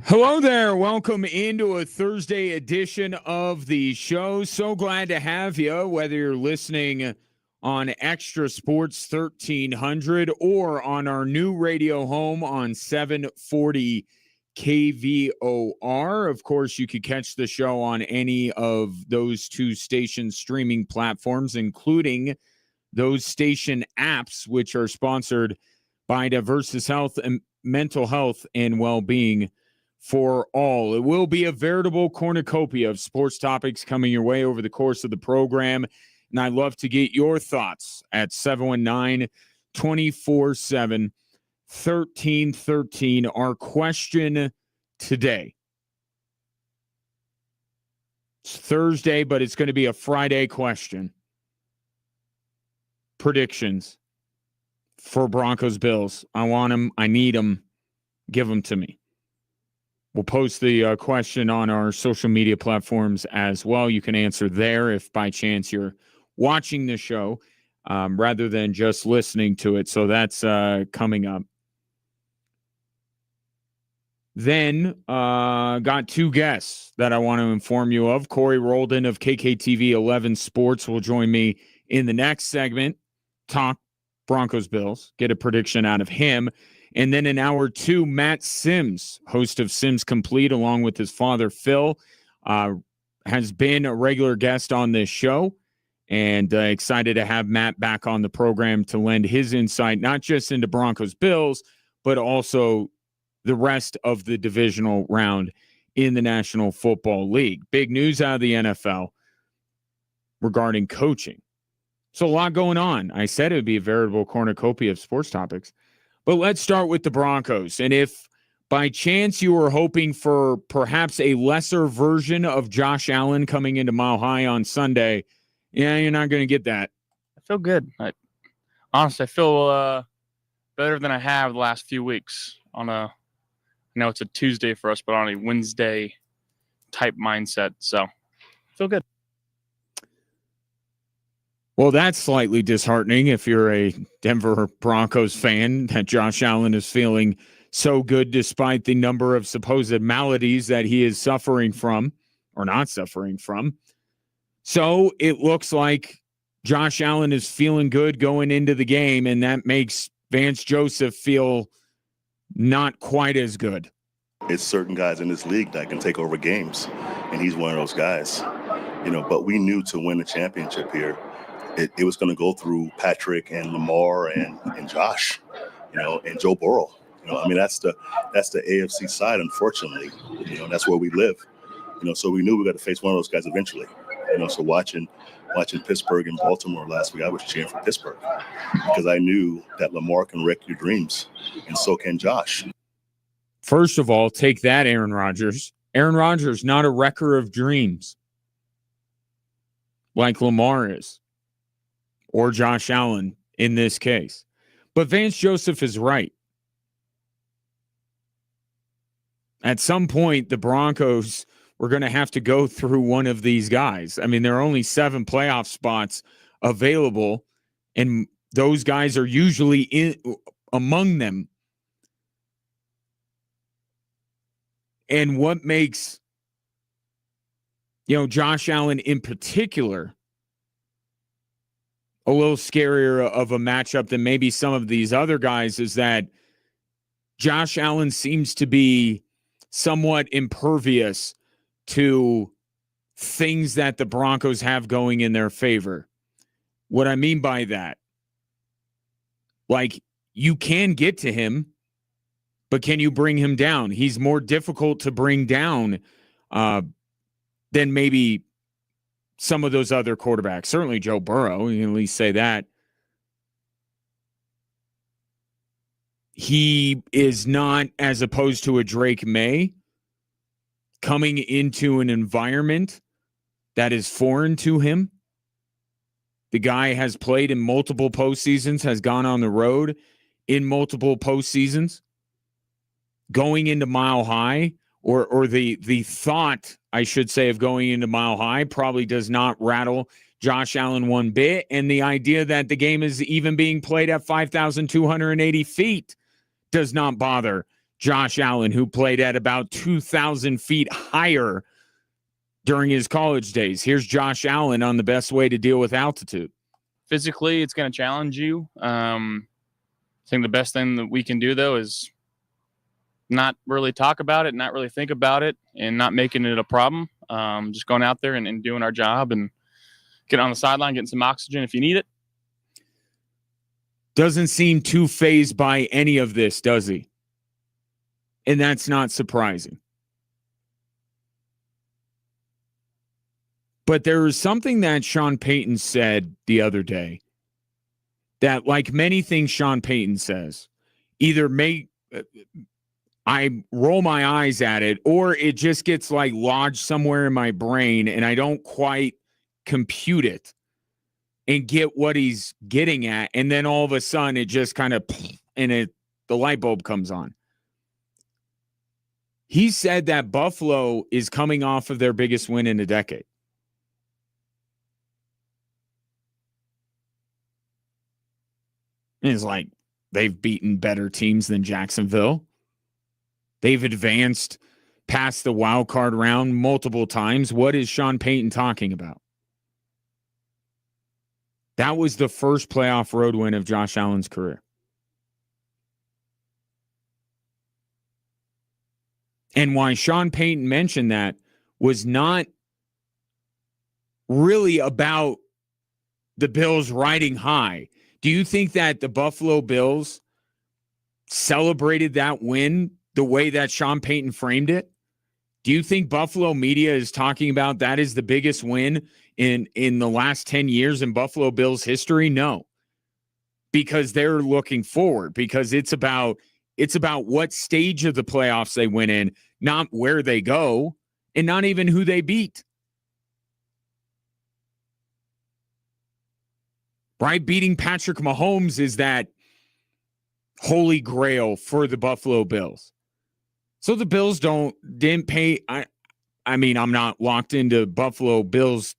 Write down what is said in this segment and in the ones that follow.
Hello there. Welcome into a Thursday edition of the show. So glad to have you, whether you're listening on Extra Sports 1300 or on our new radio home on 740 KVOR. Of course, you could catch the show on any of those two station streaming platforms, including those station apps, which are sponsored by Diversus Health and Mental Health and Well-Being for all. It will be a veritable cornucopia of sports topics coming your way over the course of the program. And I'd love to get your thoughts at 719-247-1313. Our question today. It's Thursday, but it's going to be a Friday question. Predictions for Broncos Bills. I want them. I need them. Give them to me. We'll post the question on our social media platforms as well. You can answer there if by chance you're watching the show rather than just listening to it. So that's coming up. Then got two guests that I want to inform you of. Corey Roldan of KKTV 11 Sports will join me in the next segment. Talk Broncos Bills. Get a prediction out of him. And then in hour two, Matt Sims, host of Sims Complete, along with his father, Phil, has been a regular guest on this show. And excited to have Matt back on the program to lend his insight, not just into Broncos Bills, but also the rest of the divisional round in the National Football League. Big news out of the NFL regarding coaching. So a lot going on. I said it would be a veritable cornucopia of sports topics. But let's start with the Broncos. And if by chance you were hoping for perhaps a lesser version of Josh Allen coming into Mile High on Sunday, you're not going to get that. I feel good. Honestly, I feel better than I have the last few weeks. I know it's a Tuesday for us, but on a Wednesday type mindset. So I feel good. Well, that's slightly disheartening if you're a Denver Broncos fan, that Josh Allen is feeling so good despite the number of supposed maladies that he is suffering from or not suffering from. So it looks like Josh Allen is feeling good going into the game, and that makes Vance Joseph feel not quite as good. It's certain guys in this league that can take over games, and he's one of those guys. But we knew to win the championship here, it was going to go through Patrick and Lamar and Josh, and Joe Burrow. That's the AFC side, unfortunately. That's where we live. So we knew we got to face one of those guys eventually. So watching Pittsburgh and Baltimore last week, I was cheering for Pittsburgh because I knew that Lamar can wreck your dreams, and so can Josh. First of all, take that, Aaron Rodgers. Aaron Rodgers, not a wrecker of dreams like Lamar is. Or Josh Allen in this case. But Vance Joseph is right. At some point, the Broncos were going to have to go through one of these guys. I mean, there are only 7 playoff spots available, and those guys are usually among them. And what makes, Josh Allen in particular a little scarier of a matchup than maybe some of these other guys is that Josh Allen seems to be somewhat impervious to things that the Broncos have going in their favor. What I mean by that, like, you can get to him, but can you bring him down? He's more difficult to bring down than maybe some of those other quarterbacks. Certainly Joe Burrow, you can at least say that. He is not, as opposed to a Drake May, coming into an environment that is foreign to him. The guy has played in multiple postseasons, has gone on the road in multiple postseasons. Going into Mile High, or the thought, I should say, of going into Mile High probably does not rattle Josh Allen one bit. And the idea that the game is even being played at 5,280 feet does not bother Josh Allen, who played at about 2,000 feet higher during his college days. Here's Josh Allen on the best way to deal with altitude. Physically, it's going to challenge you. I think the best thing that we can do, though, is not really talk about it, not really think about it, and not making it a problem. Just going out there and doing our job and getting on the sideline, getting some oxygen if you need it. Doesn't seem too fazed by any of this, does he? And that's not surprising. But there was something that Sean Payton said the other day that, like many things Sean Payton says, either I roll my eyes at it, or it just gets like lodged somewhere in my brain and I don't quite compute it and get what he's getting at. And then all of a sudden it just kind of, the light bulb comes on. He said that Buffalo is coming off of their biggest win in a decade. And it's like, they've beaten better teams than Jacksonville. They've advanced past the wild card round multiple times. What is Sean Payton talking about? That was the first playoff road win of Josh Allen's career. And why Sean Payton mentioned that was not really about the Bills riding high. Do you think that the Buffalo Bills celebrated that win the way that Sean Payton framed it? Do you think Buffalo media is talking about that is the biggest win in the last 10 years in Buffalo Bills history? No. Because they're looking forward, because it's about what stage of the playoffs they went in, not where they go, and not even who they beat. Right? Beating Patrick Mahomes is that holy grail for the Buffalo Bills. So the Bills didn't pay. I mean, I'm not locked into Buffalo Bills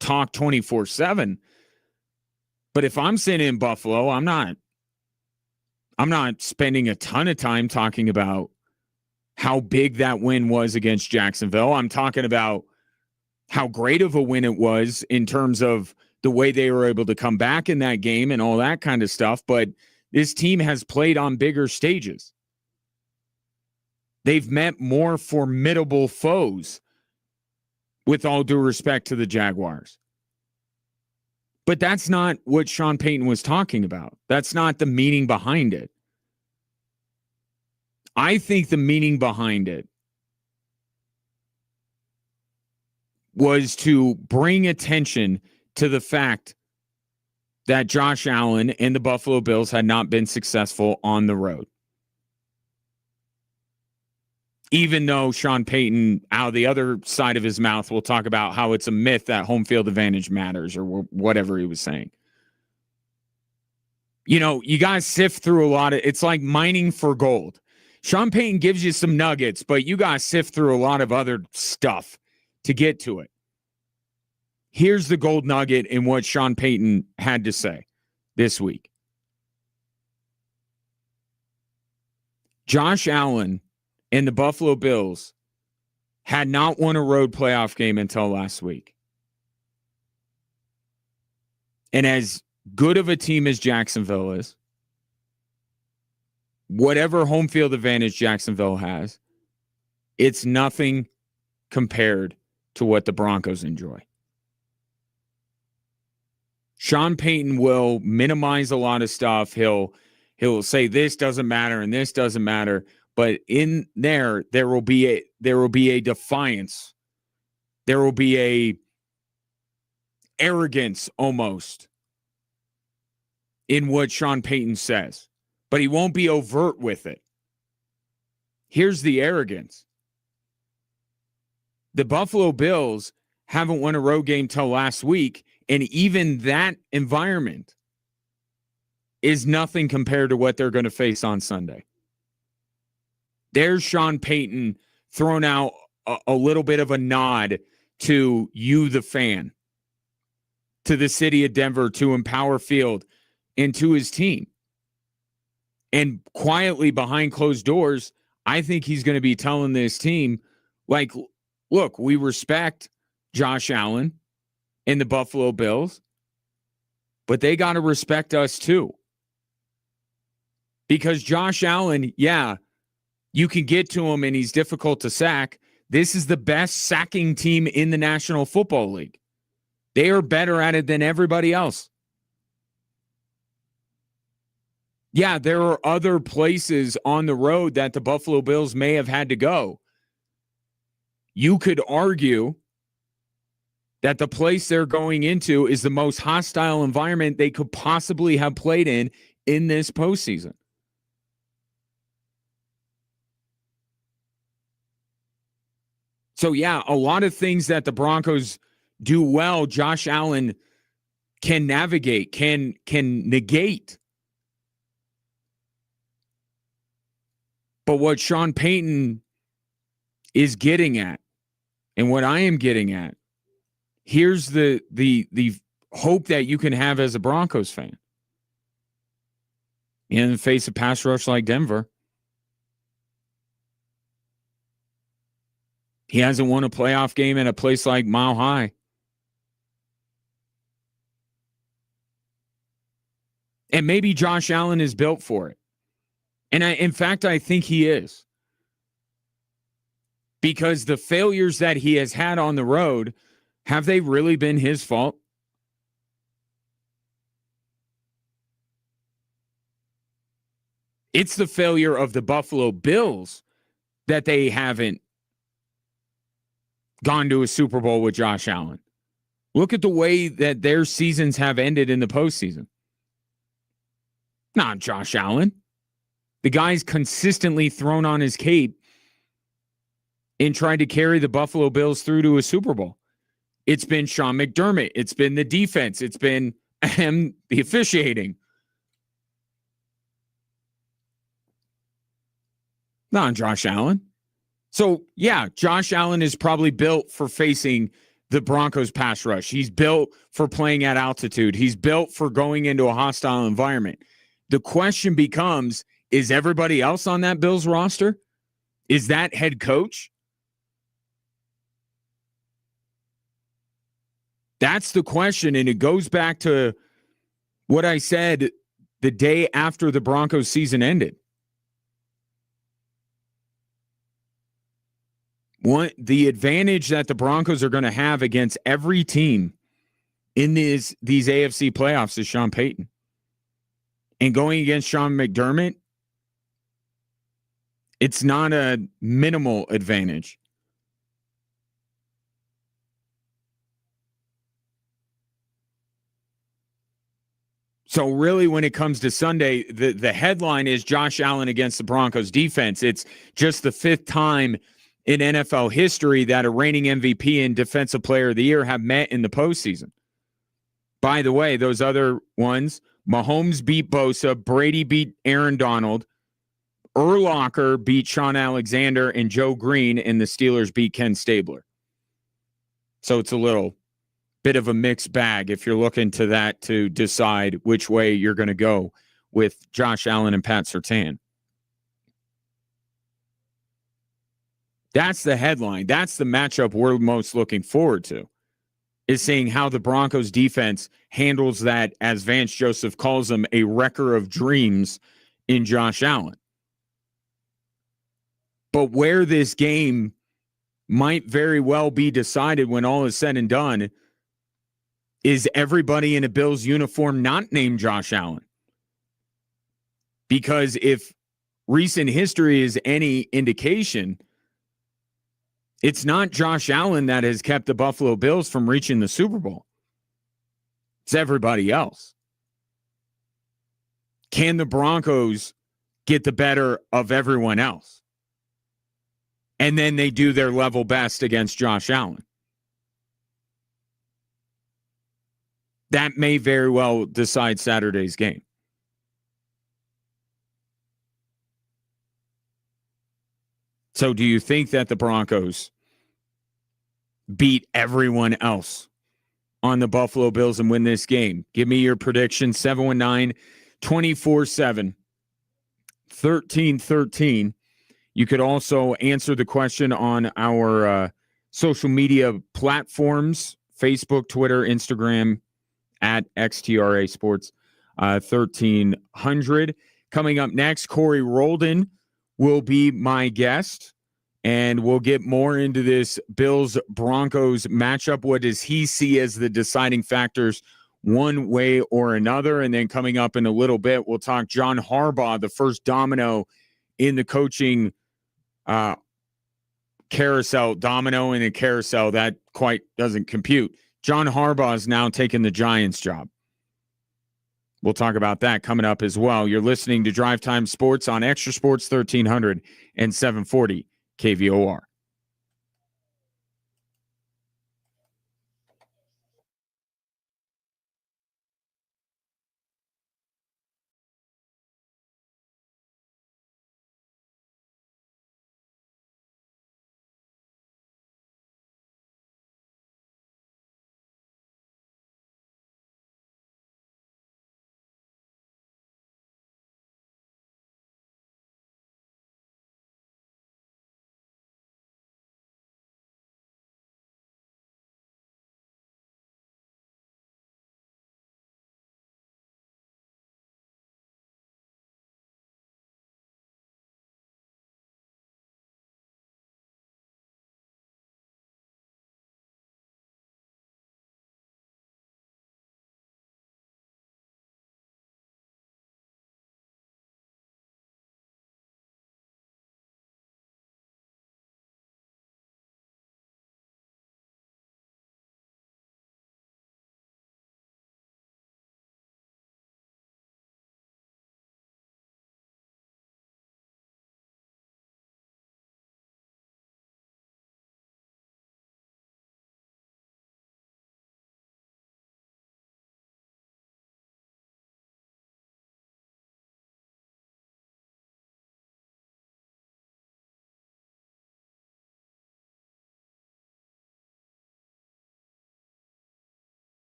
talk 24/7. But if I'm sitting in Buffalo, I'm not spending a ton of time talking about how big that win was against Jacksonville. I'm talking about how great of a win it was in terms of the way they were able to come back in that game and all that kind of stuff. But this team has played on bigger stages. They've met more formidable foes, with all due respect to the Jaguars. But that's not what Sean Payton was talking about. That's not the meaning behind it. I think the meaning behind it was to bring attention to the fact that Josh Allen and the Buffalo Bills had not been successful on the road. Even though Sean Payton, out of the other side of his mouth, will talk about how it's a myth that home field advantage matters, or whatever he was saying. You know, you guys sift through a lot of, it's like mining for gold. Sean Payton gives you some nuggets, but you guys sift through a lot of other stuff to get to it. Here's the gold nugget in what Sean Payton had to say this week. Josh Allen and the Buffalo Bills had not won a road playoff game until last week. And as good of a team as Jacksonville is, whatever home field advantage Jacksonville has, it's nothing compared to what the Broncos enjoy. Sean Payton will minimize a lot of stuff. He'll say this doesn't matter and this doesn't matter. But in there will be a defiance. There will be a arrogance almost in what Sean Payton says. But he won't be overt with it. Here's the arrogance. The Buffalo Bills haven't won a road game till last week, and even that environment is nothing compared to what they're going to face on Sunday. There's Sean Payton throwing out a little bit of a nod to you, the fan, to the city of Denver, to Empower Field, and to his team. And quietly behind closed doors, I think he's going to be telling this team, like, look, we respect Josh Allen and the Buffalo Bills, but they got to respect us too. Because Josh Allen, yeah, you can get to him and he's difficult to sack. This is the best sacking team in the National Football League. They are better at it than everybody else. Yeah, there are other places on the road that the Buffalo Bills may have had to go. You could argue that the place they're going into is the most hostile environment they could possibly have played in this postseason. So, yeah, a lot of things that the Broncos do well, Josh Allen can navigate, can negate. But what Sean Payton is getting at, and what I am getting at, here's the hope that you can have as a Broncos fan. In the face of pass rush like Denver, he hasn't won a playoff game in a place like Mile High. And maybe Josh Allen is built for it. And in fact, I think he is. Because the failures that he has had on the road, have they really been his fault? It's the failure of the Buffalo Bills that they haven't gone to a Super Bowl with Josh Allen. Look at the way that their seasons have ended in the postseason. Not Josh Allen. The guy's consistently thrown on his cape and tried to carry the Buffalo Bills through to a Super Bowl. It's been Sean McDermott. It's been the defense. It's been the officiating. Not Josh Allen. So, yeah, Josh Allen is probably built for facing the Broncos pass rush. He's built for playing at altitude. He's built for going into a hostile environment. The question becomes, is everybody else on that Bills roster? Is that head coach? That's the question, and it goes back to what I said the day after the Broncos season ended. The advantage that the Broncos are going to have against every team in these AFC playoffs is Sean Payton. And going against Sean McDermott, it's not a minimal advantage. So really, when it comes to Sunday, the headline is Josh Allen against the Broncos defense. It's just the fifth time in NFL history that a reigning MVP and Defensive Player of the Year have met in the postseason. By the way, those other ones, Mahomes beat Bosa, Brady beat Aaron Donald, Urlacher beat Sean Alexander, and Joe Green, and the Steelers beat Ken Stabler. So it's a little bit of a mixed bag if you're looking to that to decide which way you're going to go with Josh Allen and Pat Surtain. That's the headline. That's the matchup we're most looking forward to, is seeing how the Broncos defense handles that, as Vance Joseph calls him, a wrecker of dreams in Josh Allen. But where this game might very well be decided when all is said and done is everybody in a Bills uniform not named Josh Allen. Because if recent history is any indication, it's not Josh Allen that has kept the Buffalo Bills from reaching the Super Bowl. It's everybody else. Can the Broncos get the better of everyone else? And then they do their level best against Josh Allen. That may very well decide Saturday's game. So do you think that the Broncos beat everyone else on the Buffalo Bills and win this game? Give me your prediction, 719-247-1313. You could also answer the question on our social media platforms, Facebook, Twitter, Instagram, at XTRA Sports 1300. Coming up next, Corey Roldan will be my guest, and we'll get more into this Bills-Broncos matchup. What does he see as the deciding factors one way or another? And then coming up in a little bit, we'll talk John Harbaugh, the first domino in the coaching carousel, domino in a carousel. That quite doesn't compute. John Harbaugh is now taking the Giants job. We'll talk about that coming up as well. You're listening to Drive Time Sports on Extra Sports 1300 and 740 KVOR.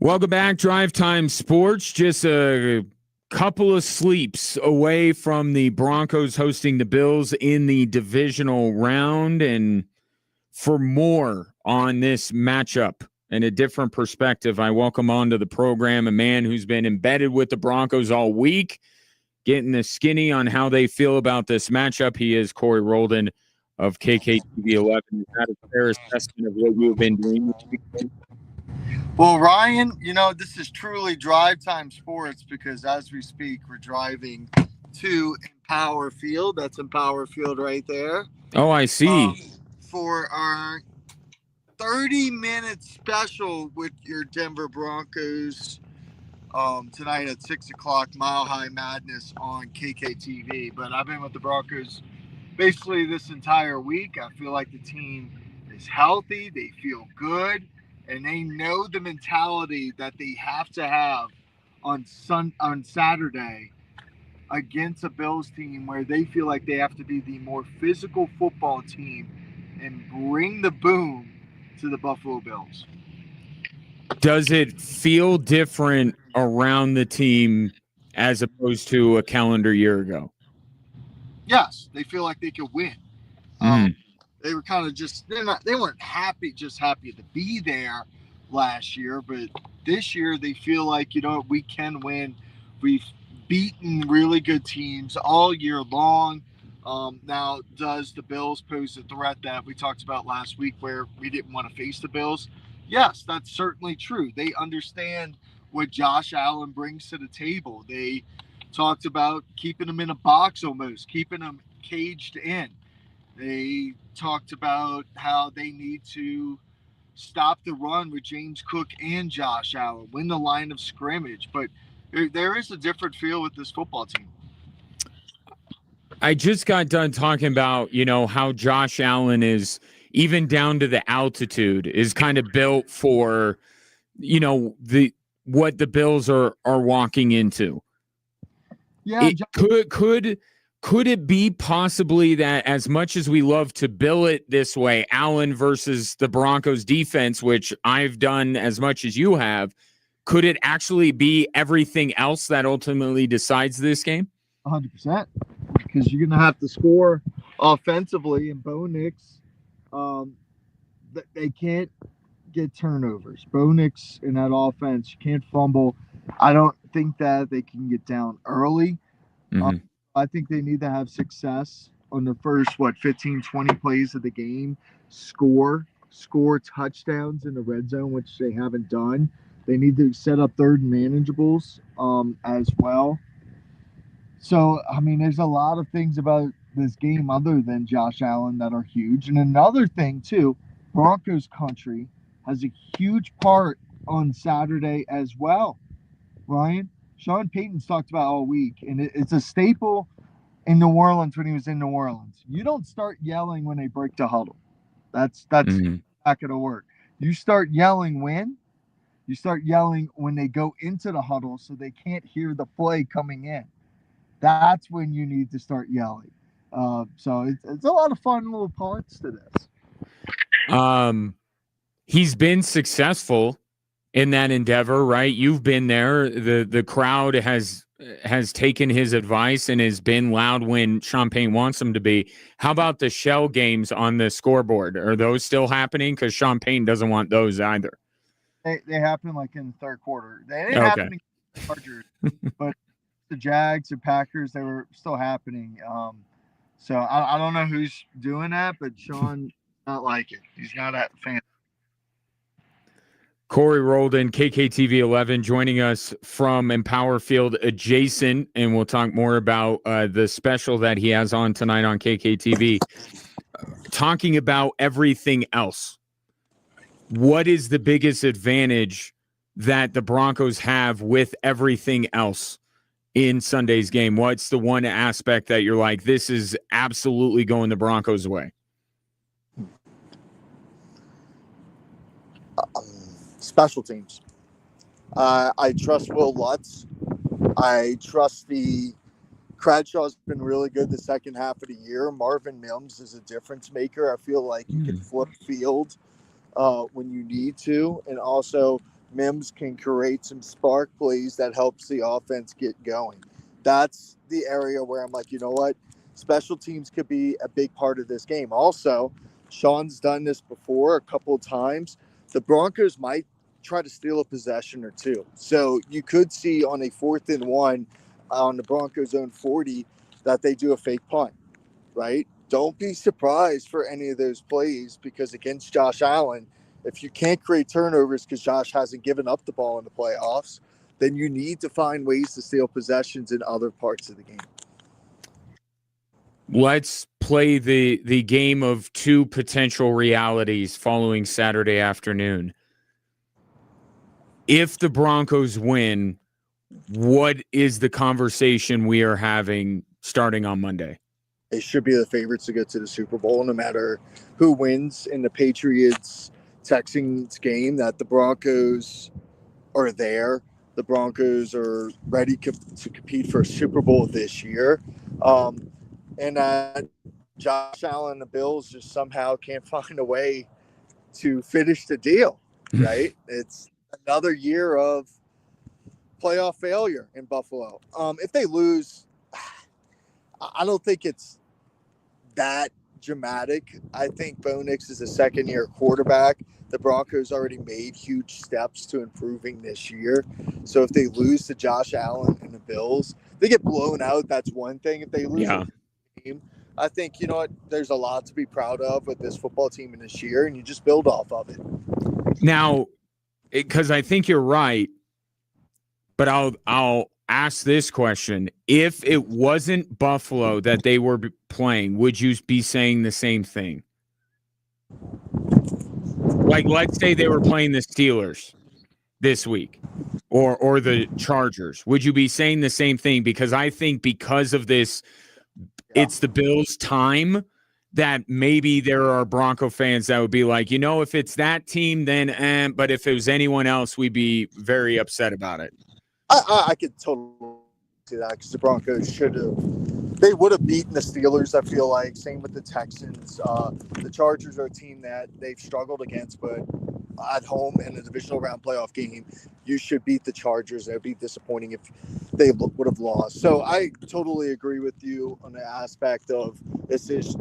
Welcome back, Drive Time Sports. Just a couple of sleeps away from the Broncos hosting the Bills in the divisional round. And for more on this matchup and a different perspective, I welcome onto the program a man who's been embedded with the Broncos all week, getting the skinny on how they feel about this matchup. He is Corey Roldan of KKTV 11. Is that a fair assessment of what you've been doing this weekend? Well, Ryan, this is truly Drive Time Sports because as we speak, we're driving to Empower Field. That's Empower Field right there. Oh, I see. For our 30-minute special with your Denver Broncos tonight at 6 o'clock, Mile High Madness on KKTV. But I've been with the Broncos basically this entire week. I feel like the team is healthy. They feel good. And they know the mentality that they have to have on Saturday against a Bills team where they feel like they have to be the more physical football team and bring the boom to the Buffalo Bills. Does it feel different around the team as opposed to a calendar year ago? Yes, they feel like they could win. They were kind of they weren't happy to be there last year, but this year they feel like, we can win. We've beaten really good teams all year long. Now, does the Bills pose a threat that we talked about last week where we didn't want to face the Bills? Yes, that's certainly true. They understand what Josh Allen brings to the table. They talked about keeping them in a box almost, keeping them caged in. They talked about how they need to stop the run with James Cook and Josh Allen, win the line of scrimmage. But there is a different feel with this football team. I just got done talking about, how Josh Allen is, even down to the altitude, is kind of built for, what the Bills are walking into. Yeah, Could it be possibly that, as much as we love to bill it this way, Allen versus the Broncos defense, which I've done as much as you have, could it actually be everything else that ultimately decides this game? 100%. Because you're going to have to score offensively, and Bo Nix, they can't get turnovers. Bo Nix in that offense can't fumble. I don't think that they can get down early. I think they need to have success on the first, 15, 20 plays of the game, score touchdowns in the red zone, which they haven't done. They need to set up third and manageables as well. So, there's a lot of things about this game other than Josh Allen that are huge. And another thing, too, Broncos country has a huge part on Saturday as well, Ryan. Sean Payton's talked about all week, and it's a staple in New Orleans when he was in New Orleans. You don't start yelling when they break the huddle. That's not going to work. You start yelling when? You start yelling when they go into the huddle so they can't hear the play coming in. That's when you need to start yelling. So it's a lot of fun little parts to this. He's been successful in that endeavor, right? You've been there. The crowd has taken his advice and has been loud when Sean Payton wants them to be. How about the shell games on the scoreboard? Are those still happening? Because Sean Payton doesn't want those either. They happen like in the third quarter. They didn't happen in the Chargers, but the Jags and Packers, they were still happening. So I don't know who's doing that, but Sean not like it. He's not a fan. Corey Roldan, KKTV 11, joining us from Empower Field adjacent, and we'll talk more about the special that he has on tonight on KKTV. Talking about everything else. What is the biggest advantage that the Broncos have with everything else in Sunday's game? What's the one aspect that you're like, this is absolutely going the Broncos' way? Special teams. I trust Will Lutz. I trust Cradshaw's been really good the second half of the year. Marvin Mims is a difference maker. I feel like you can flip field when you need to. And also Mims can create some spark plays that helps the offense get going. That's the area where I'm like, you know what? Special teams could be a big part of this game. Also, Sean's done this before a couple of times. The Broncos might try to steal a possession or two. So you could see on a 4th and 1 on the Broncos' own 40 that they do a fake punt, right? Don't be surprised for any of those plays, because against Josh Allen, if you can't create turnovers because Josh hasn't given up the ball in the playoffs, then you need to find ways to steal possessions in other parts of the game. Let's play the game of two potential realities following Saturday afternoon. If the Broncos win, what is the conversation we are having starting on Monday? They should be the favorites to get to the Super Bowl, no matter who wins in the Patriots-Texans game, that the Broncos are there. The Broncos are ready to compete for a Super Bowl this year. And Josh Allen and the Bills just somehow can't find a way to finish the deal, right? It's another year of playoff failure in Buffalo. If they lose, I don't think it's that dramatic. I think Bo Nix is a second-year quarterback. The Broncos already made huge steps to improving this year. So if they lose to Josh Allen and the Bills, they get blown out. That's one thing. If they lose a game, I think, you know what, there's a lot to be proud of with this football team in this year, and you just build off of it. Now, because I think you're right, but I'll ask this question. If it wasn't Buffalo that they were playing, would you be saying the same thing? Like, let's say they were playing the Steelers this week or the Chargers. Would you be saying the same thing? Because I think because of this, it's the Bills' time, that maybe there are Bronco fans that would be like, you know, if it's that team, then but if it was anyone else, we'd be very upset about it. I could totally see that, because the Broncos they would have beaten the Steelers, I feel like. Same with the Texans. The Chargers are a team that they've struggled against, but at home in a divisional round playoff game, you should beat the Chargers. It would be disappointing if they would have lost. So I totally agree with you on the aspect of this is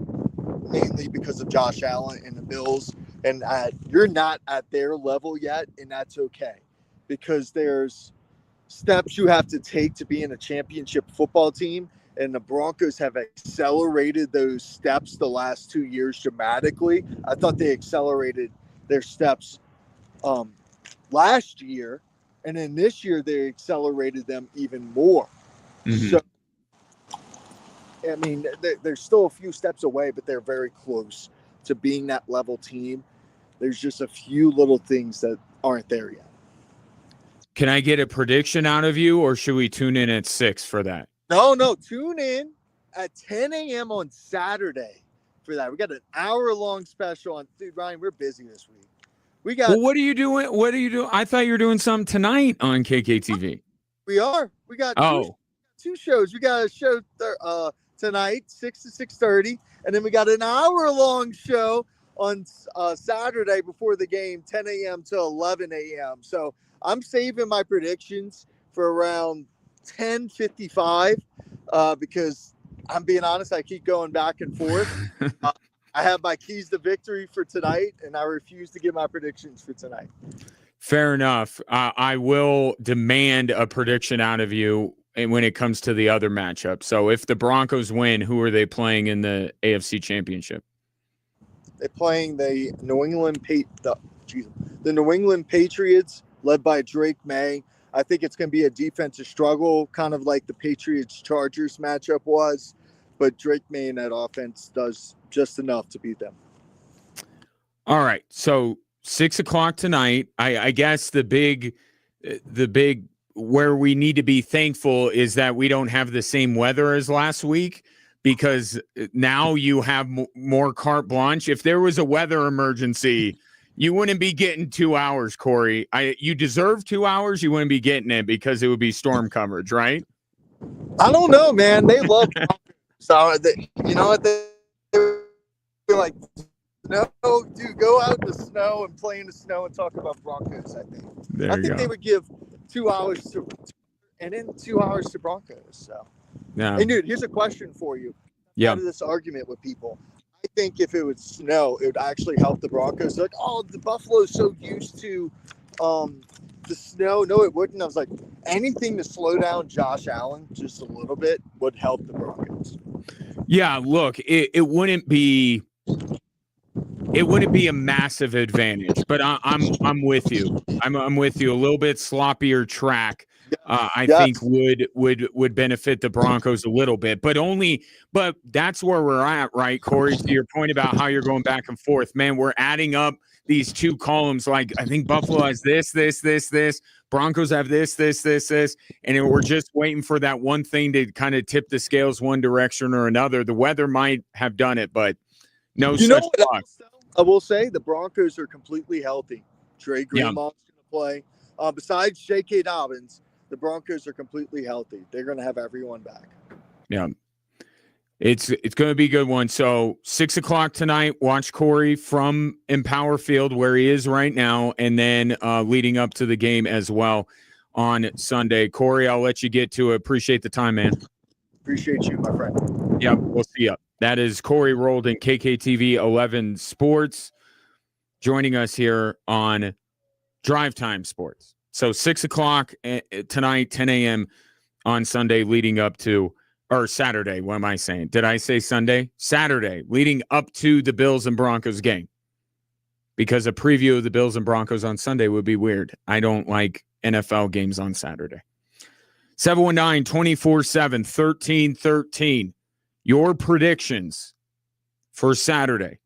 mainly because of Josh Allen and the Bills, and you're not at their level yet, and that's okay, because there's steps you have to take to be in a championship football team, and the Broncos have accelerated those steps the last 2 years dramatically. I thought they accelerated their steps last year, and then this year they accelerated them even more. Mm-hmm. So, I mean, they're still a few steps away, but they're very close to being that level team. There's just a few little things that aren't there yet. Can I get a prediction out of you, or should we tune in at 6 for that? No. Tune in at 10 a.m. on Saturday for that. We got an hour-long special on. Dude, Ryan, we're busy this week. We got. Well, what are you doing? What are you doing? I thought you were doing something tonight on KKTV. We are. We got two shows. We got a show tonight, 6 to 6:30, and then we got an hour-long show on Saturday before the game, 10 a.m. to 11 a.m. So I'm saving my predictions for around 10:55 because I'm being honest, I keep going back and forth. I have my keys to victory for tonight, and I refuse to give my predictions for tonight. Fair enough. I will demand a prediction out of you when it comes to the other matchup. So if the Broncos win, who are they playing in the AFC Championship? They're playing the New England Patriots, led by Drake May. I think it's going to be a defensive struggle, kind of like the Patriots-Chargers matchup was, but Drake May in that offense does just enough to beat them. All right, so 6 o'clock tonight. I guess the big where we need to be thankful is that we don't have the same weather as last week, because now you have more carte blanche. If there was a weather emergency, you wouldn't be getting 2 hours, Corey. You deserve 2 hours. You wouldn't be getting it because it would be storm coverage, right? I don't know, man. They love so you know what? They like snow, dude, go out in the snow and play in the snow and talk about Broncos. There I you think go. they would give 2 hours to, and then 2 hours to Broncos. So, Yeah. hey, dude, here's a question for you. Yeah. Out of this argument with people, I think if it would snow, it would actually help the Broncos. They're like, oh, the Buffalo's so used to the snow. No, it wouldn't. I was like, anything to slow down Josh Allen just a little bit would help the Broncos. Yeah, look, it wouldn't be a massive advantage, but I'm with you. I'm with you. A little bit sloppier track, I think would benefit the Broncos a little bit, but that's where we're at, right, Corey? To your point about how you're going back and forth, man, we're adding up these two columns. Like I think Buffalo has this. Broncos have this, and we're just waiting for that one thing to kind of tip the scales one direction or another. The weather might have done it, but no such luck. I will say the Broncos are completely healthy. Trey Greenlaw's going to play. Besides J.K. Dobbins, the Broncos are completely healthy. They're going to have everyone back. Yeah. It's going to be a good one. So 6:00 tonight, watch Corey from Empower Field where he is right now, and then leading up to the game as well on Sunday. Corey, I'll let you get to it. Appreciate the time, man. Appreciate you, my friend. Yep, we'll see you. That is Corey Roldan, KKTV 11 Sports, joining us here on Drive Time Sports. So 6:00 tonight, 10 a.m. on Sunday, leading up to. Or Saturday, what am I saying? Did I say Sunday? Saturday, leading up to the Bills and Broncos game. Because a preview of the Bills and Broncos on Sunday would be weird. I don't like NFL games on Saturday. 719-247-1313. Your predictions for Saturday.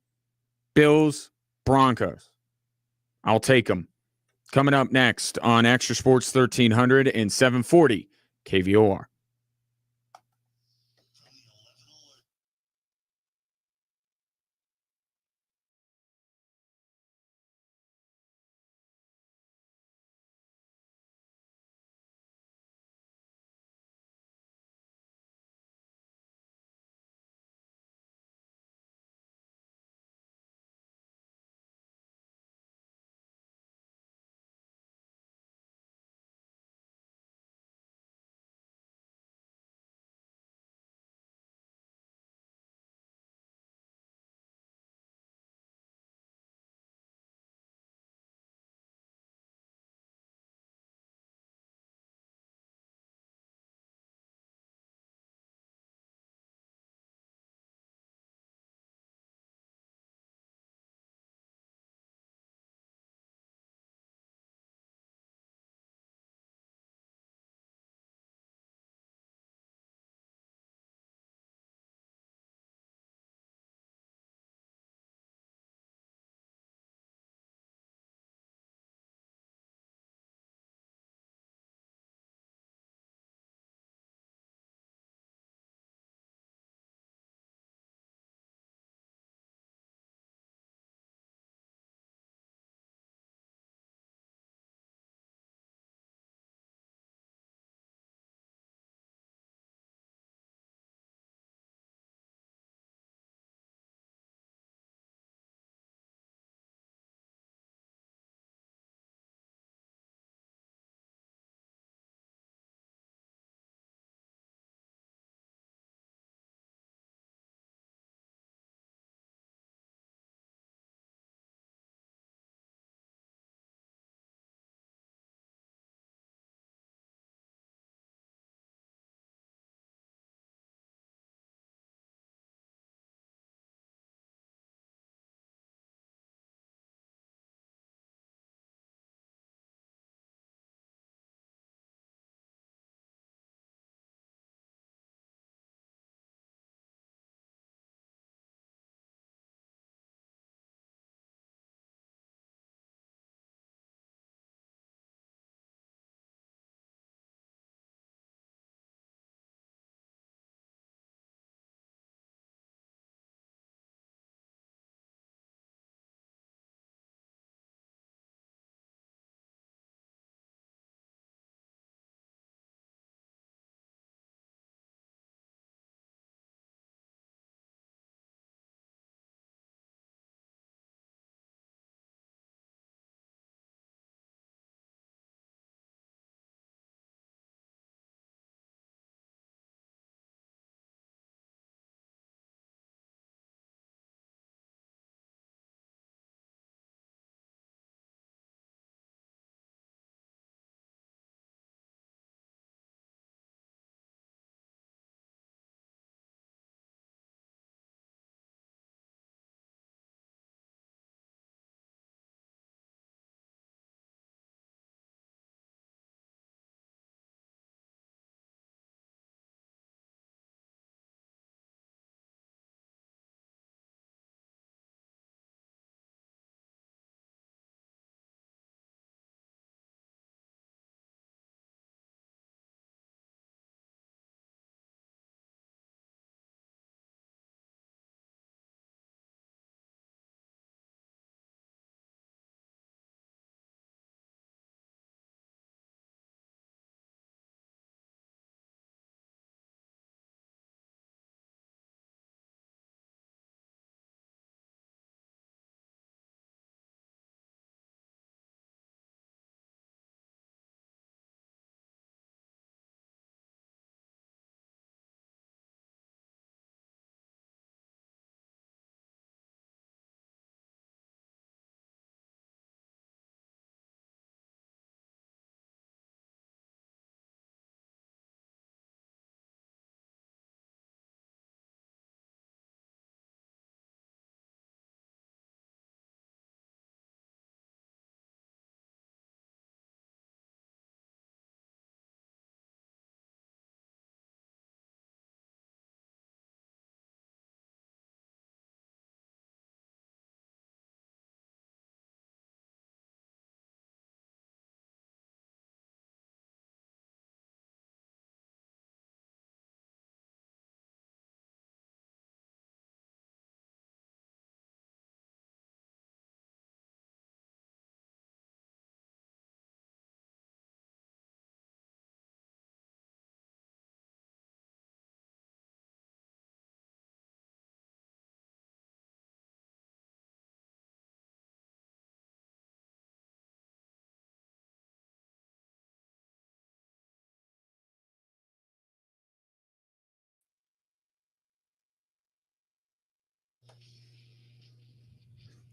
Bills, Broncos. I'll take them. Coming up next on Extra Sports 1300 and 740 KVOR.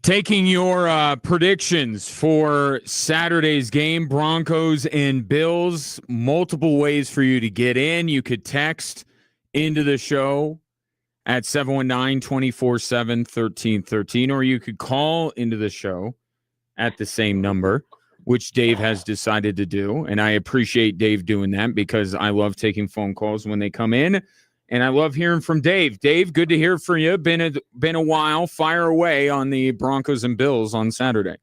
Taking your predictions for Saturday's game, Broncos and Bills. Multiple ways for you to get in. You could text into the show at 719-247-1313, or you could call into the show at the same number, which Dave has decided to do. And I appreciate Dave doing that because I love taking phone calls when they come in. And I love hearing from Dave. Dave, good to hear from you. Been a while. Fire away on the Broncos and Bills on Saturday.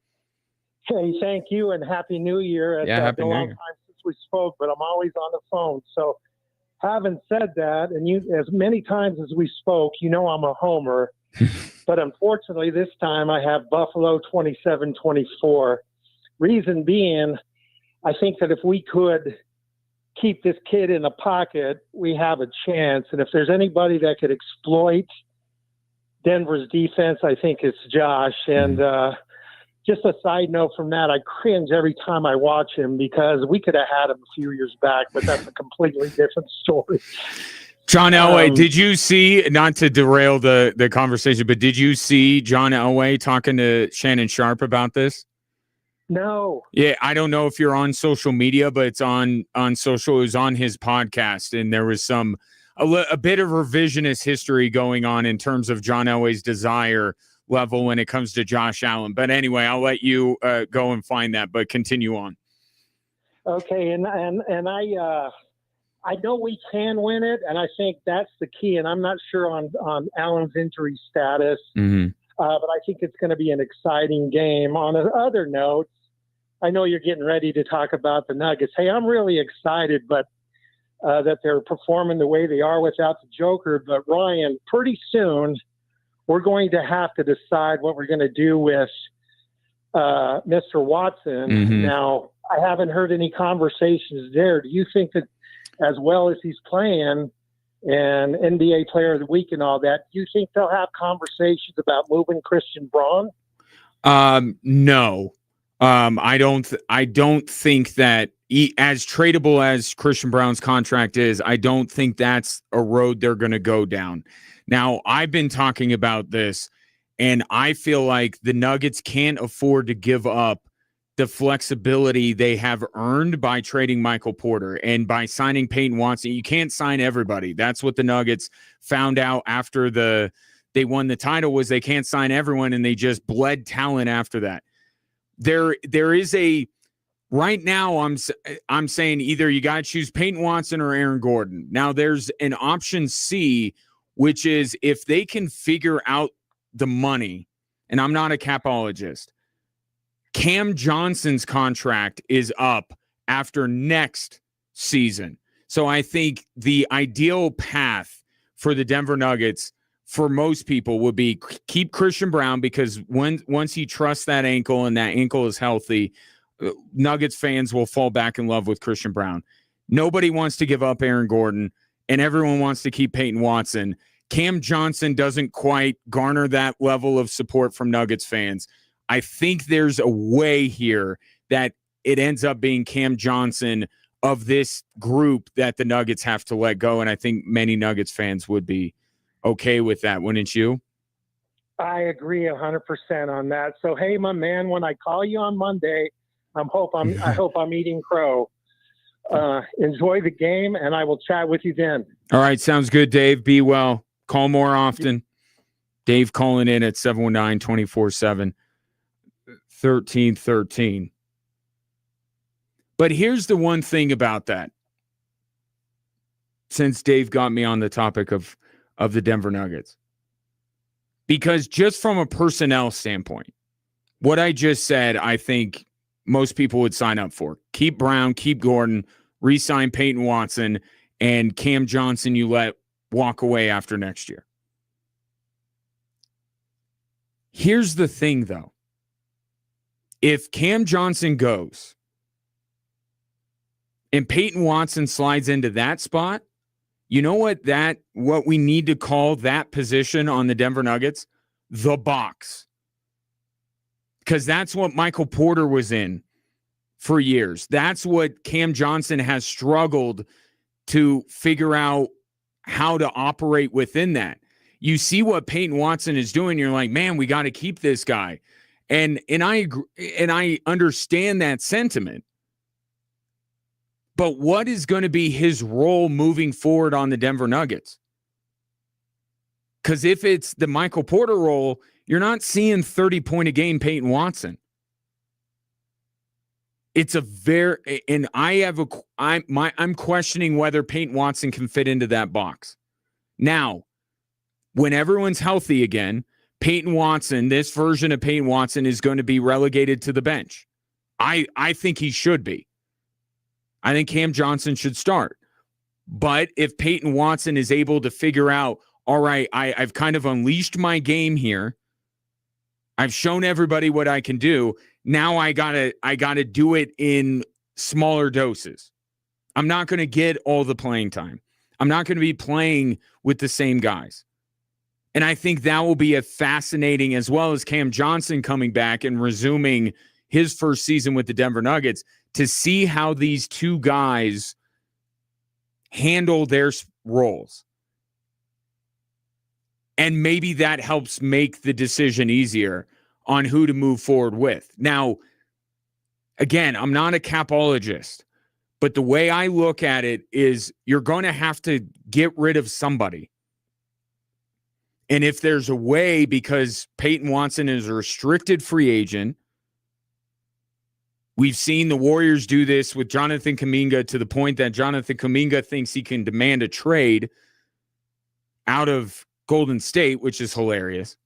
Hey, thank you, and Happy New Year. It's Happy been a New long Year. time since we spoke, but I'm always on the phone. So having said that, and you, as many times as we spoke, you know I'm a homer. But unfortunately, this time I have Buffalo 27-24. Reason being, I think that if we could keep this kid in the pocket, we have a chance. And if there's anybody that could exploit Denver's defense, I think it's Josh. And just a side note from that, I cringe every time I watch him because we could have had him a few years back, but that's a completely different story. John Elway, did you see, not to derail the conversation, but did you see John Elway talking to Shannon Sharp about this? No. Yeah, I don't know if you're on social media, but it's on social. It was on his podcast, and there was a bit of revisionist history going on in terms of John Elway's desire level when it comes to Josh Allen. But anyway, I'll let you go and find that, but continue on. Okay, and I know we can win it, and I think that's the key. And I'm not sure on Allen's injury status, but I think it's going to be an exciting game. On other notes, I know you're getting ready to talk about the Nuggets. Hey, I'm really excited, but that they're performing the way they are without the Joker. But Ryan, pretty soon we're going to have to decide what we're going to do with Mr. Watson. Now, I haven't heard any conversations there. Do you think that as well as he's playing and NBA Player of the Week and all that, do you think they'll have conversations about moving Christian Braun? No. I don't think that as tradable as Christian Braun's contract is, I don't think that's a road they're going to go down. Now, I've been talking about this, and I feel like the Nuggets can't afford to give up the flexibility they have earned by trading Michael Porter and by signing Peyton Watson. You can't sign everybody. That's what the Nuggets found out after they won the title, was they can't sign everyone, and they just bled talent after that. There is right now I'm saying either you got to choose Peyton Watson or Aaron Gordon. Now there's an option C, which is if they can figure out the money, and I'm not a capologist, Cam Johnson's contract is up after next season. So I think the ideal path for the Denver Nuggets for most people would be keep Christian Braun, because once he trusts that ankle and that ankle is healthy, Nuggets fans will fall back in love with Christian Braun. Nobody wants to give up Aaron Gordon, and everyone wants to keep Peyton Watson. Cam Johnson doesn't quite garner that level of support from Nuggets fans. I think there's a way here that it ends up being Cam Johnson of this group that the Nuggets have to let go, and I think many Nuggets fans would be okay with that, wouldn't you? I agree 100% on that. So, hey, my man, when I call you on Monday, I hope I'm eating crow. Enjoy the game, and I will chat with you then. All right, sounds good, Dave. Be well. Call more often. Dave calling in at 719-247-1313. But here's the one thing about that. Since Dave got me on the topic of the Denver Nuggets. Because just from a personnel standpoint, what I just said, I think most people would sign up for. Keep Brown, keep Gordon, re-sign Peyton Watson, and Cam Johnson you let walk away after next year. Here's the thing, though. If Cam Johnson goes and Peyton Watson slides into that spot, you know what we need to call that position on the Denver Nuggets? The box. Because that's what Michael Porter was in for years. That's what Cam Johnson has struggled to figure out how to operate within that. you see what Peyton Watson is doing. You're like, man, we got to keep this guy. And I agree, and I understand that sentiment. But what is going to be his role moving forward on the Denver Nuggets? Because if it's the Michael Porter role, you're not seeing 30-point-a-game Peyton Watson. It's a very, and I'm questioning whether Peyton Watson can fit into that box. Now, when everyone's healthy again, Peyton Watson, this version of Peyton Watson is going to be relegated to the bench. I think he should be. I think Cam Johnson should start. But if Peyton Watson is able to figure out, all right, I've kind of unleashed my game here. I've shown everybody what I can do. Now I gotta do it in smaller doses. I'm not going to get all the playing time. I'm not going to be playing with the same guys. And I think that will be a fascinating, as well as Cam Johnson coming back and resuming his first season with the Denver Nuggets, to see how these two guys handle their roles. And maybe that helps make the decision easier on who to move forward with. Now, again, I'm not a capologist, but the way I look at it is you're going to have to get rid of somebody. And if there's a way, because Peyton Watson is a restricted free agent, we've seen the Warriors do this with Jonathan Kuminga to the point that Jonathan Kuminga thinks he can demand a trade out of Golden State, which is hilarious.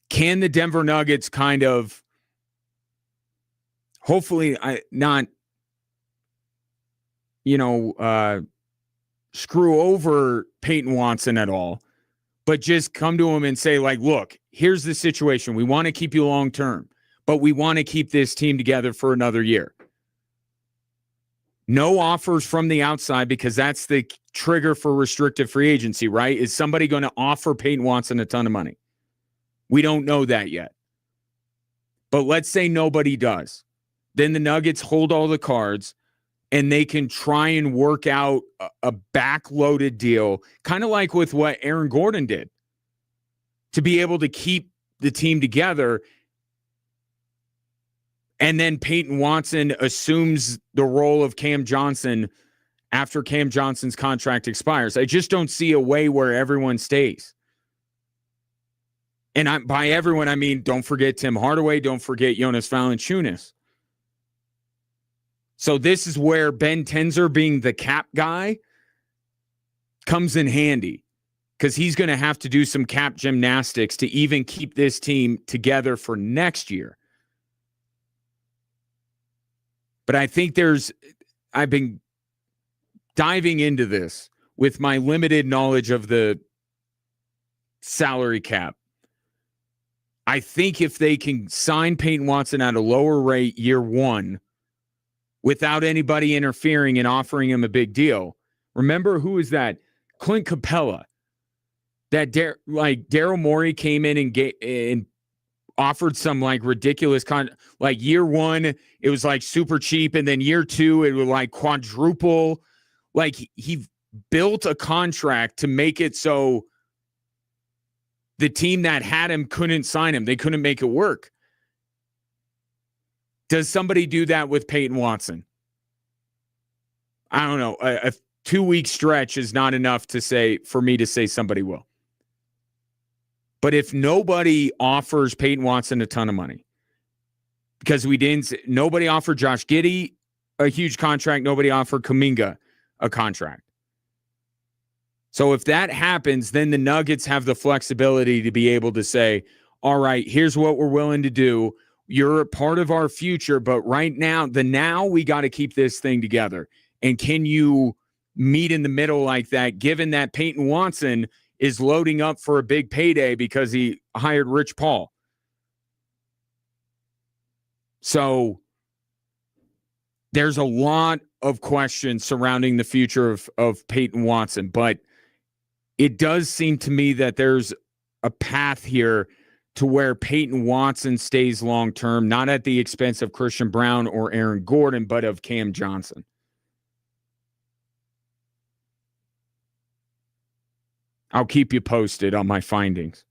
Can the Denver Nuggets kind of, hopefully not, screw over Peyton Watson at all, but just come to him and say, like, look, here's the situation. We want to keep you long term, but we want to keep this team together for another year. No offers from the outside, because that's the trigger for restricted free agency, right? Is somebody going to offer Peyton Watson a ton of money? We don't know that yet. But let's say nobody does. Then the Nuggets hold all the cards and they can try and work out a backloaded deal, kind of like with what Aaron Gordon did, to be able to keep the team together. And then Peyton Watson assumes the role of Cam Johnson after Cam Johnson's contract expires. I just don't see a way where everyone stays. And by everyone, I mean, don't forget Tim Hardaway. Don't forget Jonas Valanciunas. So this is where Ben Tenzer being the cap guy comes in handy, because he's going to have to do some cap gymnastics to even keep this team together for next year. But I think I've been diving into this with my limited knowledge of the salary cap. I think if they can sign Peyton Watson at a lower rate year one without anybody interfering and offering him a big deal. Remember, who is that? Clint Capella. That Daryl Morey came in and offered some like ridiculous like year one, it was like super cheap, and then year two, it was like quadruple. Like he built a contract to make it so the team that had him couldn't sign him. They couldn't make it work. Does somebody do that with Peyton Watson? I don't know. A 2-week stretch is not enough for me to say somebody will. But if nobody offers Peyton Watson a ton of money, because nobody offered Josh Giddey a huge contract, nobody offered Kuminga a contract. So if that happens, then the Nuggets have the flexibility to be able to say, all right, here's what we're willing to do. You're a part of our future, but right now, we got to keep this thing together. And can you meet in the middle like that, given that Peyton Watson is loading up for a big payday because he hired Rich Paul? So there's a lot of questions surrounding the future of Peyton Watson, but it does seem to me that there's a path here to where Peyton Watson stays long-term, not at the expense of Christian Brown or Aaron Gordon, but of Cam Johnson. I'll keep you posted on my findings.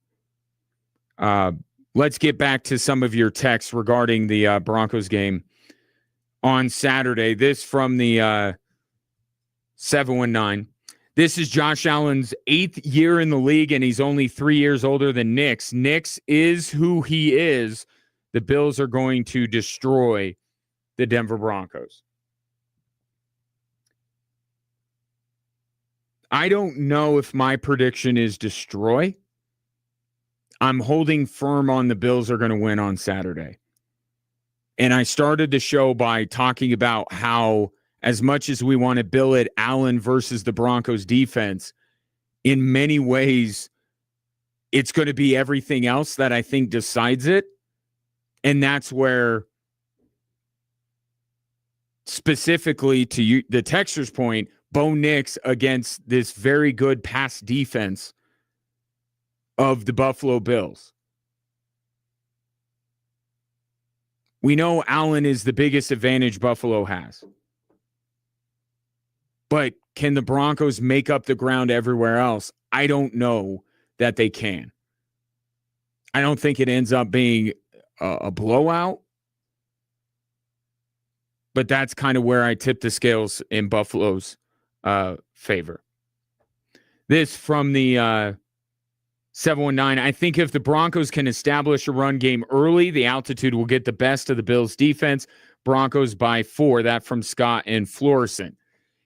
Let's get back to some of your texts regarding the Broncos game on Saturday. This from the 719. This is Josh Allen's 8th year in the league, and he's only 3 years older than Nix. Nix is who he is. The Bills are going to destroy the Denver Broncos. I don't know if my prediction is destroy. I'm holding firm on the Bills are going to win on Saturday. And I started the show by talking about how, as much as we want to bill it Allen versus the Broncos defense, in many ways, it's going to be everything else that I think decides it. And that's where, specifically to you, the texter's point, Bo Nix against this very good pass defense of the Buffalo Bills. We know Allen is the biggest advantage Buffalo has. But can the Broncos make up the ground everywhere else? I don't know that they can. I don't think it ends up being a blowout. But that's kind of where I tip the scales in Buffalo's favor. This from the 719. I think if the Broncos can establish a run game early, the altitude will get the best of the Bills' defense. Broncos by 4. That from Scott and Florissant.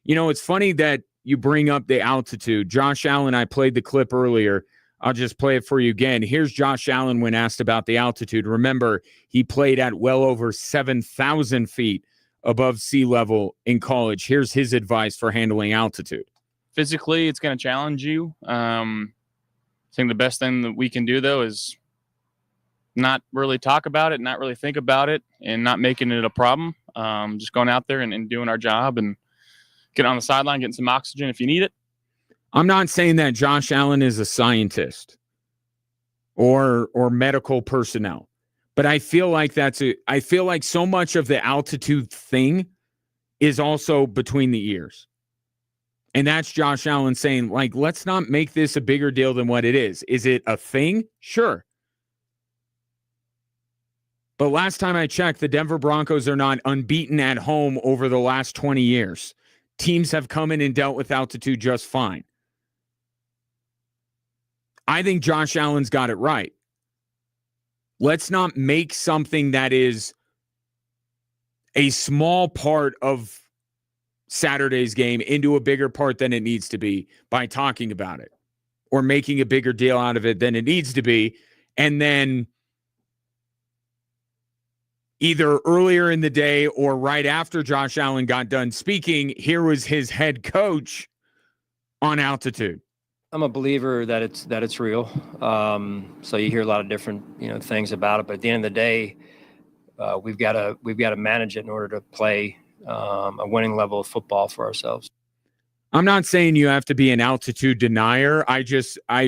You know, it's funny that you bring up the altitude. Josh Allen, I played the clip earlier. I'll just play it for you again. Here's Josh Allen when asked about the altitude. Remember, he played at well over 7,000 feet above sea level in college. Here's his advice for handling altitude. Physically, it's going to challenge you. I think the best thing that we can do, though, is not really talk about it, not really think about it, and not making it a problem. Just going out there and doing our job and getting on the sideline, getting some oxygen if you need it. I'm not saying that Josh Allen is a scientist or medical personnel. But I feel like I feel like so much of the altitude thing is also between the ears. And that's Josh Allen saying, like, let's not make this a bigger deal than what it is. Is it a thing? Sure. But last time I checked, the Denver Broncos are not unbeaten at home over the last 20 years. Teams have come in and dealt with altitude just fine. I think Josh Allen's got it right. Let's not make something that is a small part of Saturday's game into a bigger part than it needs to be by talking about it or making a bigger deal out of it than it needs to be. And then either earlier in the day or right after Josh Allen got done speaking, here was his head coach on altitude. I'm a believer that it's real. So you hear a lot of different things about it, but at the end of the day, we've got to manage it in order to play a winning level of football for ourselves. I'm not saying you have to be an altitude denier. I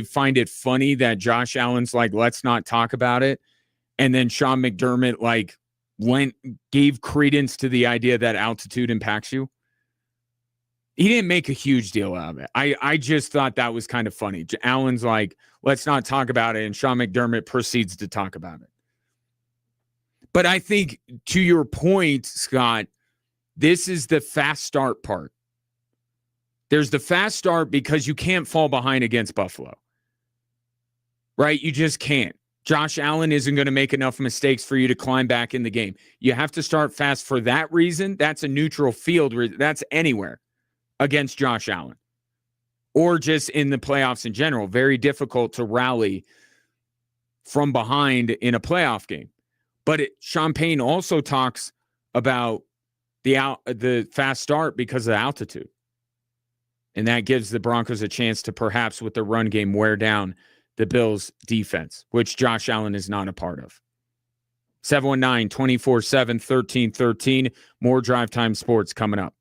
find it funny that Josh Allen's like, let's not talk about it, and then Sean McDermott gave credence to the idea that altitude impacts you. He didn't make a huge deal out of it. I just thought that was kind of funny. Allen's like, let's not talk about it, and Sean McDermott proceeds to talk about it. But I think, to your point, Scott, this is the fast start part. There's the fast start because you can't fall behind against Buffalo. Right? You just can't. Josh Allen isn't going to make enough mistakes for you to climb back in the game. You have to start fast for that reason. That's a neutral field. That's anywhere against Josh Allen. Or just in the playoffs in general. Very difficult to rally from behind in a playoff game. But Sean Payne also talks about the fast start because of altitude. And that gives the Broncos a chance to perhaps with the run game wear down the Bills defense, which Josh Allen is not a part of. 719-24-7-1313. More Drive Time Sports coming up.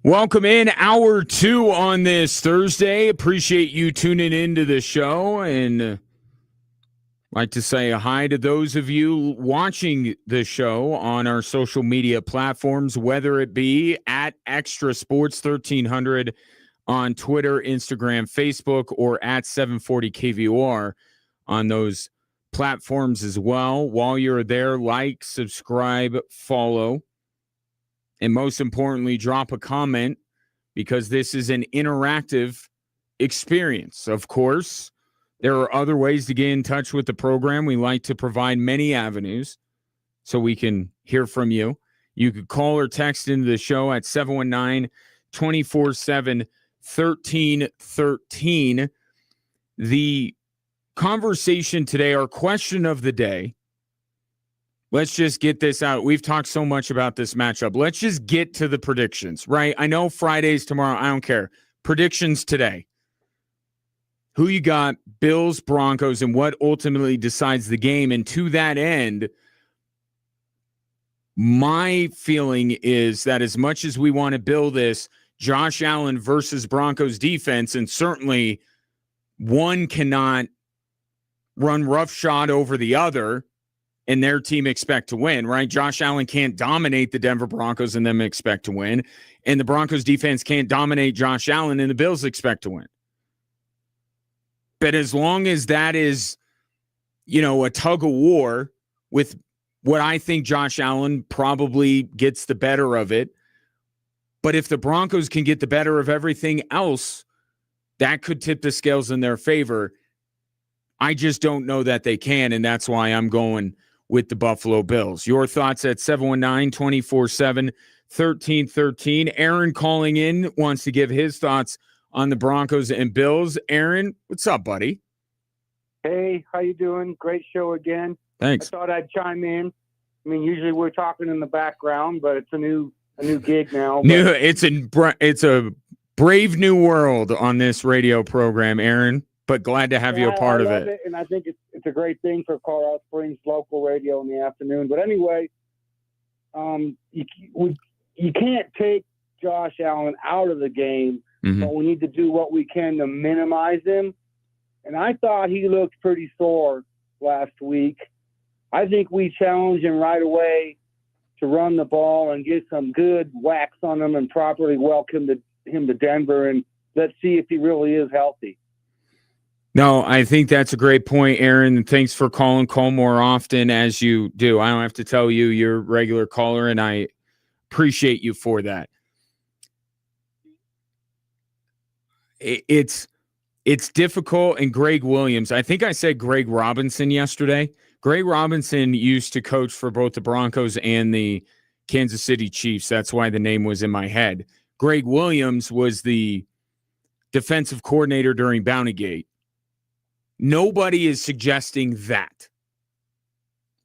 Welcome in hour 2 on this Thursday. Appreciate you tuning into the show, and like to say hi to those of you watching the show on our social media platforms, whether it be at Extra Sports 1300 on Twitter, Instagram, Facebook, or at 740 KVOR on those platforms as well. While you're there, like, subscribe, follow, and most importantly, drop a comment, because this is an interactive experience. Of course, there are other ways to get in touch with the program. We like to provide many avenues so we can hear from you. You could call or text into the show at 719-247-1313. The conversation today, our question of the day, let's just get this out. We've talked so much about this matchup. Let's just get to the predictions, right? I know Friday's tomorrow. I don't care. Predictions today. Who you got, Bills, Broncos, and what ultimately decides the game? And to that end, my feeling is that as much as we want to build this Josh Allen versus Broncos defense, and certainly one cannot run roughshod over the other and their team expect to win, right? Josh Allen can't dominate the Denver Broncos and them expect to win. And the Broncos defense can't dominate Josh Allen and the Bills expect to win. But as long as that is, a tug of war with what I think Josh Allen probably gets the better of it. But if the Broncos can get the better of everything else, that could tip the scales in their favor. I just don't know that they can, and that's why I'm going with the Buffalo Bills. Your thoughts at 719-247-1313. Aaron calling in wants to give his thoughts on the Broncos and Bills. Aaron, what's up, buddy? Hey, how you doing? Great show again. Thanks. I thought I'd chime in. I mean, usually we're talking in the background, but it's a new gig now. It's a brave new world on this radio program, Aaron. But glad to have you a part of it. And I think it's a great thing for Colorado Springs local radio in the afternoon. But anyway, you can't take Josh Allen out of the game, but we need to do what we can to minimize him. And I thought he looked pretty sore last week. I think we challenge him right away to run the ball and get some good whacks on him and properly welcome him to Denver, and let's see if he really is healthy. No, I think that's a great point, Aaron. And thanks for calling. Call more often as you do. I don't have to tell you, you're a regular caller, and I appreciate you for that. It's difficult. And Greg Williams, I think I said Greg Robinson yesterday. Greg Robinson used to coach for both the Broncos and the Kansas City Chiefs. That's why the name was in my head. Greg Williams was the defensive coordinator during Bountygate. Nobody is suggesting that.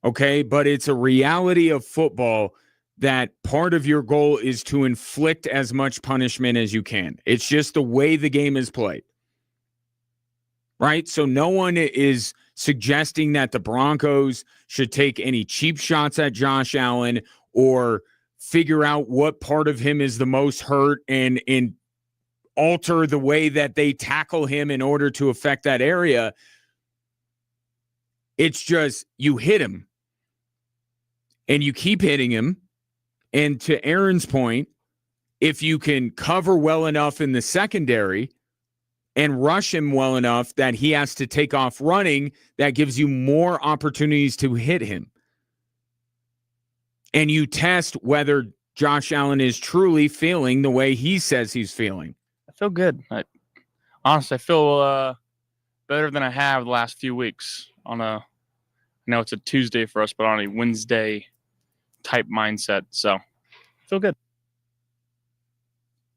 Okay, but it's a reality of football that part of your goal is to inflict as much punishment as you can. It's just the way the game is played. Right? So no one is suggesting that the Broncos should take any cheap shots at Josh Allen or figure out what part of him is the most hurt and alter the way that they tackle him in order to affect that area. It's just you hit him and you keep hitting him. And to Aaron's point, if you can cover well enough in the secondary and rush him well enough that he has to take off running, that gives you more opportunities to hit him. And you test whether Josh Allen is truly feeling the way he says he's feeling. I feel good. Honestly, I feel better than I have the last few weeks I know it's a Tuesday for us, but on a Wednesday type mindset. So I feel good.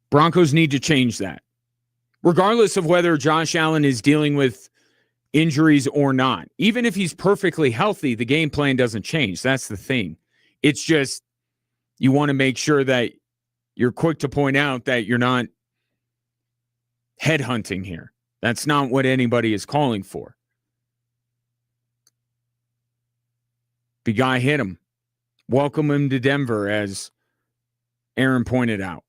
Broncos need to change that. Regardless of whether Josh Allen is dealing with injuries or not. Even if he's perfectly healthy, the game plan doesn't change. That's the thing. It's just you want to make sure that you're quick to point out that you're not headhunting here. That's not what anybody is calling for. The guy hit him. Welcome him to Denver, as Aaron pointed out.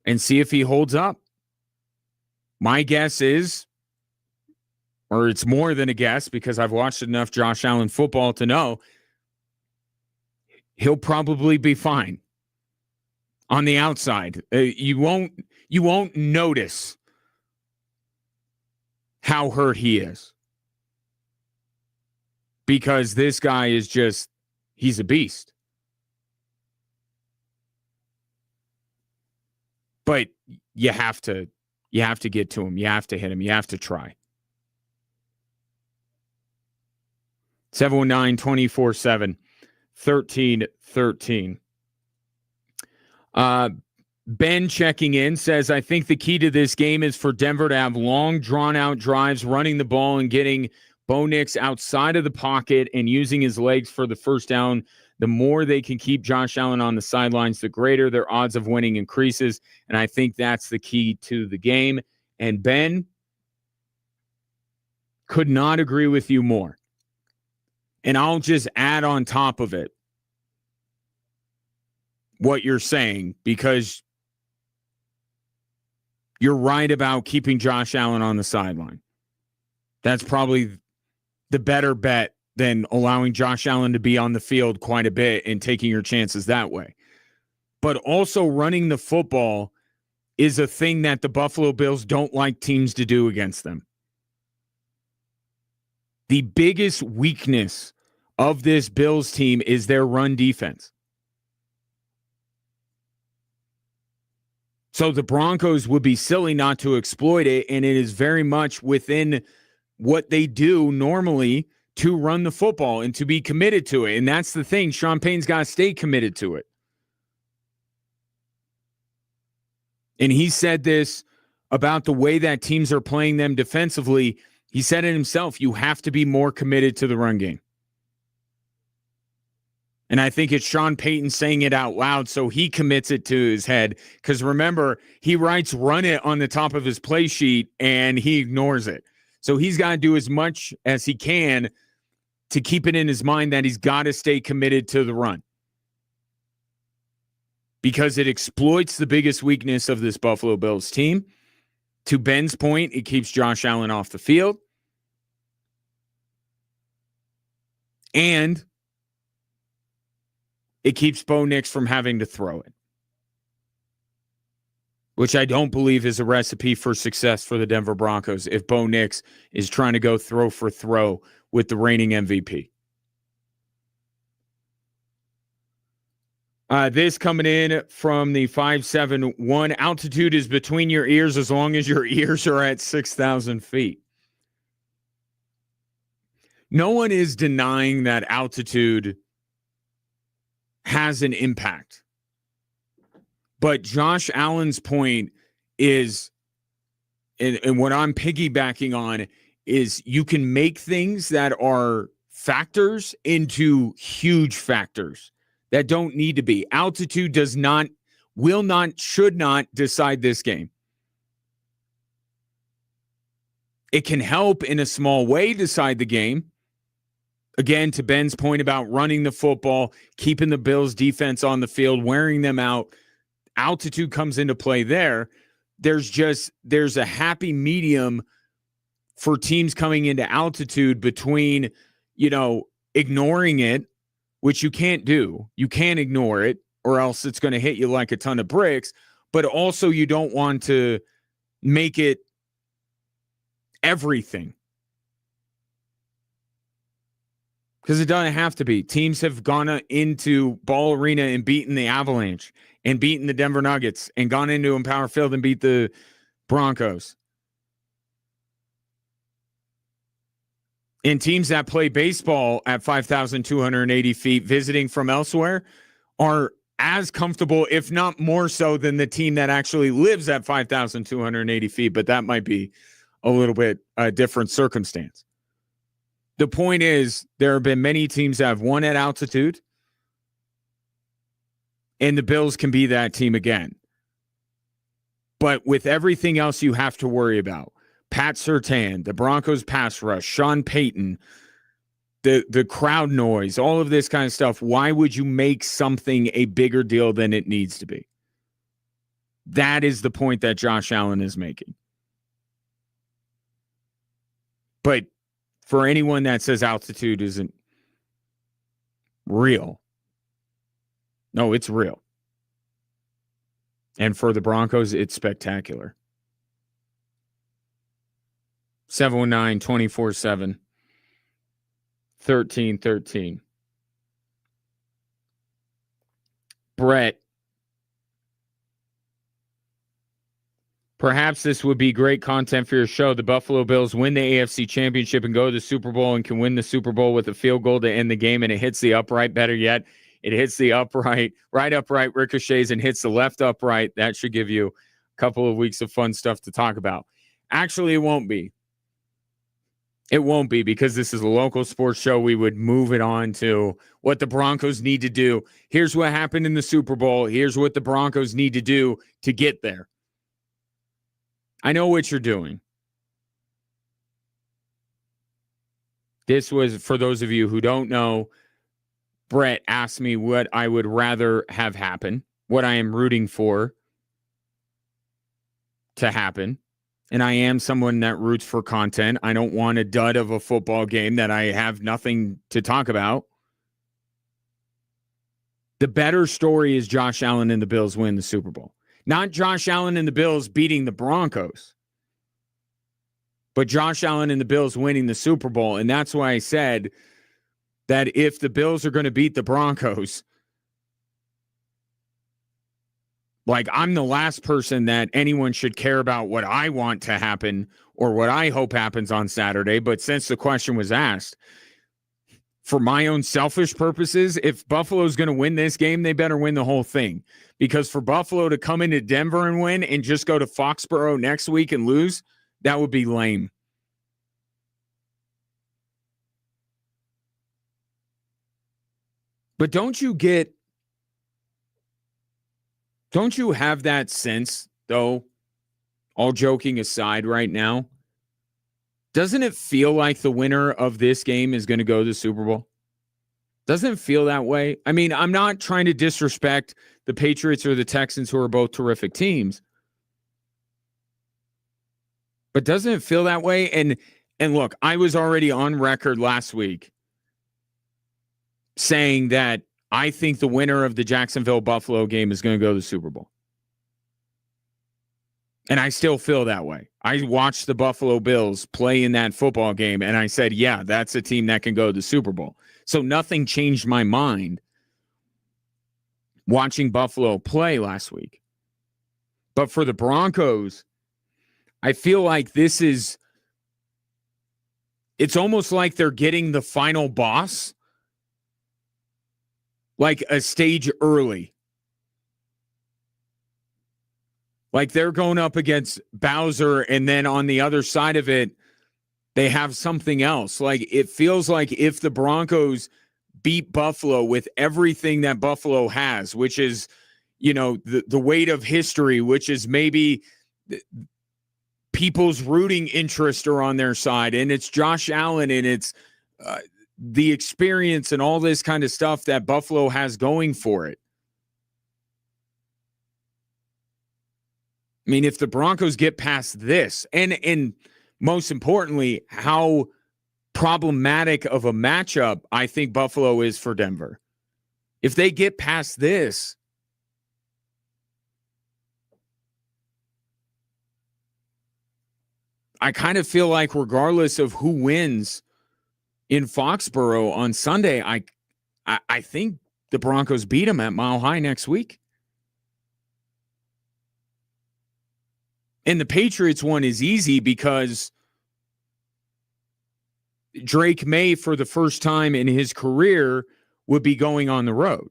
and see if he holds up. My guess is, or it's more than a guess because I've watched enough Josh Allen football to know, he'll probably be fine on the outside. You won't notice how hurt he is, because this guy is he's a beast. But you have to get to him. You have to hit him. You have to try. 719-247-1313. Ben checking in says, I think the key to this game is for Denver to have long, drawn-out drives, running the ball and getting Bo Nix outside of the pocket and using his legs for the first down. The more they can keep Josh Allen on the sidelines, the greater their odds of winning increases. And I think that's the key to the game. And Ben, could not agree with you more. And I'll just add on top of it what you're saying, because you're right about keeping Josh Allen on the sideline. That's probably the better bet than allowing Josh Allen to be on the field quite a bit and taking your chances that way. But also running the football is a thing that the Buffalo Bills don't like teams to do against them. The biggest weakness of this Bills team is their run defense. So the Broncos would be silly not to exploit it, and it is very much within what they do normally to run the football and to be committed to it. And that's the thing. Sean Payton's got to stay committed to it. And he said this about the way that teams are playing them defensively. He said it himself. You have to be more committed to the run game. And I think it's Sean Payton saying it out loud so he commits it to his head. Because remember, he writes run it on the top of his play sheet and he ignores it. So he's got to do as much as he can to keep it in his mind that he's got to stay committed to the run. Because it exploits the biggest weakness of this Buffalo Bills team. To Ben's point, it keeps Josh Allen off the field. And it keeps Bo Nix from having to throw it, which I don't believe is a recipe for success for the Denver Broncos if Bo Nix is trying to go throw for throw with the reigning MVP. This coming in from the 571. Altitude is between your ears as long as your ears are at 6,000 feet. No one is denying that altitude has an impact. But Josh Allen's point is, and what I'm piggybacking on, is you can make things that are factors into huge factors that don't need to be. Altitude does not, will not, should not decide this game. It can help in a small way decide the game. Again, to Ben's point about running the football, keeping the Bills defense on the field, wearing them out, altitude comes into play there. There's a happy medium for teams coming into altitude between, ignoring it, which you can't do. You can't ignore it or else it's going to hit you like a ton of bricks. But also you don't want to make it everything. Because it doesn't have to be. Teams have gone into Ball Arena and beaten the Avalanche and beaten the Denver Nuggets and gone into Empower Field and beat the Broncos. And teams that play baseball at 5,280 feet visiting from elsewhere are as comfortable, if not more so, than the team that actually lives at 5,280 feet. But that might be a little bit a different circumstance. The point is, there have been many teams that have won at altitude, and the Bills can be that team again. But with everything else you have to worry about, Pat Surtain, the Broncos pass rush, Sean Payton, the crowd noise, all of this kind of stuff, why would you make something a bigger deal than it needs to be? That is the point that Josh Allen is making. But for anyone that says altitude isn't real, no, it's real. And for the Broncos, it's spectacular. 719-24-7-1313. Brett, perhaps this would be great content for your show. The Buffalo Bills win the AFC Championship and go to the Super Bowl and can win the Super Bowl with a field goal to end the game, and it hits the upright. Better yet, it hits the upright, right upright, ricochets, and hits the left upright. That should give you a couple of weeks of fun stuff to talk about. Actually, it won't be. It won't be, because this is a local sports show. We would move it on to what the Broncos need to do. Here's what happened in the Super Bowl. Here's what the Broncos need to do to get there. I know what you're doing. This was, for those of you who don't know, Brett asked me what I would rather have happen, what I am rooting for to happen. And I am someone that roots for content. I don't want a dud of a football game that I have nothing to talk about. The better story is Josh Allen and the Bills win the Super Bowl. Not Josh Allen and the Bills beating the Broncos, but Josh Allen and the Bills winning the Super Bowl. And that's why I said that if the Bills are going to beat the Broncos, like, I'm the last person that anyone should care about what I want to happen or what I hope happens on Saturday. But since the question was asked, for my own selfish purposes, if Buffalo's going to win this game, they better win the whole thing. Because for Buffalo to come into Denver and win and just go to Foxborough next week and lose, that would be lame. But don't you have that sense, though, all joking aside right now, doesn't it feel like the winner of this game is going to go to the Super Bowl? Doesn't it feel that way? I mean, I'm not trying to disrespect the Patriots or the Texans, who are both terrific teams. But doesn't it feel that way? And look, I was already on record last week saying that I think the winner of the Jacksonville-Buffalo game is going to go to the Super Bowl. And I still feel that way. I watched the Buffalo Bills play in that football game, and I said, yeah, that's a team that can go to the Super Bowl. So nothing changed my mind watching Buffalo play last week. But for the Broncos, I feel like it's almost like they're getting the final boss like a stage early. Like they're going up against Bowser, and then on the other side of it, they have something else. Like, it feels like if the Broncos beat Buffalo with everything that Buffalo has, which is, the weight of history, which is maybe people's rooting interest are on their side, and it's Josh Allen, and it's the experience and all this kind of stuff that Buffalo has going for it. I mean, if the Broncos get past this, and most importantly, how problematic of a matchup I think Buffalo is for Denver. If they get past this, I kind of feel like regardless of who wins in Foxborough on Sunday, I think the Broncos beat them at Mile High next week. And the Patriots one is easy because Drake May, for the first time in his career, would be going on the road.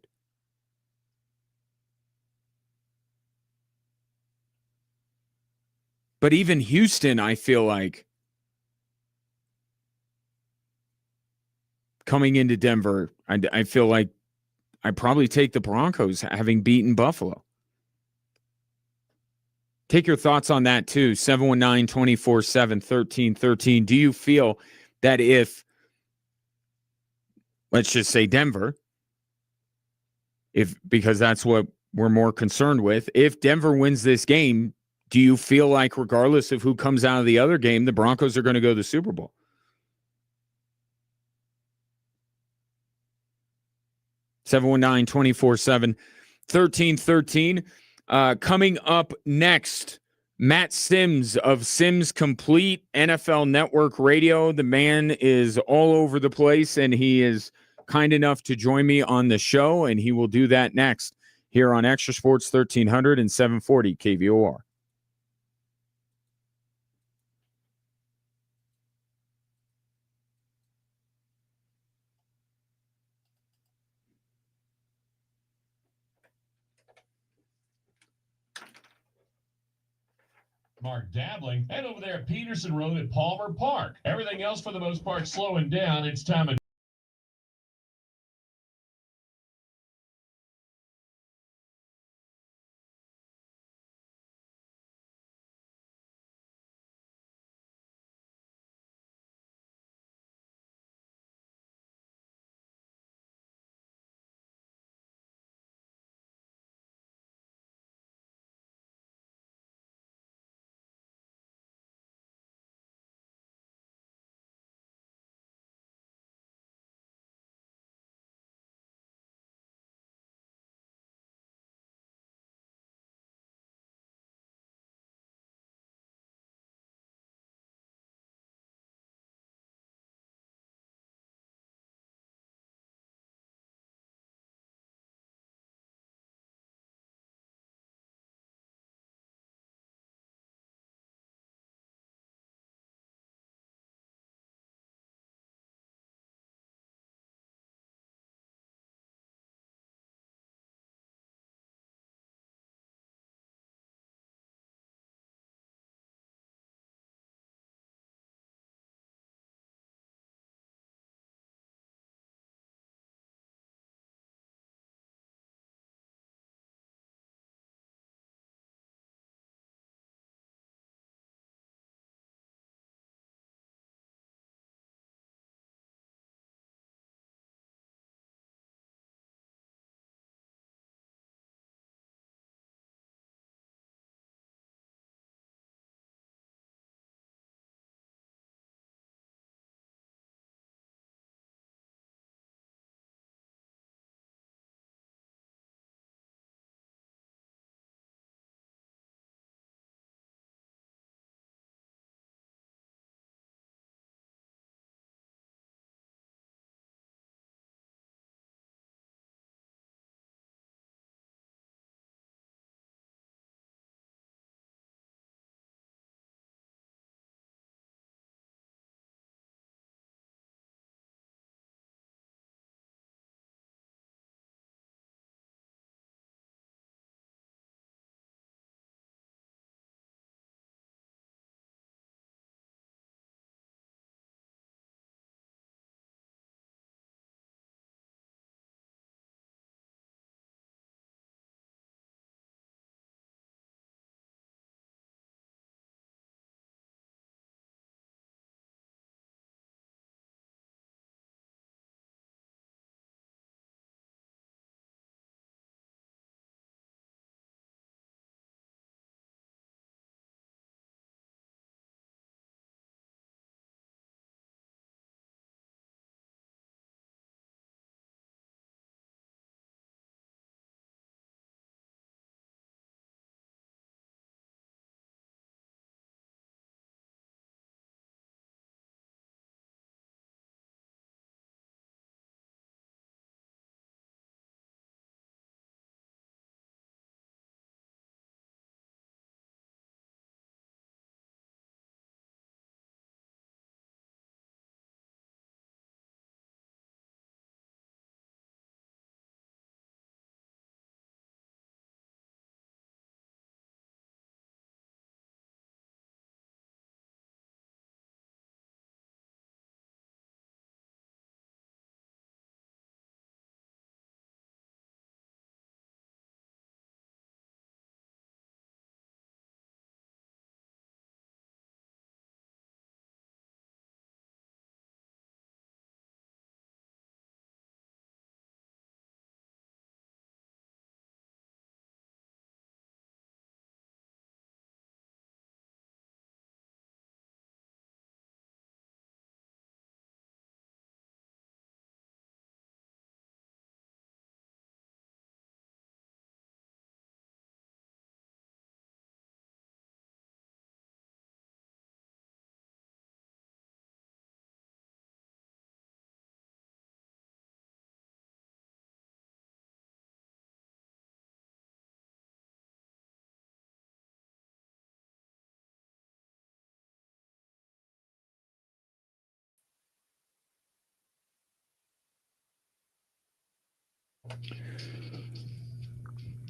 But even Houston, I feel like, coming into Denver, I feel like I probably take the Broncos, having beaten Buffalo. Take your thoughts on that too. 719-24-7-1313. Do you feel that if, let's just say Denver, because that's what we're more concerned with. If Denver wins this game, do you feel like regardless of who comes out of the other game, the Broncos are going to go to the Super Bowl? (719) 24/7 1313. Coming up next, Matt Sims of Sims Complete NFL Network Radio. The man is all over the place, and he is kind enough to join me on the show, and he will do that next here on Extra Sports 1300 and 740 KVOR. Mark dabbling, and over there at Peterson Road at Palmer Park. Everything else, for the most part, slowing down. It's time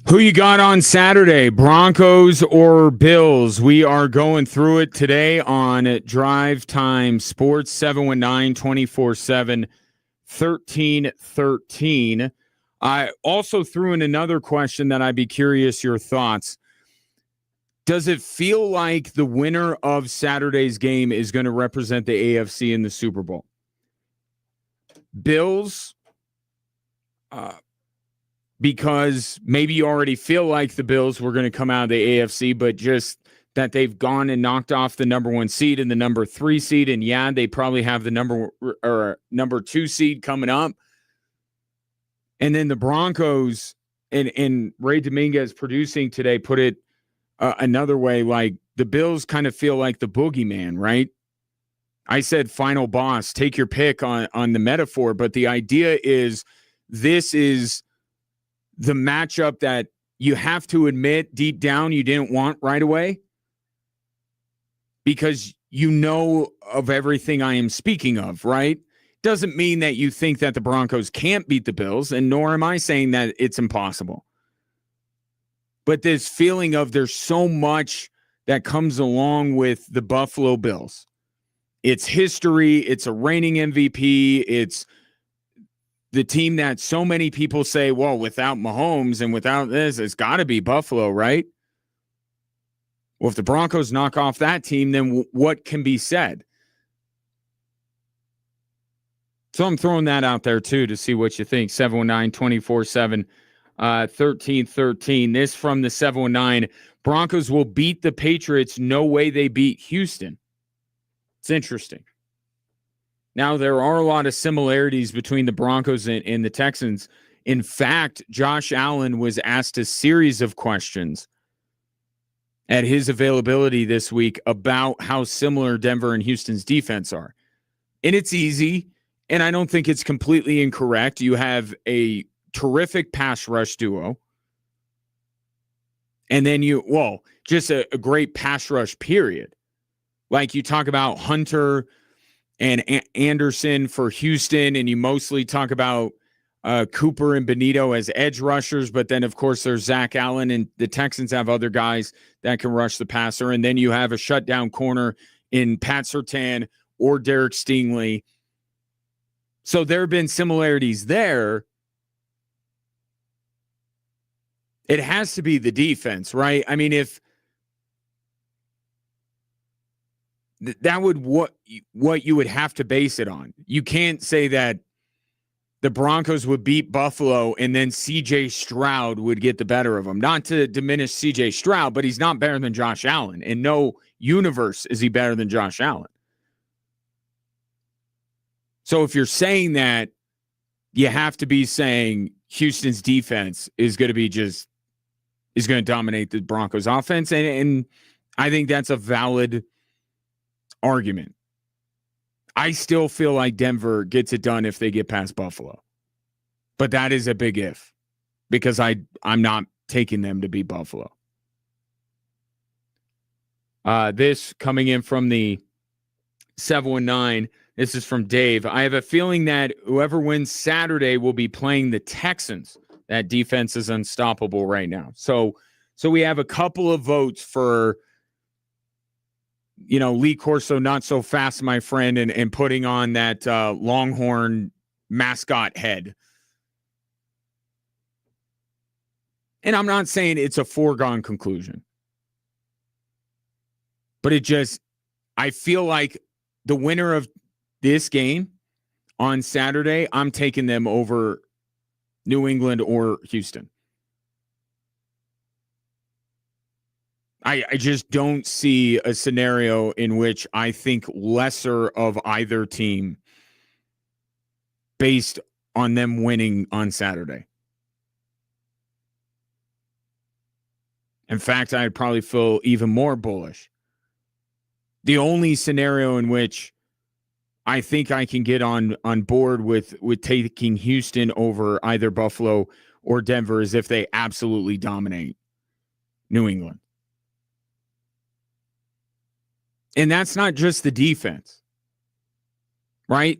Who you got on Saturday, Broncos or Bills? We are going through it today on Drive Time Sports, 719-24-7, 1313. I also threw in another question that I'd be curious your thoughts. Does it feel like the winner of Saturday's game is going to represent the AFC in the Super Bowl? Bills, because maybe you already feel like the Bills were going to come out of the AFC, but just that they've gone and knocked off the number 1 seed and the number 3 seed, and yeah, they probably have the number 2 seed coming up. And then the Broncos and Ray Dominguez producing today put it another way, like the Bills kind of feel like the boogeyman, right? I said final boss, take your pick on the metaphor, but the idea is this is the matchup that you have to admit deep down you didn't want right away because you know of everything I am speaking of, right? Doesn't mean that you think that the Broncos can't beat the Bills, and nor am I saying that it's impossible. But this feeling of there's so much that comes along with the Buffalo Bills. It's history. It's a reigning MVP. It's the team that so many people say, well, without Mahomes and without this, it's got to be Buffalo, right? Well, if the Broncos knock off that team, then what can be said? So I'm throwing that out there, too, to see what you think. 719-24-7, 1313. This from the 719. Broncos will beat the Patriots. No way they beat Houston. It's interesting. Now, there are a lot of similarities between the Broncos and the Texans. In fact, Josh Allen was asked a series of questions at his availability this week about how similar Denver and Houston's defense are. And it's easy, and I don't think it's completely incorrect. You have a terrific pass rush duo, and then just a great pass rush period. Like you talk about Hunter and Anderson for Houston, and you mostly talk about Cooper and Benito as edge rushers, but then, of course, there's Zach Allen, and the Texans have other guys that can rush the passer, and then you have a shutdown corner in Pat Surtain or Derek Stingley. So there have been similarities there. It has to be the defense, right? I mean, if that would what you would have to base it on. You can't say that the Broncos would beat Buffalo and then C.J. Stroud would get the better of them. Not to diminish C.J. Stroud, but he's not better than Josh Allen. In no universe is he better than Josh Allen. So if you're saying that, you have to be saying Houston's defense is going to dominate the Broncos offense. And I think that's a valid argument. I still feel like Denver gets it done if they get past Buffalo. But that is a big if, because I'm not taking them to beat Buffalo. This coming in from the 719. This is from Dave. I have a feeling that whoever wins Saturday will be playing the Texans. That defense is unstoppable right now. So we have a couple of votes for Lee Corso, not so fast, my friend, and putting on that Longhorn mascot head. And I'm not saying it's a foregone conclusion. But I feel like the winner of this game on Saturday, I'm taking them over New England or Houston. I just don't see a scenario in which I think lesser of either team based on them winning on Saturday. In fact, I'd probably feel even more bullish. The only scenario in which I think I can get on board with taking Houston over either Buffalo or Denver is if they absolutely dominate New England. And that's not just the defense, right?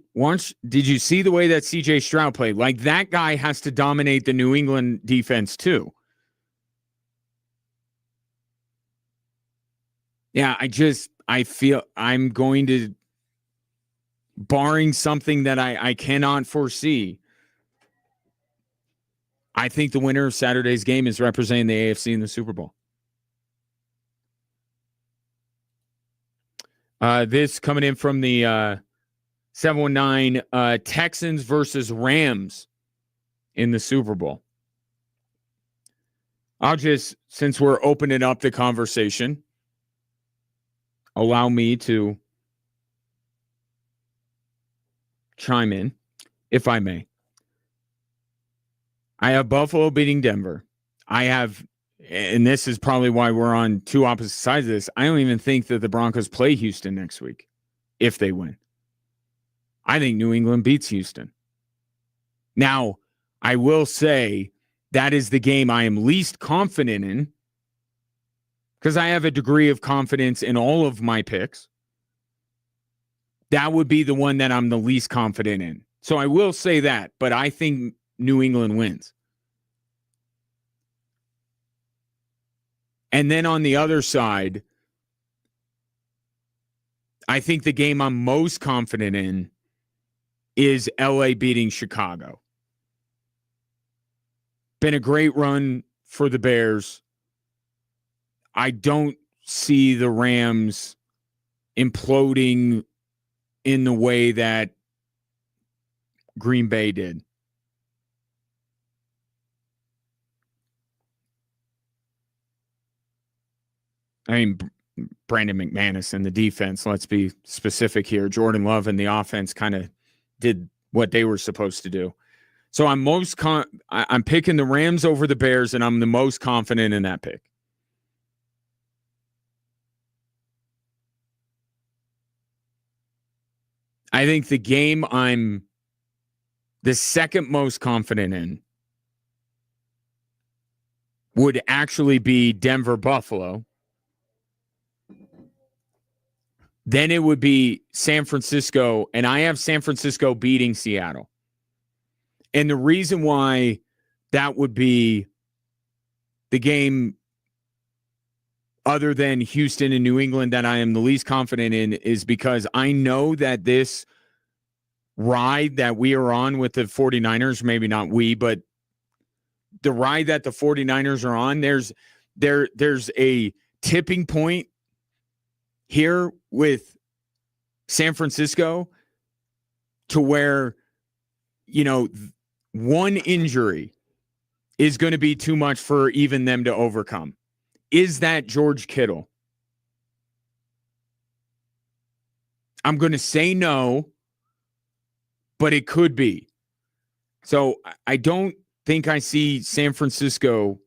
Did you see the way that CJ Stroud played? Like, that guy has to dominate the New England defense too. Yeah, I feel I'm going to, barring something that I cannot foresee, I think the winner of Saturday's game is representing the AFC in the Super Bowl. This coming in from the 719, Texans versus Rams in the Super Bowl. I'll just, since we're opening up the conversation, allow me to chime in, if I may. I have Buffalo beating Denver. I have, and this is probably why we're on two opposite sides of this, I don't even think that the Broncos play Houston next week if they win. I think New England beats Houston. Now, I will say that is the game I am least confident in, because I have a degree of confidence in all of my picks. That would be the one that I'm the least confident in. So I will say that, but I think New England wins. And then on the other side, I think the game I'm most confident in is LA beating Chicago. Been a great run for the Bears. I don't see the Rams imploding in the way that Green Bay did. I mean, Brandon McManus and the defense, let's be specific here. Jordan Love and the offense kind of did what they were supposed to do. So I'm I'm picking the Rams over the Bears, and I'm the most confident in that pick. I think the game I'm the second most confident in would actually be Denver-Buffalo. Then it would be San Francisco, and I have San Francisco beating Seattle. And the reason why that would be the game other than Houston and New England that I am the least confident in is because I know that this ride that we are on with the 49ers, maybe not we, but the ride that the 49ers are on, there's a tipping point here with San Francisco to where, one injury is going to be too much for even them to overcome. Is that George Kittle? I'm going to say no, but it could be. So I don't think I see San Francisco.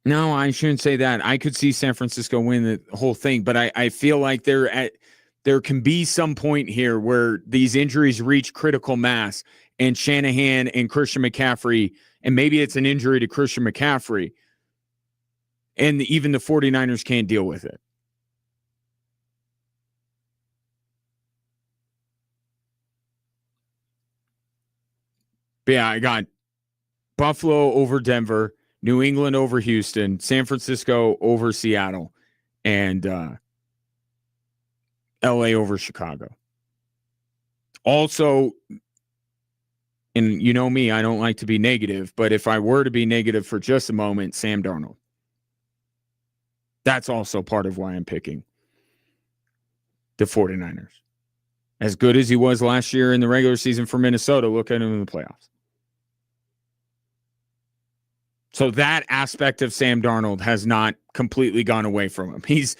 No, I shouldn't say that. I could see San Francisco win the whole thing, but I feel like there can be some point here where these injuries reach critical mass and Shanahan and Christian McCaffrey, and maybe it's an injury to Christian McCaffrey, and even the 49ers can't deal with it. But yeah, I got Buffalo over Denver, New England over Houston, San Francisco over Seattle, and LA over Chicago. Also, and you know me, I don't like to be negative, but if I were to be negative for just a moment, Sam Darnold. That's also part of why I'm picking the 49ers. As good as he was last year in the regular season for Minnesota, look at him in the playoffs. So that aspect of Sam Darnold has not completely gone away from him. He's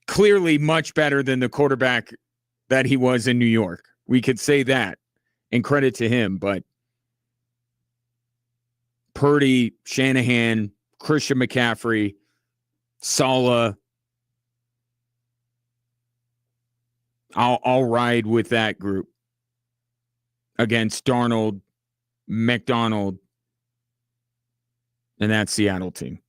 clearly much better than the quarterback that he was in New York. We could say that, and credit to him, but Purdy, Shanahan, Christian McCaffrey, Saleh, I'll ride with that group against Darnold, McDonald, and that Seattle team.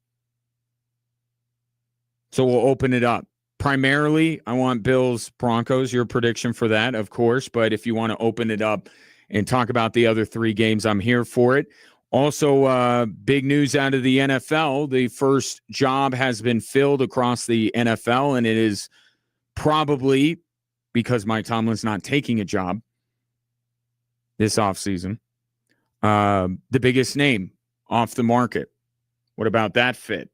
So we'll open it up. primarily, I want Bills Broncos, your prediction for that, of course. But if you want to open it up and talk about the other 3 games, I'm here for it. Also, big news out of the NFL. The first job has been filled across the NFL, and it is probably because Mike Tomlin's not taking a job this offseason. The biggest name off the market. What about that fit?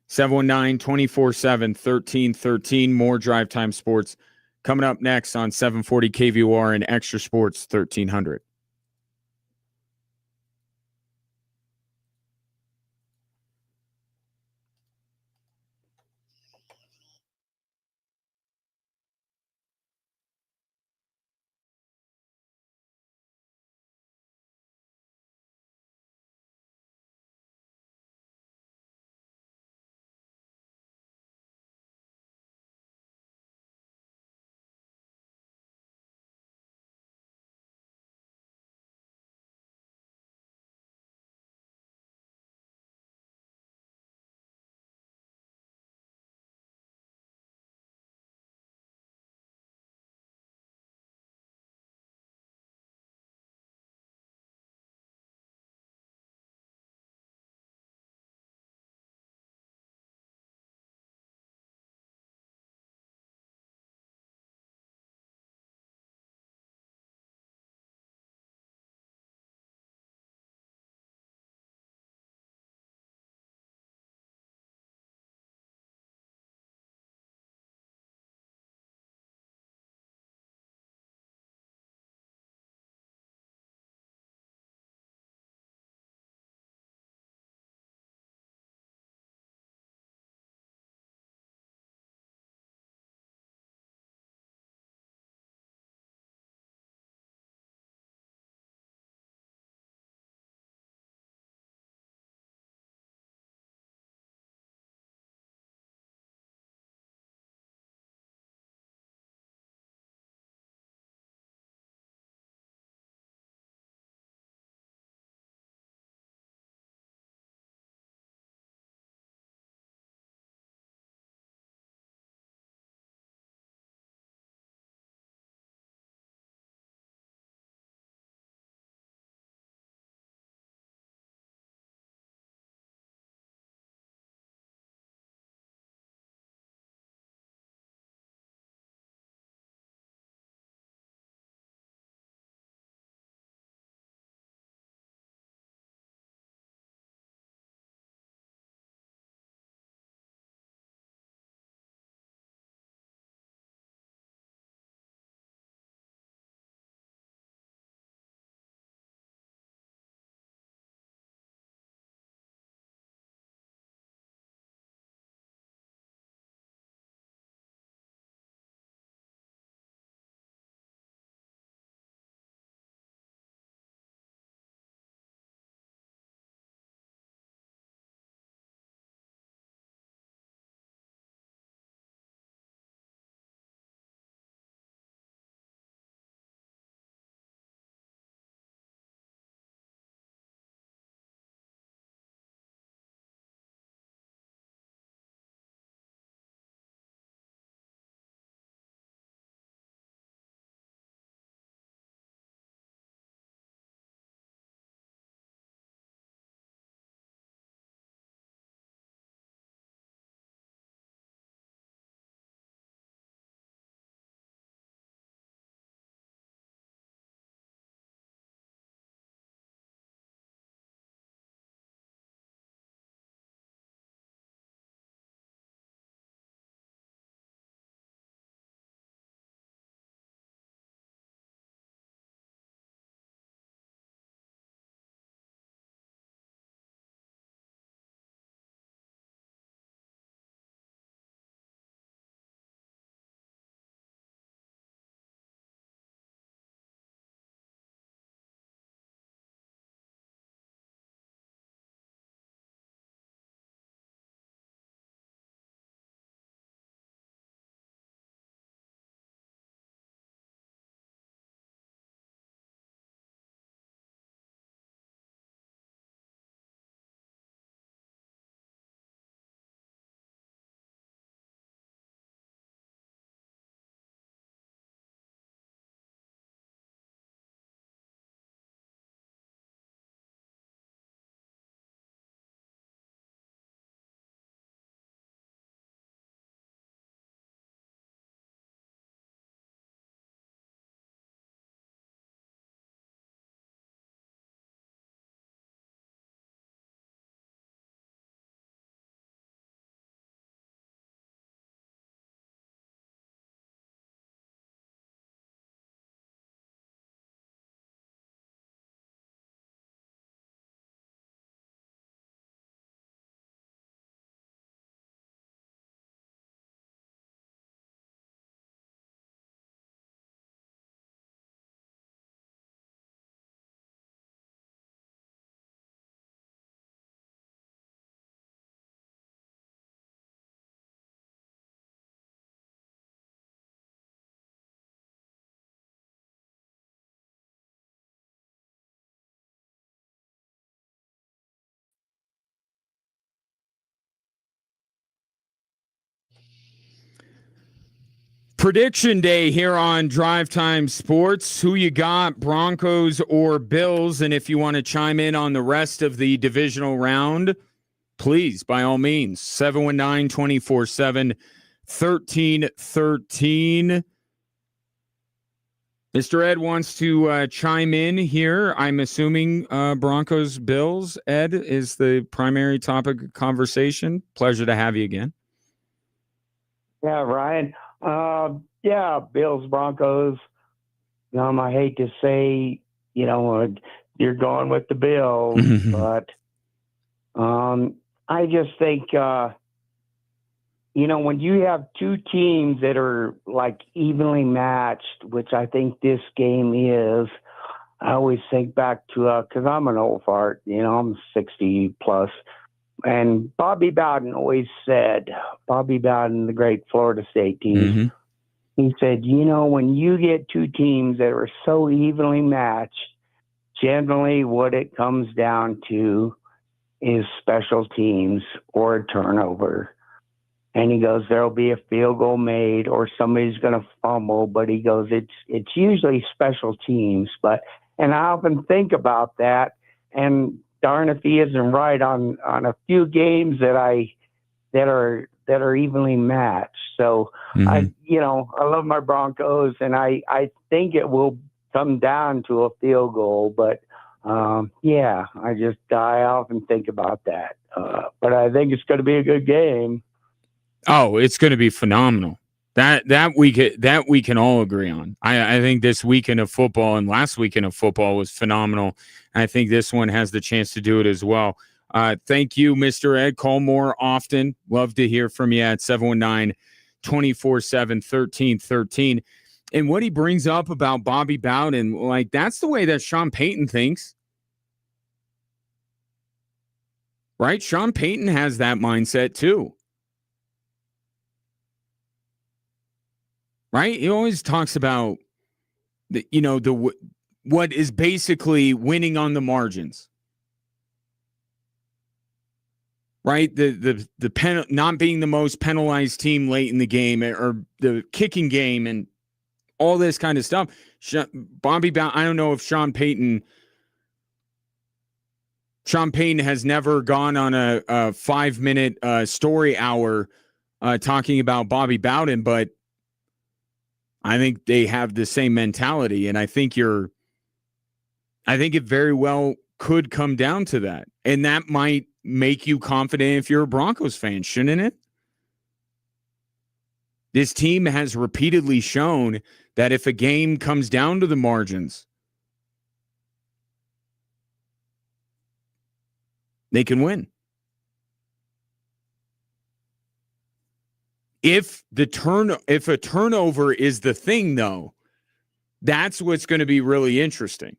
719-247-1313. More Drive Time Sports coming up next on 740 KVOR and Extra Sports 1300. Prediction day here on Drive Time Sports. Who you got, Broncos or Bills? And if you want to chime in on the rest of the divisional round, please, by all means, 719-247-1313. Mr. Ed wants to chime in here. I'm assuming Broncos Bills, Ed, is the primary topic of conversation. Pleasure to have you again. Yeah, Ryan. Yeah, Bills, Broncos. I hate to say, you're going with the Bills, but I just think, when you have two teams that are like evenly matched, which I think this game is, I always think back to, because I'm an old fart, I'm 60 plus. And Bobby Bowden always said, the great Florida State team, he said, when you get two teams that are so evenly matched, generally what it comes down to is special teams or a turnover. And he goes, there'll be a field goal made or somebody's going to fumble, but he goes, it's usually special teams. And I often think about that, and darn if he isn't right on a few games that are evenly matched. So I love my Broncos, and I think it will come down to a field goal. But I often think about that. But I think it's going to be a good game. Oh, it's going to be phenomenal. That we can all agree on. I think this weekend of football and last weekend of football was phenomenal. I think this one has the chance to do it as well. Thank you, Mr. Ed. Call more often. Love to hear from you at 719-247-1313. And what he brings up about Bobby Bowden, like that's the way that Sean Payton thinks. Right? Sean Payton has that mindset too. Right? He always talks about what is basically winning on the margins. Right? The not being the most penalized team late in the game or the kicking game and all this kind of stuff. Bobby Bowden, I don't know if Sean Payton has never gone on a 5-minute story hour talking about Bobby Bowden, but I think they have the same mentality, and I think it very well could come down to that. And that might make you confident if you're a Broncos fan, shouldn't it? This team has repeatedly shown that if a game comes down to the margins, they can win. If a turnover is the thing, though, that's what's going to be really interesting.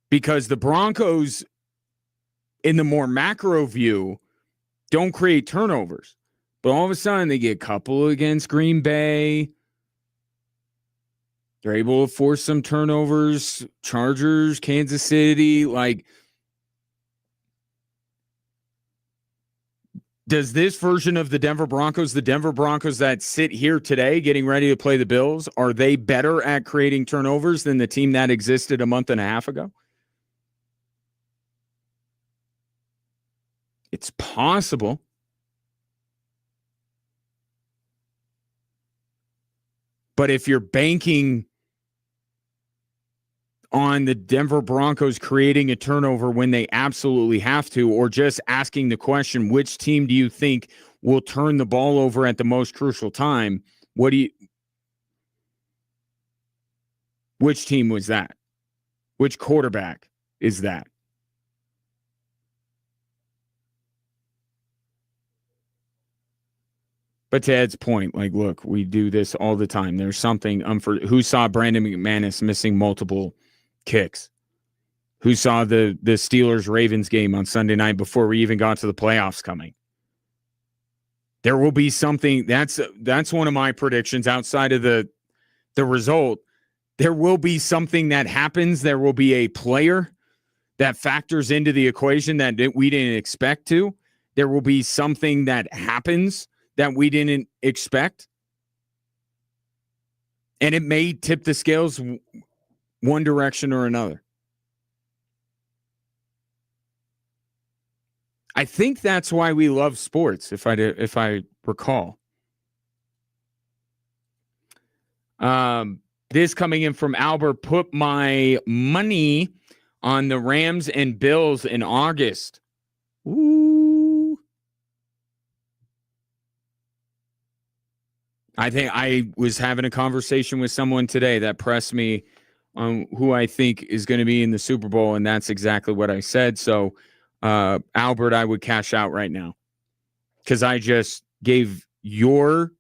Because the Broncos, in the more macro view, don't create turnovers. But all of a sudden, they get a couple against Green Bay. They're able to force some turnovers. Chargers, Kansas City, does this version of the Denver Broncos that sit here today getting ready to play the Bills, are they better at creating turnovers than the team that existed a month and a half ago? It's possible. But if you're banking on the Denver Broncos creating a turnover when they absolutely have to, or just asking the question, which team do you think will turn the ball over at the most crucial time? Which team was that? Which quarterback is that? But to Ed's point, look, we do this all the time. There's something who saw Brandon McManus missing multiple kicks? Who saw the Steelers-Ravens game on Sunday night before we even got to the playoffs coming? There will be something. That's one of my predictions outside of the result. There will be something that happens. There will be a player that factors into the equation that we didn't expect to. There will be something that happens that we didn't expect. And it may tip the scales one direction or another. I think that's why we love sports, if I recall. This coming in from Albert, put my money on the Rams and Bills in August. Ooh. I think I was having a conversation with someone today that pressed me on who I think is going to be in the Super Bowl, and that's exactly what I said. So, Albert, I would cash out right now because I just gave your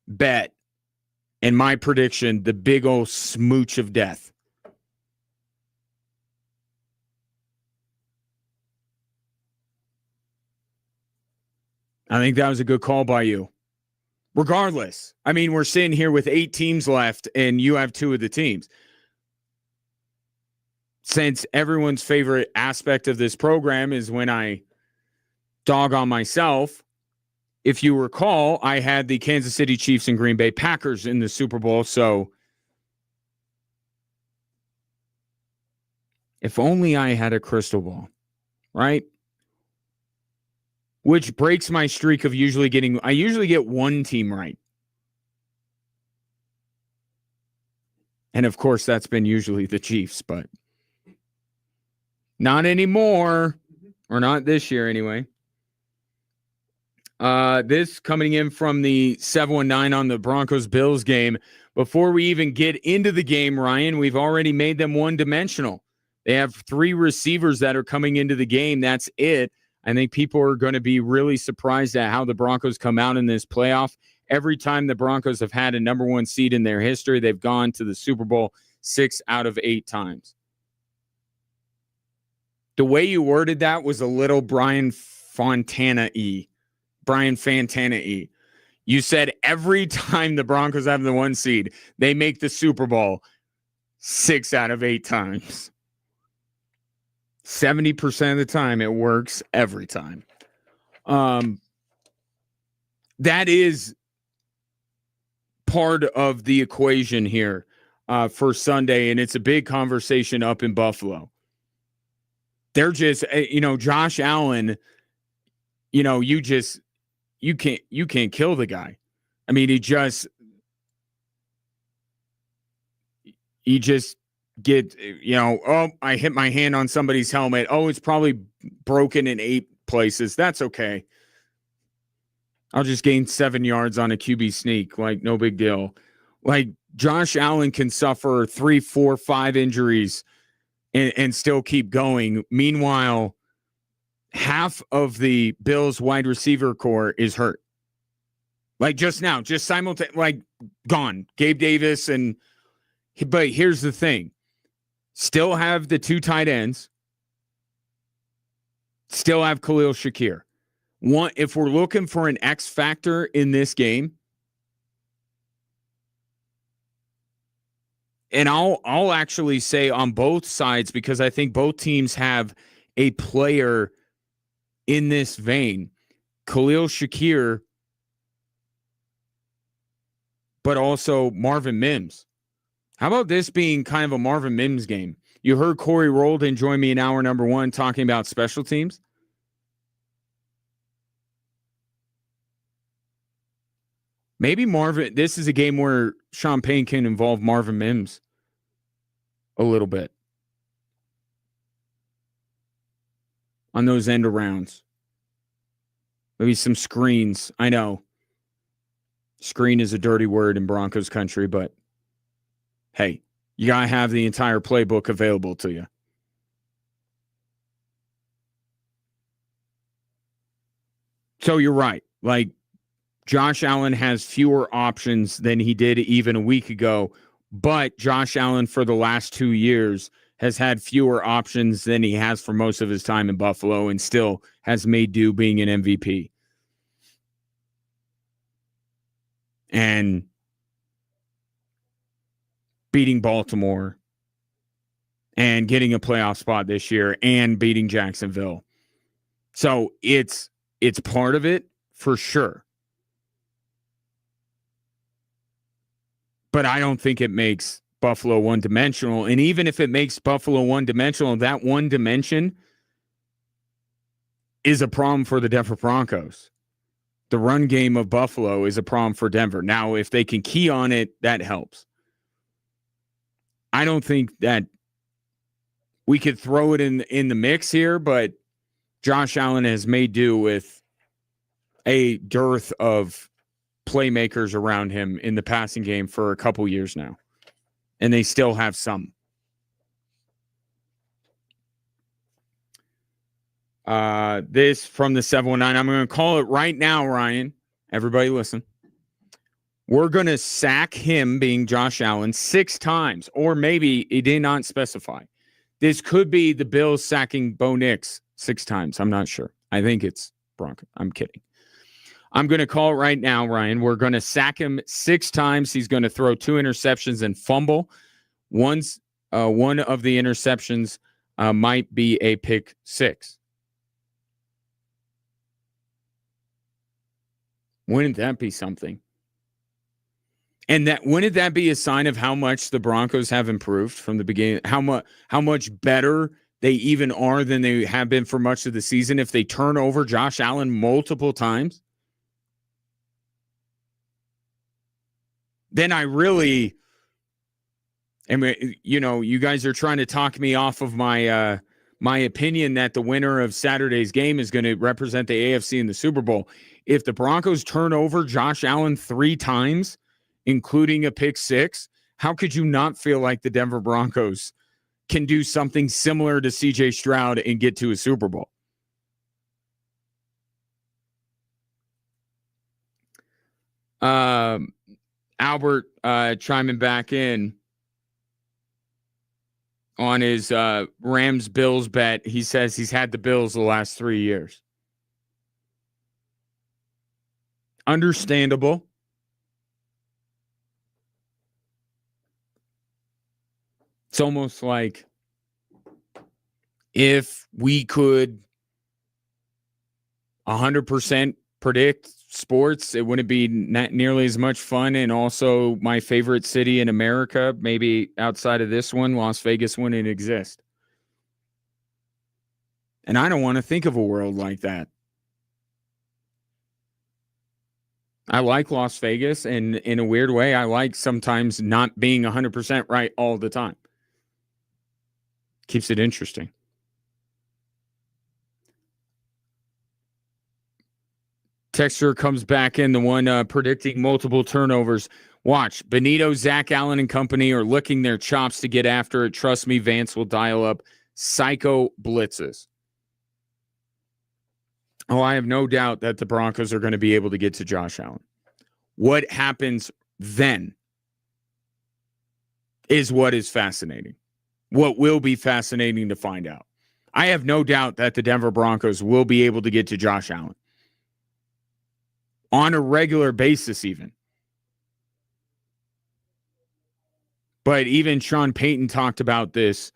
bet and my prediction the big old smooch of death. I think that was a good call by you. Regardless, I mean, we're sitting here with 8 teams left, and you have 2 of the teams. Since everyone's favorite aspect of this program is when I dog on myself, if you recall, I had the Kansas City Chiefs and Green Bay Packers in the Super Bowl, so if only I had a crystal ball, right? Which breaks my streak of I usually get one team right. And of course, that's been usually the Chiefs, but not anymore, or not this year anyway. This coming in from the 719 on the Broncos-Bills game. Before we even get into the game, Ryan, we've already made them one-dimensional. They have 3 receivers that are coming into the game. That's it. I think people are going to be really surprised at how the Broncos come out in this playoff. Every time the Broncos have had a number 1 seed in their history, they've gone to the Super Bowl 6 out of 8 times. The way you worded that was a little Brian Fantana-y. You said every time the Broncos have the 1 seed, they make the Super Bowl 6 out of 8 times. 70% of the time, it works every time. That is part of the equation here for Sunday, and it's a big conversation up in Buffalo. They're just, Josh Allen, you can't kill the guy. I mean, he just get, I hit my hand on somebody's helmet. Oh, it's probably broken in 8 places. That's okay. I'll just gain 7 yards on a QB sneak. Like, no big deal. Like, Josh Allen can suffer 3, 4, 5 injuries and still keep going. Meanwhile, half of the Bills wide receiver core is hurt. Like, just now, just simultaneously, like, gone. Gabe Davis but here's the thing. Still have the 2 tight ends. Still have Khalil Shakir. If we're looking for an X factor in this game, and I'll actually say on both sides, because I think both teams have a player in this vein. Khalil Shakir, but also Marvin Mims. How about this being kind of a Marvin Mims game? You heard Corey Roldan join me in hour number 1 talking about special teams. Maybe this is a game where Sean Payne can involve Marvin Mims a little bit on those end arounds. Maybe some screens. I know screen is a dirty word in Broncos country, but hey, you got to have the entire playbook available to you. So you're right. Like, Josh Allen has fewer options than he did even a week ago, but Josh Allen for the last 2 years has had fewer options than he has for most of his time in Buffalo and still has made do being an MVP. And beating Baltimore and getting a playoff spot this year and beating Jacksonville. So it's part of it for sure. But I don't think it makes Buffalo one-dimensional. And even if it makes Buffalo one-dimensional, that one dimension is a problem for the Denver Broncos. The run game of Buffalo is a problem for Denver. Now, if they can key on it, that helps. I don't think that we could throw it in the mix here, but Josh Allen has made do with a dearth of playmakers around him in the passing game for a couple years now. And they still have some. This from the 719. I'm going to call it right now, Ryan. Everybody listen. We're going to sack him, being Josh Allen, 6 times, or maybe he did not specify. This could be the Bills sacking Bo Nix 6 times. I'm not sure. I think it's Broncos. I'm kidding. I'm going to call it right now, Ryan. We're going to sack him 6 times. He's going to throw 2 interceptions and fumble. One of the interceptions might be a pick 6. Wouldn't that be something? And wouldn't that be a sign of how much the Broncos have improved from the beginning? How much better they even are than they have been for much of the season if they turn over Josh Allen multiple times? Then I really, you guys are trying to talk me off of my my opinion that the winner of Saturday's game is going to represent the AFC in the Super Bowl. If the Broncos turn over Josh Allen 3 times, including a pick 6, how could you not feel like the Denver Broncos can do something similar to CJ Stroud and get to a Super Bowl? Albert chiming back in on his Rams-Bills bet. He says he's had the Bills the last 3 years. Understandable. It's almost like if we could 100% predict sports, it wouldn't be not nearly as much fun. And also my favorite city in America, maybe outside of this one, Las Vegas, wouldn't exist. And I don't want to think of a world like that. I like Las Vegas, and in a weird way, I like sometimes not being 100% right all the time. Keeps it interesting. Texter comes back in, the one predicting multiple turnovers. Watch, Benito, Zach Allen, and company are licking their chops to get after it. Trust me, Vance will dial up psycho blitzes. Oh, I have no doubt that the Broncos are going to be able to get to Josh Allen. What happens then is what is fascinating. What will be fascinating to find out. I have no doubt that the Denver Broncos will be able to get to Josh Allen on a regular basis even. But even Sean Payton talked about this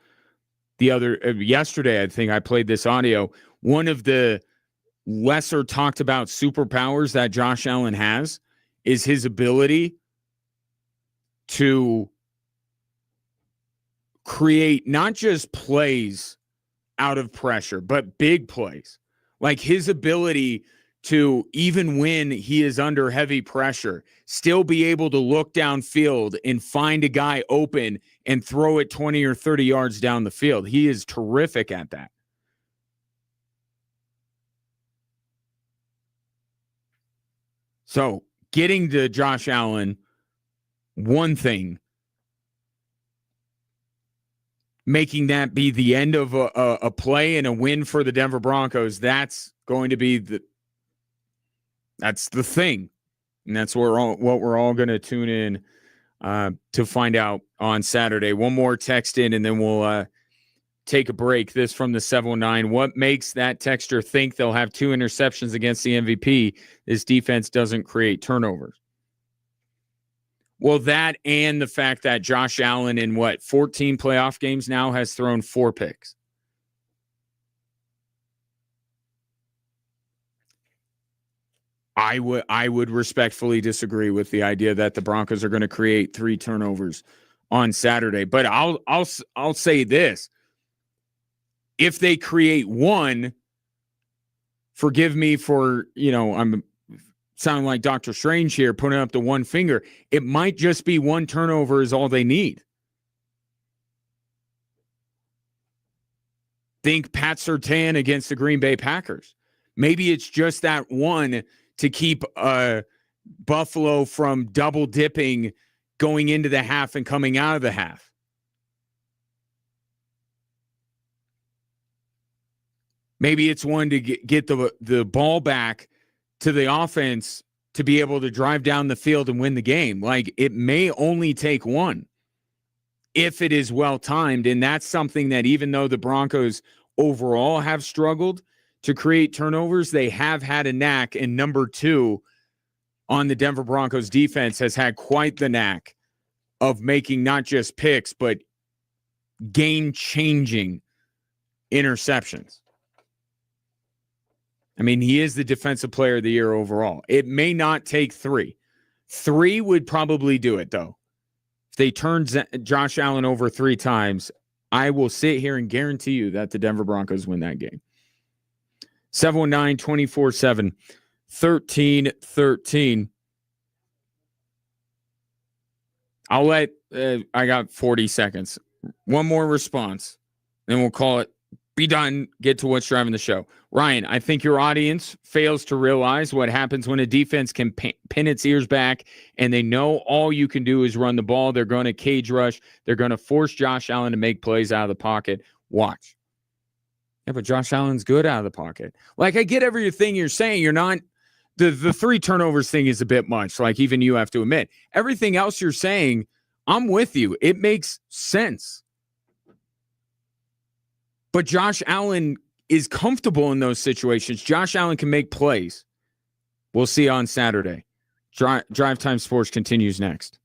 yesterday. I think I played this audio. One of the lesser talked about superpowers that Josh Allen has is his ability to create not just plays out of pressure, but big plays. Like his ability to, even when he is under heavy pressure, still be able to look downfield and find a guy open and throw it 20 or 30 yards down the field. He is terrific at that. So getting to Josh Allen, one thing, making that be the end of a play and a win for the Denver Broncos, that's going to be that's the thing. And that's what we're all going to tune in to find out on Saturday. One more text in, and then we'll take a break. This from the 719. What makes that texter think they'll have 2 interceptions against the MVP? This defense doesn't create turnovers. Well, that and the fact that Josh Allen in 14 playoff games now has thrown 4 picks. I would respectfully disagree with the idea that the Broncos are going to create 3 turnovers on Saturday. But I'll say this. If they create 1, forgive me for, I'm sounding like Doctor Strange here, putting up the one finger. It might just be 1 turnover is all they need. Think Pat Surtain against the Green Bay Packers. Maybe it's just that 1 to keep Buffalo from double dipping going into the half and coming out of the half. Maybe it's 1 to get the ball back to the offense to be able to drive down the field and win the game. Like, it may only take 1 if it is well timed. And that's something that, even though the Broncos overall have struggled to create turnovers, they have had a knack. And number 2 on the Denver Broncos defense has had quite the knack of making not just picks, but game-changing interceptions. I mean, he is the defensive player of the year overall. It may not take 3. 3 would probably do it, though. If they turn Josh Allen over 3 times, I will sit here and guarantee you that the Denver Broncos win that game. 719-247-1313. I'll let, I got 40 seconds. One more response, then we'll call it, be done, get to what's driving the show. Ryan, I think your audience fails to realize what happens when a defense can pin its ears back and they know all you can do is run the ball. They're going to cage rush. They're going to force Josh Allen to make plays out of the pocket. Watch. Yeah, but Josh Allen's good out of the pocket. Like, I get everything you're saying. You're not – the 3 turnovers thing is a bit much, like even you have to admit. Everything else you're saying, I'm with you. It makes sense. But Josh Allen is comfortable in those situations. Josh Allen can make plays. We'll see you on Saturday. Drive Time Sports continues next.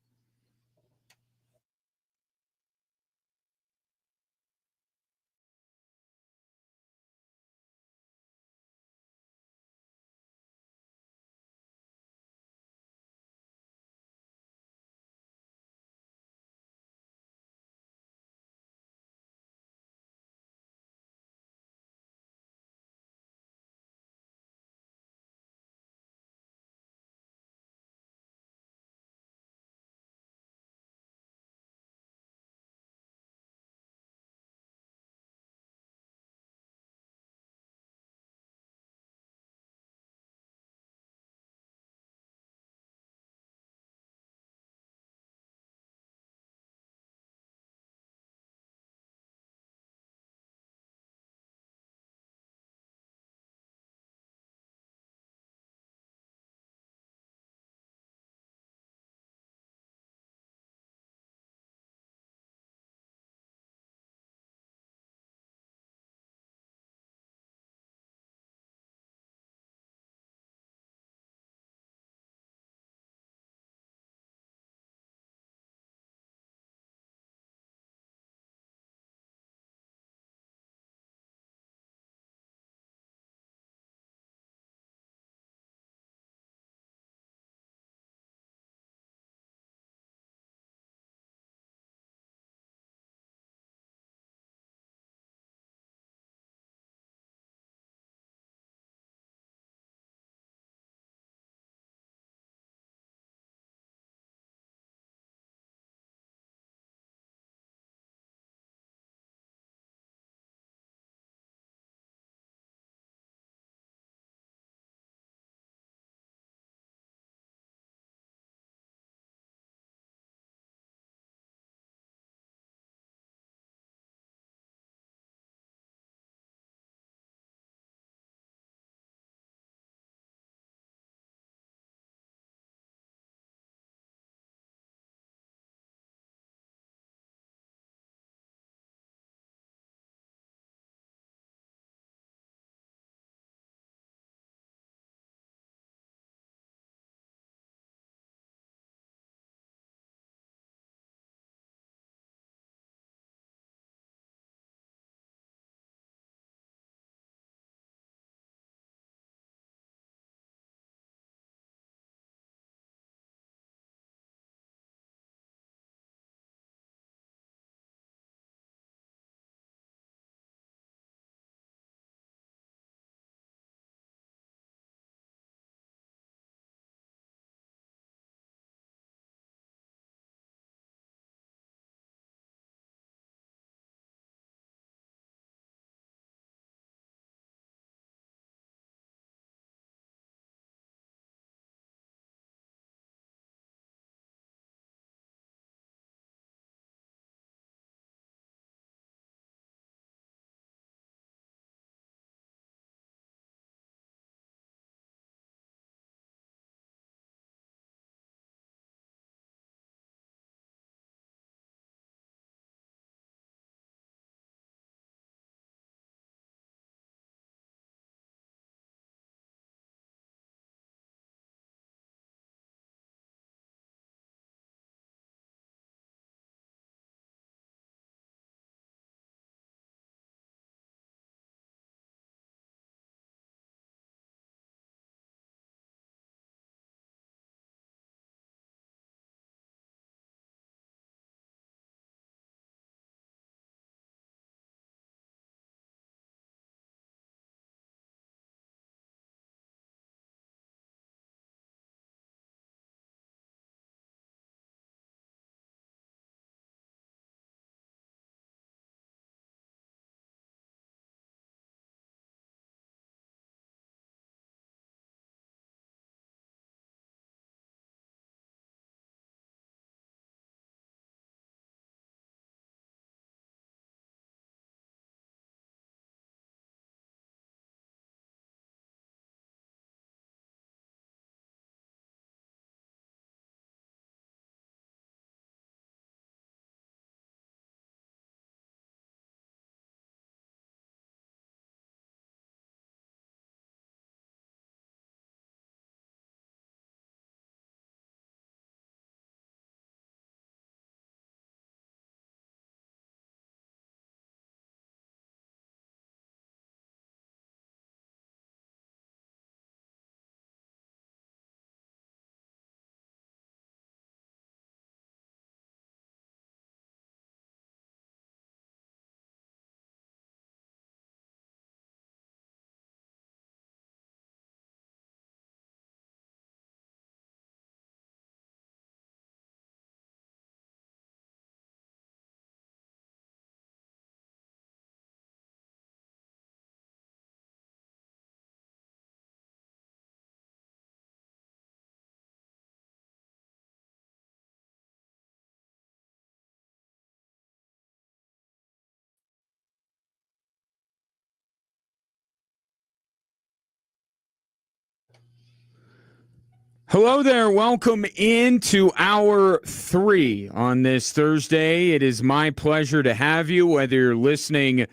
Hello there. Welcome into hour 3 on this Thursday. It is my pleasure to have you, whether you're listening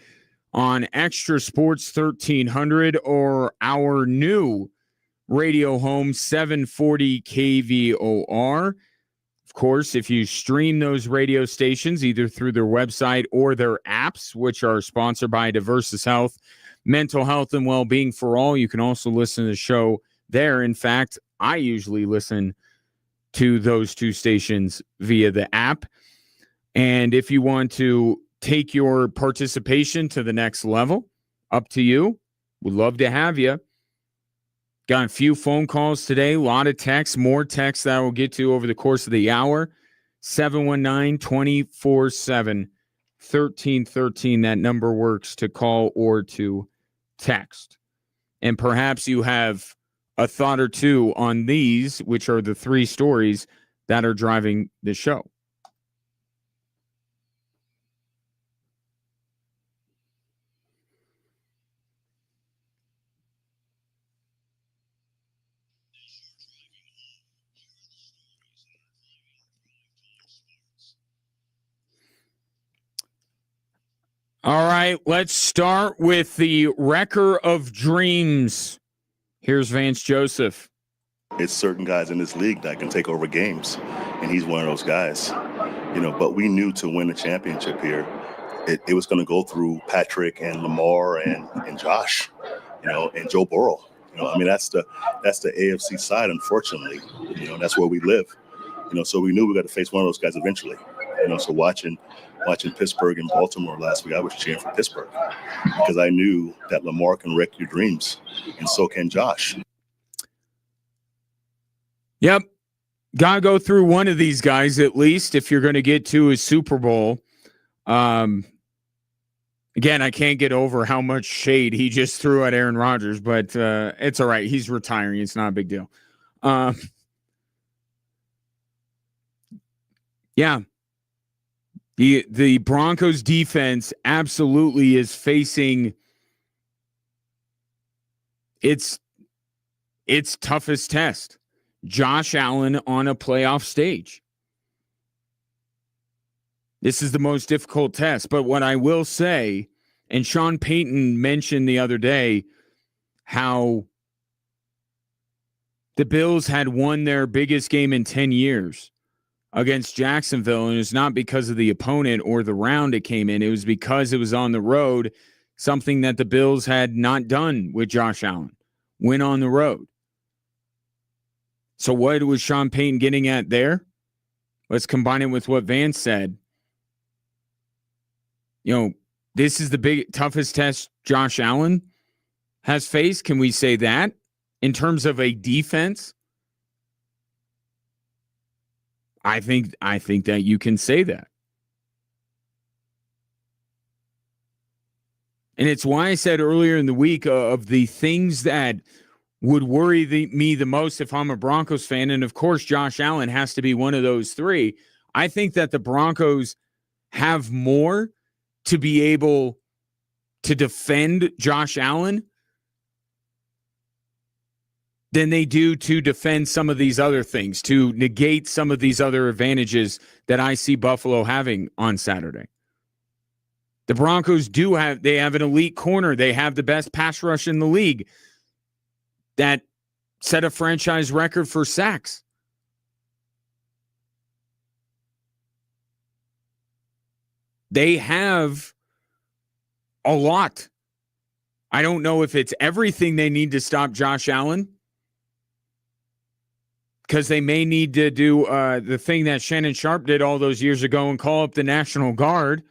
on Extra Sports 1300 or our new radio home 740 KVOR. Of course, if you stream those radio stations either through their website or their apps, which are sponsored by Diversus Health, Mental Health and Well-Being for All, you can also listen to the show there. In fact, I usually listen to those two stations via the app. And if you want to take your participation to the next level, up to you. We'd love to have you. Got a few phone calls today, a lot of texts, more texts that I will get to over the course of the hour. 719-247-1313. That number works to call or to text. And perhaps you have a thought or two on these, which are the 3 stories that are driving the show. All right, let's start with the wrecker of dreams. Here's Vance Joseph. It's certain guys in this league that can take over games, and he's one of those guys. But we knew to win a championship here, it was going to go through Patrick and Lamar and Josh, and Joe Burrow. That's the AFC side, unfortunately. That's where we live. So we knew we got to face one of those guys eventually. So watching Pittsburgh and Baltimore last week, I was cheering for Pittsburgh because I knew that Lamar can wreck your dreams, and so can Josh. Yep. Got to go through one of these guys at least if you're going to get to a Super Bowl. Again, I can't get over how much shade he just threw at Aaron Rodgers, but it's all right. He's retiring. It's not a big deal. Yeah. The Broncos defense absolutely is facing its toughest test. Josh Allen on a playoff stage. This is the most difficult test. But what I will say, and Sean Payton mentioned the other day how the Bills had won their biggest game in 10 years against Jacksonville, and it's not because of the opponent or the round it came in. It was because it was on the road, something that the Bills had not done with Josh Allen. Went on the road. So what was Sean Payton getting at there? Let's combine it with what Vance said. This is the toughest test Josh Allen has faced. Can we say that in terms of a defense? I think that you can say that. And it's why I said earlier in the week of the things that would worry me the most if I'm a Broncos fan, and of course Josh Allen has to be one of those 3. I think that the Broncos have more to be able to defend Josh Allen than they do to defend some of these other things, to negate some of these other advantages that I see Buffalo having on Saturday. The Broncos have an elite corner. They have the best pass rush in the league that set a franchise record for sacks. They have a lot. I don't know if it's everything they need to stop Josh Allen, because they may need to do the thing that Shannon Sharp did all those years ago and call up the National Guard.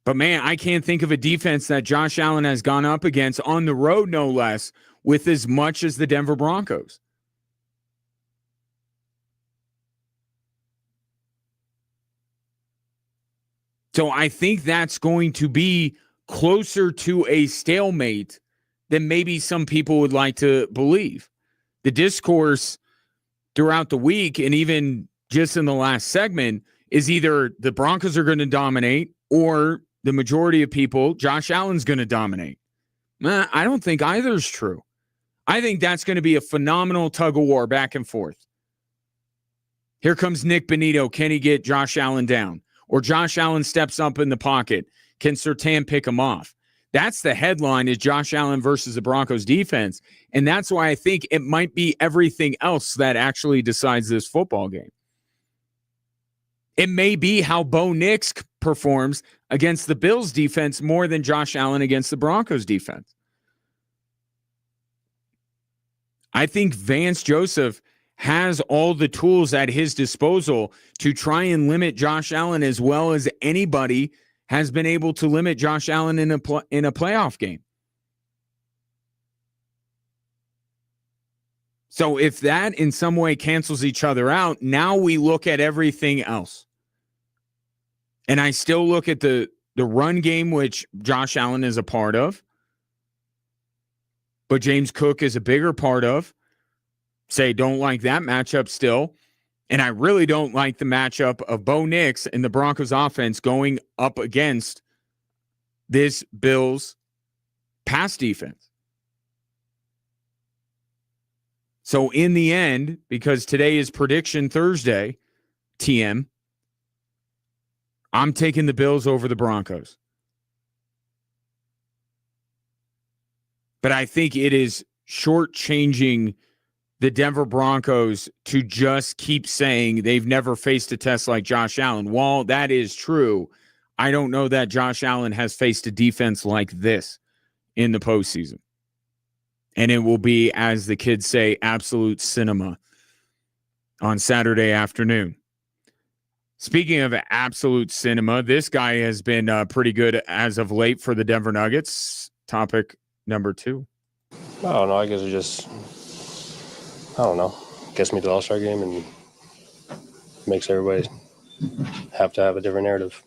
But, man, I can't think of a defense that Josh Allen has gone up against on the road, no less, with as much as the Denver Broncos. So I think that's going to be closer to a stalemate than maybe some people would like to believe. The discourse throughout the week, and even just in the last segment, is either the Broncos are going to dominate or the majority of people, Josh Allen's going to dominate. I don't think either is true. I think that's going to be a phenomenal tug of war back and forth. Here comes Nick Bonito. Can he get Josh Allen down? Or Josh Allen steps up in the pocket. Can Surtain pick him off? That's the headline, is Josh Allen versus the Broncos defense. And that's why I think it might be everything else that actually decides this football game. It may be how Bo Nix performs against the Bills defense more than Josh Allen against the Broncos defense. I think Vance Joseph has all the tools at his disposal to try and limit Josh Allen as well as anybody has been able to limit Josh Allen in a playoff game. So if that in some way cancels each other out, now we look at everything else. And I still look at the run game, which Josh Allen is a part of, but James Cook is a bigger part of. Say, don't like that matchup still. And I really don't like the matchup of Bo Nix and the Broncos offense going up against this Bills pass defense. So in the end, because today is Prediction Thursday, TM, I'm taking the Bills over the Broncos. But I think it is shortchanging the Denver Broncos to just keep saying they've never faced a test like Josh Allen. While that is true, I don't know that Josh Allen has faced a defense like this in the postseason. And it will be, as the kids say, absolute cinema on Saturday afternoon. Speaking of absolute cinema, this guy has been pretty good as of late for the Denver Nuggets. Topic number 2. I don't know. I guess it just, I don't know, gets me to the All-Star game and makes everybody have to have a different narrative.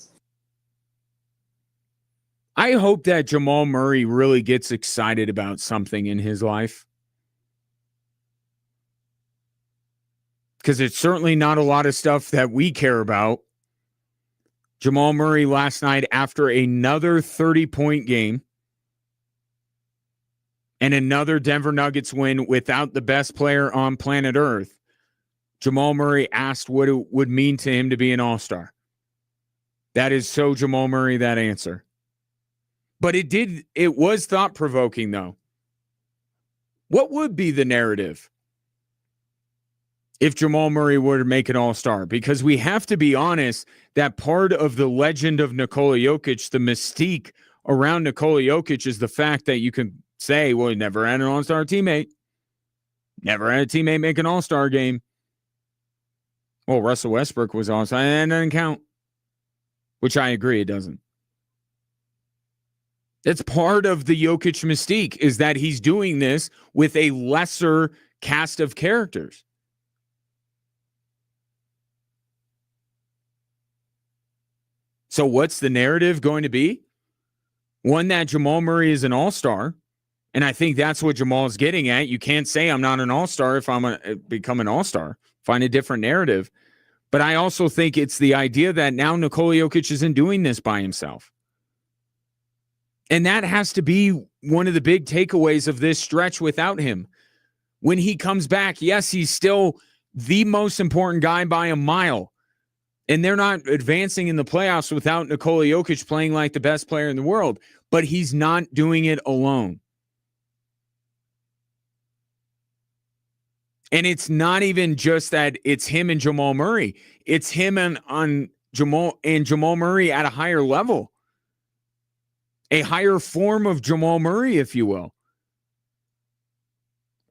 I hope that Jamal Murray really gets excited about something in his life. Because it's certainly not a lot of stuff that we care about. Jamal Murray last night, after another 30-point game and another Denver Nuggets win without the best player on planet Earth, Jamal Murray asked what it would mean to him to be an all-star. That is so Jamal Murray, that answer. But it was thought-provoking, though. What would be the narrative if Jamal Murray were to make an all-star? Because we have to be honest that part of the legend of Nikola Jokic, the mystique around Nikola Jokic, is the fact that you can say, well, he never had an all-star teammate. Never had a teammate make an all-star game. Well, Russell Westbrook was all-star, and that doesn't count. Which I agree, it doesn't. It's part of the Jokic mystique, is that he's doing this with a lesser cast of characters. So what's the narrative going to be? One, that Jamal Murray is an all-star, and I think that's what Jamal's getting at. You can't say I'm not an all-star if I'm going to become an all-star. Find a different narrative. But I also think it's the idea that now Nikola Jokic isn't doing this by himself. And that has to be one of the big takeaways of this stretch without him. When he comes back, yes, he's still the most important guy by a mile. And they're not advancing in the playoffs without Nikola Jokic playing like the best player in the world. But he's not doing it alone. And it's not even just that it's him and Jamal Murray. It's him and Jamal Murray at a higher level. A higher form of Jamal Murray, if you will.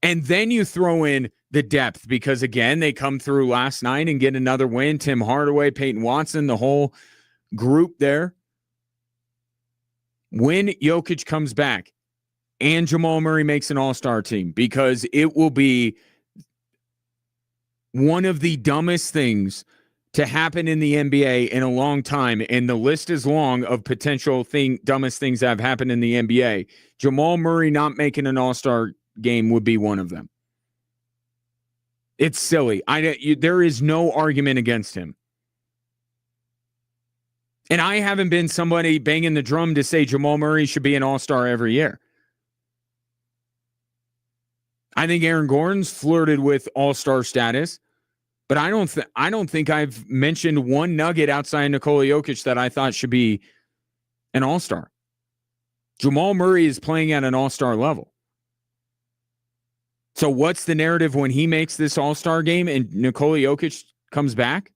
And then you throw in the depth because, again, they come through last night and get another win. Tim Hardaway, Peyton Watson, the whole group there. When Jokic comes back and Jamal Murray makes an all-star team, because it will be one of the dumbest things to happen in the NBA in a long time, and the list is long of potential dumbest things that have happened in the NBA. Jamal Murray not making an all-star game would be one of them. It's silly. There is no argument against him. And I haven't been somebody banging the drum to say Jamal Murray should be an all-star every year. I think Aaron Gordon's flirted with all-star status, but I don't think I've mentioned one Nugget outside Nikola Jokic that I thought should be an all-star. Jamal Murray is playing at an all-star level. So what's the narrative when he makes this all-star game and Nikola Jokic comes back?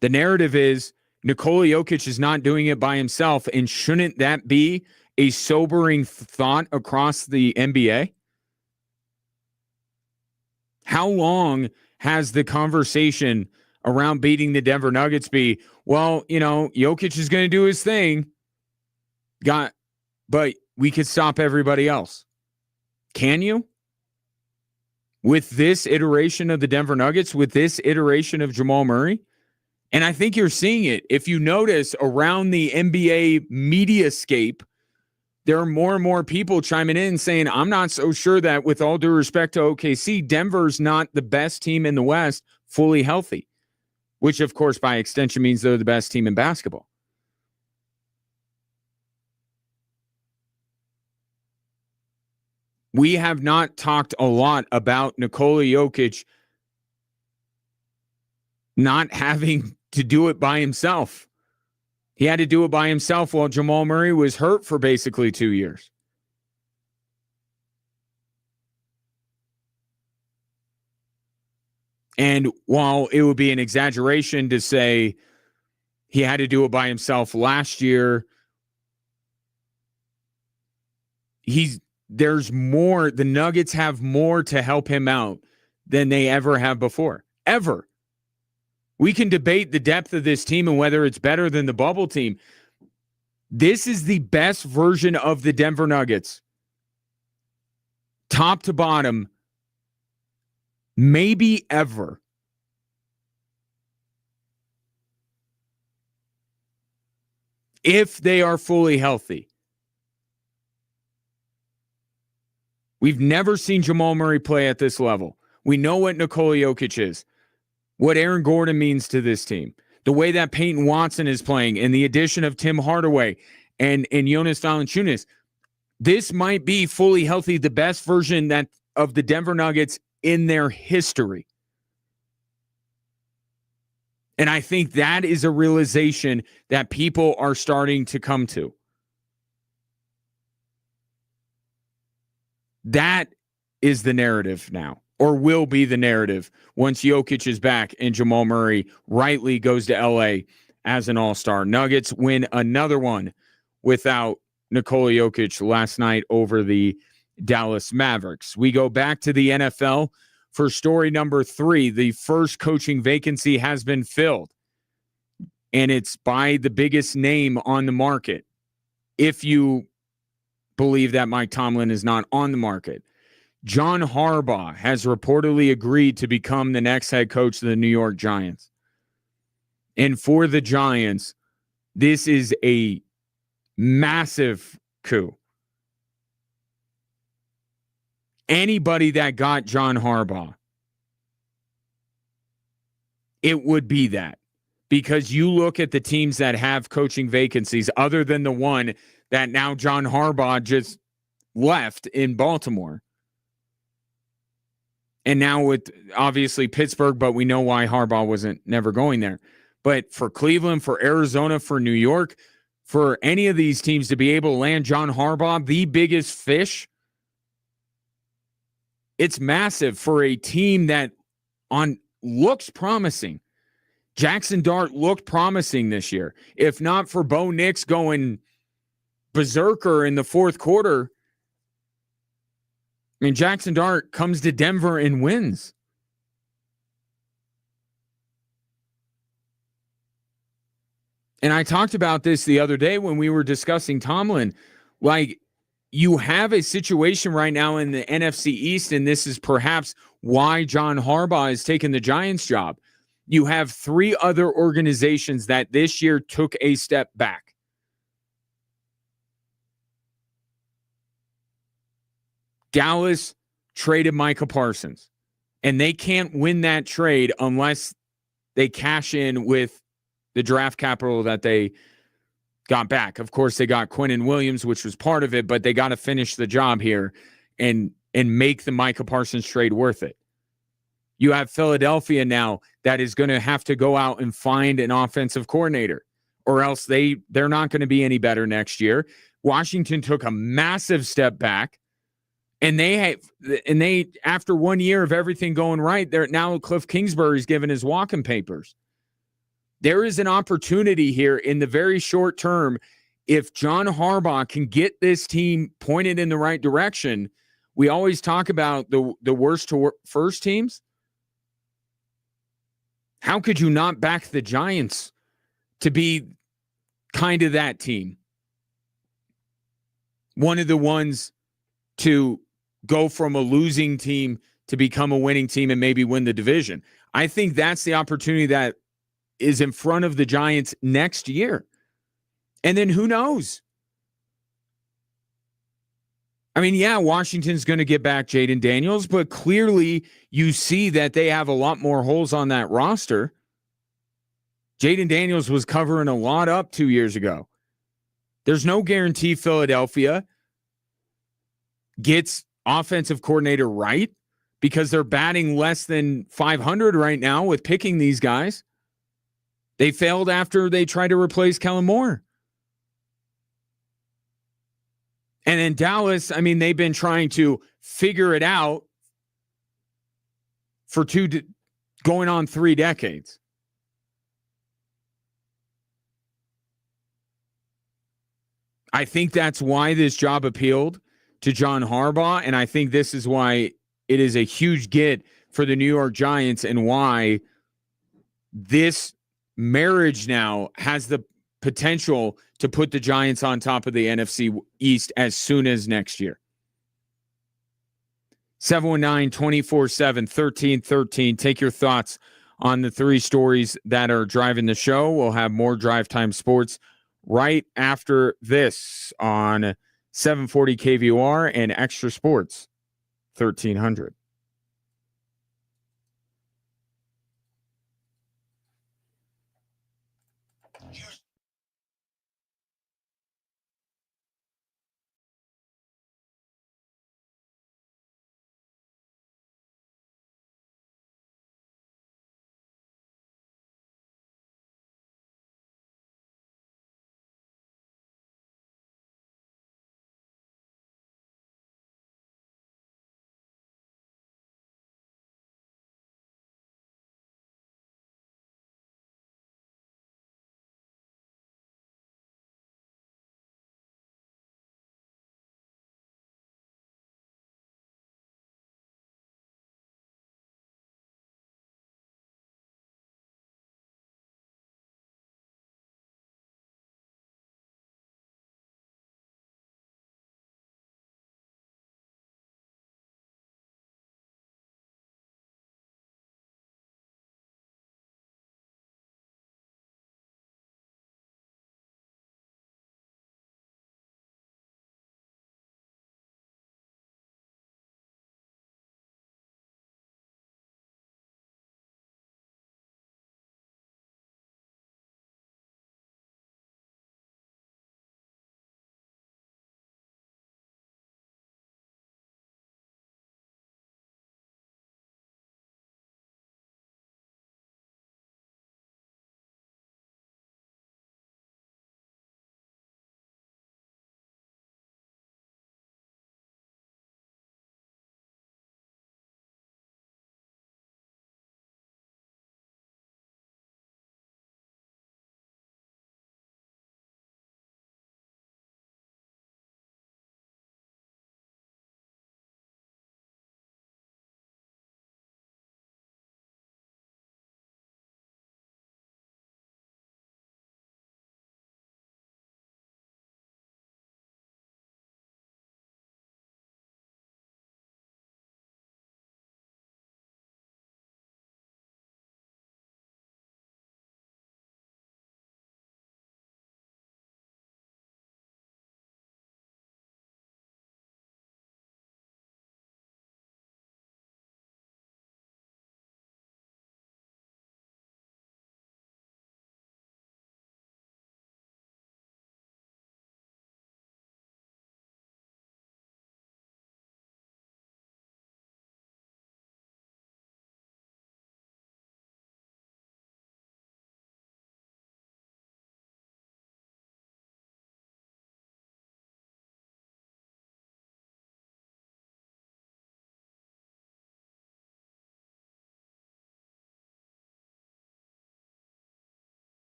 The narrative is Nikola Jokic is not doing it by himself, and shouldn't that be a sobering thought across the NBA? How long has the conversation around beating the Denver Nuggets be, well, Jokic is going to do his thing, but we could stop everybody else. Can you? With this iteration of the Denver Nuggets, with this iteration of Jamal Murray? And I think you're seeing it. If you notice around the NBA mediascape, there are more and more people chiming in saying, I'm not so sure that, with all due respect to OKC, Denver's not the best team in the West fully healthy, which, of course, by extension means they're the best team in basketball. We have not talked a lot about Nikola Jokic not having to do it by himself. He had to do it by himself while Jamal Murray was hurt for basically 2 years. And while it would be an exaggeration to say he had to do it by himself last year, there's more. The Nuggets have more to help him out than they ever have before. Ever. We can debate the depth of this team and whether it's better than the bubble team. This is the best version of the Denver Nuggets. Top to bottom, maybe ever. If they are fully healthy. We've never seen Jamal Murray play at this level. We know what Nikola Jokic is, what Aaron Gordon means to this team, the way that Peyton Watson is playing, and the addition of Tim Hardaway and Jonas Valanciunas. This might be fully healthy, the best version of the Denver Nuggets in their history. And I think that is a realization that people are starting to come to. That is the narrative now, or will be the narrative once Jokic is back and Jamal Murray rightly goes to LA as an all-star. Nuggets win another one without Nikola Jokic last night over the Dallas Mavericks. We go back to the NFL for story number 3. The first coaching vacancy has been filled, and it's by the biggest name on the market. If you believe that Mike Tomlin is not on the market. John Harbaugh has reportedly agreed to become the next head coach of the New York Giants. And for the Giants, this is a massive coup. Anybody that got John Harbaugh, it would be that. Because you look at the teams that have coaching vacancies, other than the one that now John Harbaugh just left in Baltimore. And now with, obviously, Pittsburgh, but we know why Harbaugh wasn't never going there. But for Cleveland, for Arizona, for New York, for any of these teams to be able to land John Harbaugh, the biggest fish, it's massive for a team that looks promising. Jackson Dart looked promising this year. If not for Bo Nix going berserker in the fourth quarter, I mean, Jackson Dart comes to Denver and wins. And I talked about this the other day when we were discussing Tomlin. Like, you have a situation right now in the NFC East, and this is perhaps why John Harbaugh has taken the Giants job. You have 3 other organizations that this year took a step back. Dallas traded Micah Parsons, and they can't win that trade unless they cash in with the draft capital that they got back. Of course, they got Quinnen Williams, which was part of it, but they got to finish the job here and make the Micah Parsons trade worth it. You have Philadelphia now that is going to have to go out and find an offensive coordinator, or else they're not going to be any better next year. Washington took a massive step back, and they after 1 year of everything going right, they're now Cliff Kingsbury's given his walking papers. There is an opportunity here in the very short term. If John Harbaugh can get this team pointed in the right direction, we always talk about the worst to first teams. How could you not back the Giants to be kind of that team? One of the ones to go from a losing team to become a winning team and maybe win the division. I think that's the opportunity that is in front of the Giants next year. And then who knows? I mean, yeah, Washington's going to get back Jaden Daniels, but clearly you see that they have a lot more holes on that roster. Jaden Daniels was covering a lot up 2 years ago. There's no guarantee Philadelphia gets offensive coordinator right because they're batting less than 500 right now with picking these guys. They failed after they tried to replace Kellen Moore. And in Dallas, I mean, they've been trying to figure it out for going on 3 decades. I think that's why this job appealed to John Harbaugh, and I think this is why it is a huge get for the New York Giants and why this marriage now has the potential to put the Giants on top of the NFC East as soon as next year. 719-247-1313. Take your thoughts on the 3 stories that are driving the show. We'll have more Drive Time Sports right after this on 740 KVOR and Extra Sports 1300.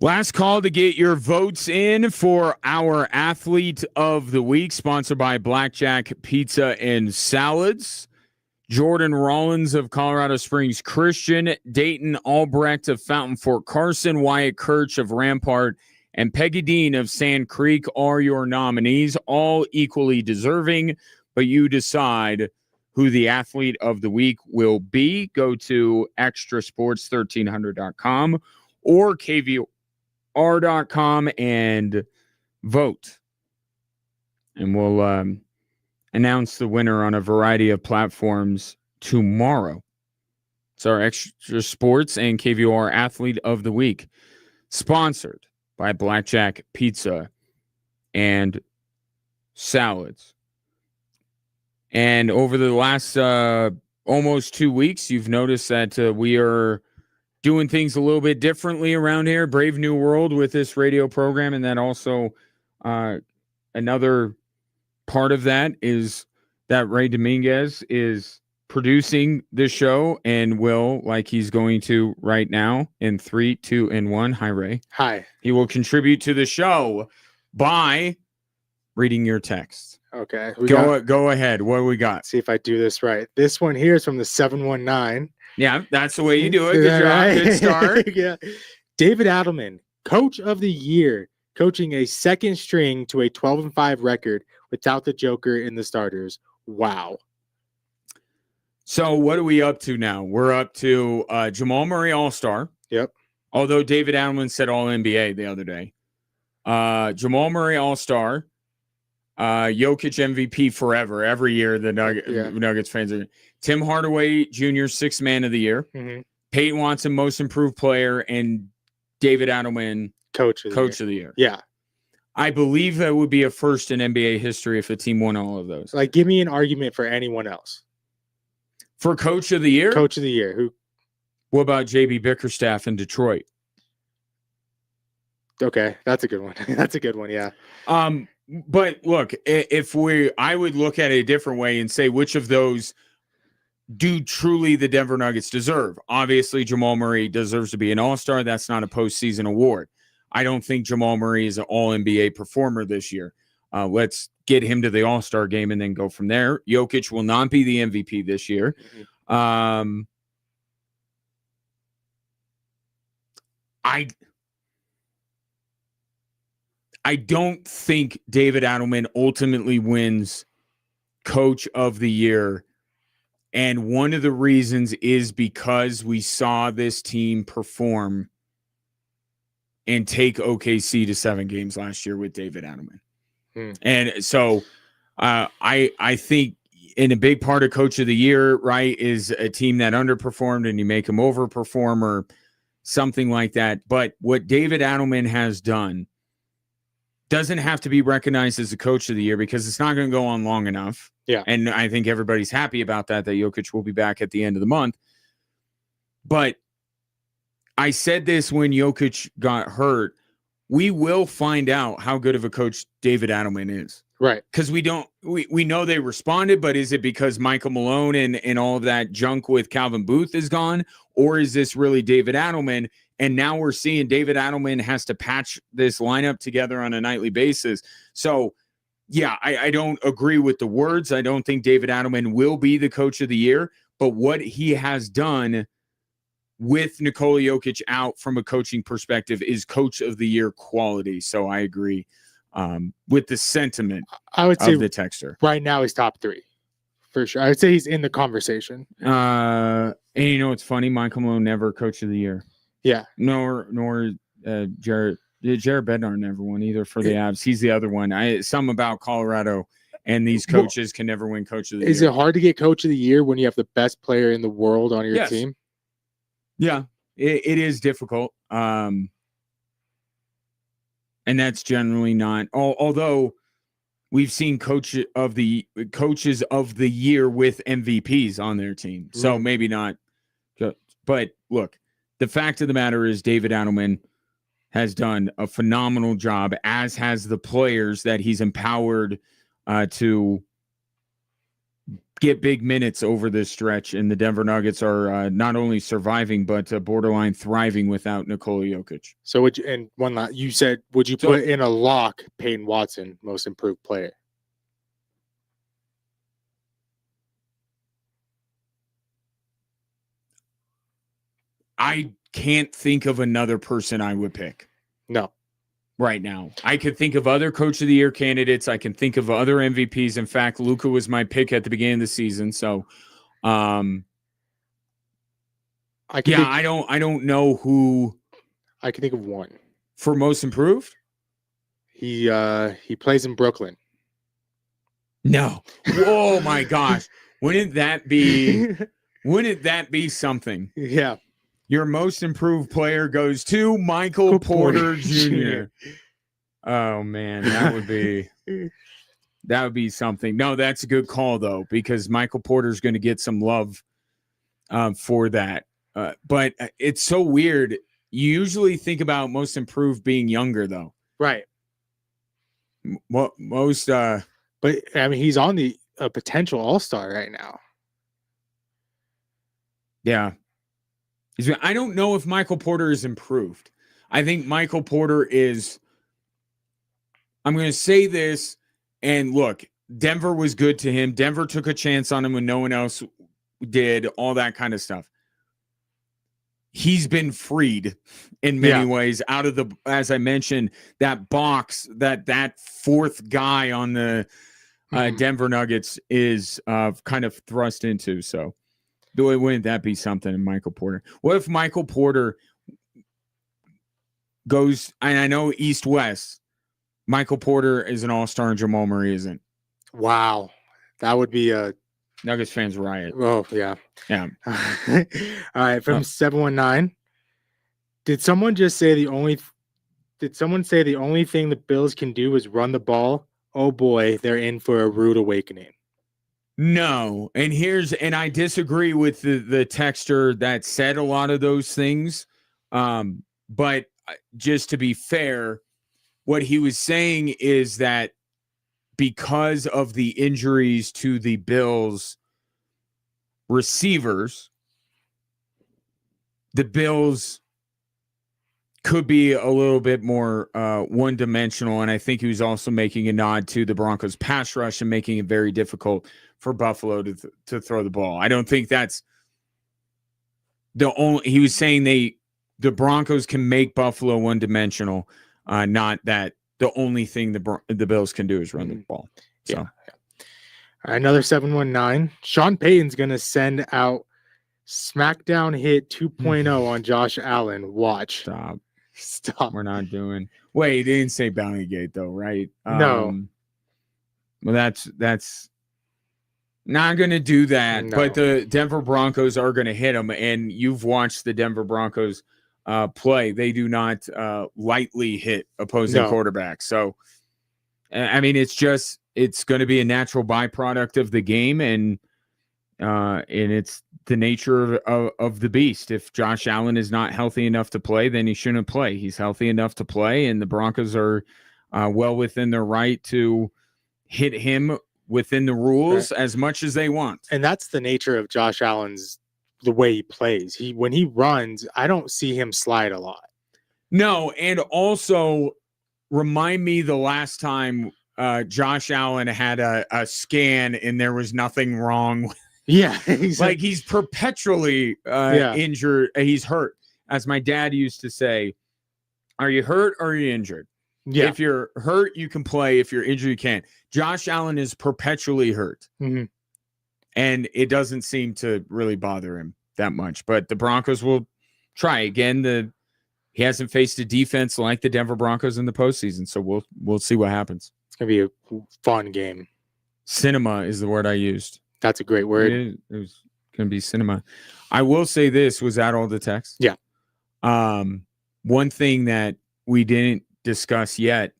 Last call to get your votes in for our Athlete of the Week, sponsored by Blackjack Pizza and Salads. Jordan Rollins of Colorado Springs Christian, Dayton Albrecht of Fountain Fort Carson, Wyatt Kirch of Rampart, and Peggy Dean of Sand Creek are your nominees, all equally deserving, but you decide who the Athlete of the Week will be. Go to extrasports1300.com or kvr.com and vote. And we'll announce the winner on a variety of platforms tomorrow. It's our Extra Sports and KVR Athlete of the Week, sponsored by Blackjack Pizza and Salads. And over the last almost 2 weeks, you've noticed that we are doing things a little bit differently around here. Brave New World with this radio program. And that also another part of that is that Ray Dominguez is producing this show and will, like he's going to right now, in 3, 2, and 1. Hi, Ray. Hi. He will contribute to the show by reading your text. Okay. Go ahead. What do we got? See if I do this right. This one here is from the 719. Yeah, that's the way you do it. Good job. Right? Good start. Yeah. David Adelman, Coach of the Year, coaching a second string to a 12-5 record without the Joker in the starters. Wow. So what are we up to now? We're up to Jamal Murray All-Star. Yep. Although David Adelman said All-NBA the other day. Jamal Murray All-Star. Jokic MVP forever. Every year the Nuggets fans are. Tim Hardaway Jr., 6th Man of the Year. Mm-hmm. Peyton Watson, Most Improved Player. And David Adelman, Coach of the Year. Yeah. I believe that would be a first in NBA history if a team won all of those. Like, give me an argument for anyone else. For Coach of the Year? Coach of the Year. Who? What about JB Bickerstaff in Detroit? Okay, that's a good one. That's a good one, yeah. But look, I would look at it a different way and say which of those do truly the Denver Nuggets deserve. Obviously, Jamal Murray deserves to be an All-Star. That's not a postseason award. I don't think Jamal Murray is an All-NBA performer this year. Let's get him to the All-Star game and then go from there. Jokic will not be the MVP this year. Mm-hmm. I don't think David Adelman ultimately wins Coach of the Year. And one of the reasons is because we saw this team perform and take OKC to 7 games last year with David Adelman. And so I think in a big part of Coach of the Year, right, is a team that underperformed and you make them overperform or something like that. But what David Adelman has done doesn't have to be recognized as a Coach of the Year because it's not going to go on long enough. Yeah. And I think everybody's happy about that Jokic will be back at the end of the month. But I said this when Jokic got hurt. We will find out how good of a coach David Adelman is. Right. Because we know they responded, but is it because Michael Malone and all of that junk with Calvin Booth is gone? Or is this really David Adelman? And now we're seeing David Adelman has to patch this lineup together on a nightly basis. So, yeah, I don't agree with the words. I don't think David Adelman will be the Coach of the Year. But what he has done with Nikola Jokic out from a coaching perspective is Coach of the Year quality. So I agree with the sentiment I would say of the texter. Right now he's top 3 for sure. I would say he's in the conversation. And you know what's funny? Michael Malone never Coach of the Year. Yeah. Nor Jared Bednar never won either for the Avs. He's the other one. Some about Colorado and these coaches can never win Coach of the Year. Is it hard to get Coach of the Year when you have the best player in the world on your team? Yeah, it is difficult. And that's generally not, although we've seen coaches of the year with MVPs on their team. So maybe not. But look, the fact of the matter is David Adelman has done a phenomenal job, as has the players that he's empowered to get big minutes over this stretch, and the Denver Nuggets are not only surviving but borderline thriving without Nikola Jokic. So would you, and one last, you said, would you put in a lock Peyton Watson, most improved player? I can't think of another person I would pick. No. Right now. I could think of other Coach of the Year candidates. I can think of other MVPs. In fact, Luka was my pick at the beginning of the season. So I don't know who. I can think of one. For most improved? He plays in Brooklyn. No. Oh my gosh. Wouldn't that be something? Yeah. Your most improved player goes to Michael Porter Jr. Oh man, that would be something. No, that's a good call though, because Michael Porter's going to get some love for that. But it's so weird. You usually think about most improved being younger though. Right. But I mean, he's on the potential All-Star right now. Yeah. I don't know if Michael Porter is improved. I think Michael Porter is. I'm going to say this, and look, Denver was good to him. Denver took a chance on him when no one else did, all that kind of stuff. He's been freed in many ways out of as I mentioned, that box that fourth guy on the Denver Nuggets is kind of thrust into. So wouldn't that be something in Michael Porter? What if Michael Porter goes, and I know East-West, Michael Porter is an all-star and Jamal Murray isn't? Wow. That would be a Nuggets fans riot. Oh, yeah. Yeah. All right, from 719. Did someone say the only thing the Bills can do is run the ball? Oh boy, they're in for a rude awakening. No, and I disagree with the texter that said a lot of those things. But just to be fair, what he was saying is that because of the injuries to the Bills receivers, the Bills could be a little bit more one-dimensional, and I think he was also making a nod to the Broncos' pass rush and making it very difficult for Buffalo to throw the ball. I don't think that's the only. He was saying the Broncos can make Buffalo one-dimensional, not that the only thing the Bills can do is run the ball. So, All right, another 719. Sean Payton's gonna send out SmackDown Hit 2.0 on Josh Allen. Watch. Stop. We're not doing. Wait, they didn't say Bounty Gate though, right? No. Well, that's not going to do that. No. But the Denver Broncos are going to hit them, and you've watched the Denver Broncos play. They do not lightly hit opposing quarterbacks. So, I mean, it's going to be a natural byproduct of the game, and it's the nature of the beast. If Josh Allen is not healthy enough to play, then he shouldn't play. He's healthy enough to play, and the Broncos are well within their right to hit him within the rules as much as they want. And that's the nature of Josh Allen's, the way he plays. When he runs, I don't see him slide a lot. No, and also remind me the last time Josh Allen had a scan and there was nothing wrong. Yeah. He's perpetually injured. He's hurt. As my dad used to say, are you hurt or are you injured? Yeah. If you're hurt, you can play. If you're injured, you can't. Josh Allen is perpetually hurt. Mm-hmm. And it doesn't seem to really bother him that much. But the Broncos will try. Again, he hasn't faced a defense like the Denver Broncos in the postseason. So we'll see what happens. It's going to be a fun game. Cinema is the word I used. That's a great word. It was going to be cinema. I will say this. Was that all the text? Yeah. One thing that we didn't discuss yet,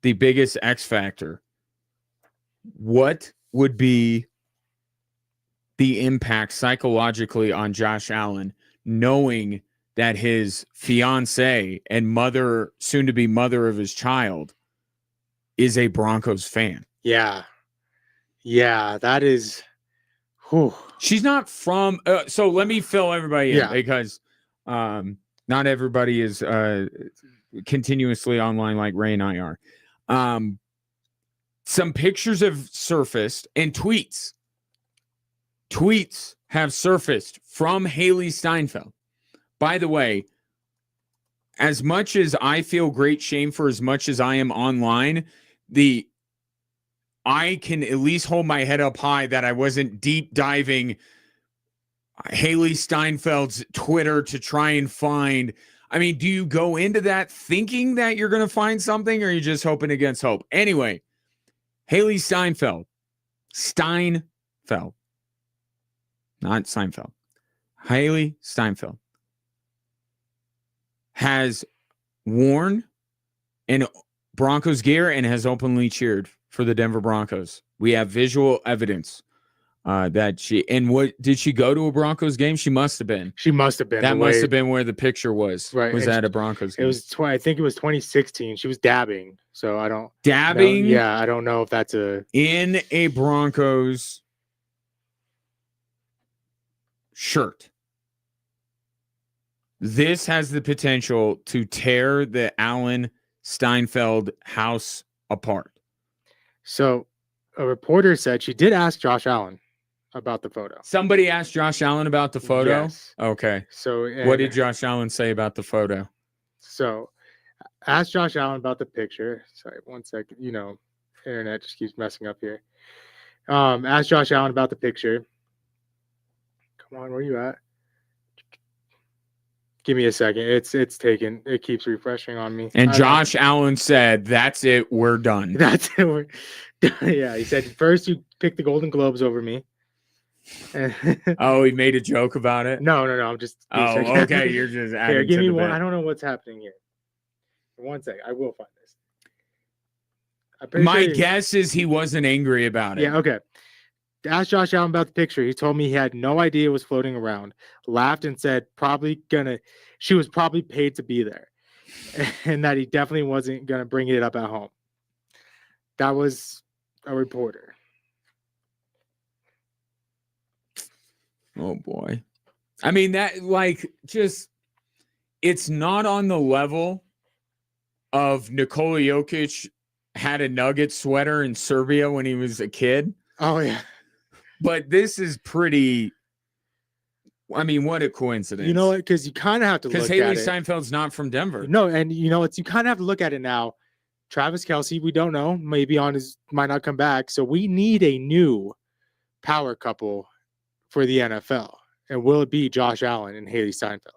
the biggest X factor. What would be the impact psychologically on Josh Allen, knowing that his fiance and mother, soon to be mother of his child, is a Broncos fan? Yeah. Yeah, that is. Whew. She's not from. So let me fill everybody in Yeah. because not everybody is continuously online like Ray and I are. Some pictures have surfaced and tweets. Tweets have surfaced from Haley Steinfeld. By the way, as much as I feel great shame for as much as I am online, I can at least hold my head up high that I wasn't deep diving Haley Steinfeld's Twitter to try and find. I mean, do you go into that thinking that you're going to find something, or are you just hoping against hope? Anyway, Haley Steinfeld, not Seinfeld. Haley Steinfeld has worn an Broncos gear and has openly cheered for the Denver Broncos. We have visual evidence that she, and what, did she go to a Broncos game? She must have been. She must have been. That must have been where the picture was. Right. Was at a Broncos game. It was, I think it was 2016. She was dabbing. So I don't. Dabbing? Yeah, I don't know if that's in a Broncos shirt. This has the potential to tear the Allen Steinfeld house apart. So a reporter said she did ask Josh Allen about the photo. Somebody asked Josh Allen about the photo? Yes. Okay. So what did Josh Allen say about the photo? So ask Josh Allen about the picture. Sorry, 1 second. You know, internet just keeps messing up here. Ask Josh Allen about the picture. Come on, where are you at? Give me a second. It's taken. It keeps refreshing on me. And Josh Allen said, "That's it. We're done." That's it. Yeah, he said, first you picked the Golden Globes over me. Oh, he made a joke about it? No. I'm just. Oh, okay. You're just adding here, give to me the one. bit. I don't know what's happening here. 1 second. I will find this. My guess is he wasn't angry about it. Yeah, okay. Asked Josh Allen about the picture. He told me he had no idea it was floating around. Laughed and said she was probably paid to be there. And that he definitely wasn't gonna bring it up at home. That was a reporter. Oh boy. I mean, that it's not on the level of Nikola Jokic had a Nugget sweater in Serbia when he was a kid. Oh yeah. But this is pretty. I mean, what a coincidence. You know what? Because you kind of have to look at it. Because Haley Steinfeld's not from Denver. No, and you know, you kind of have to look at it now. Travis Kelce, we don't know. Maybe might not come back. So we need a new power couple for the NFL. And will it be Josh Allen and Haley Steinfeld?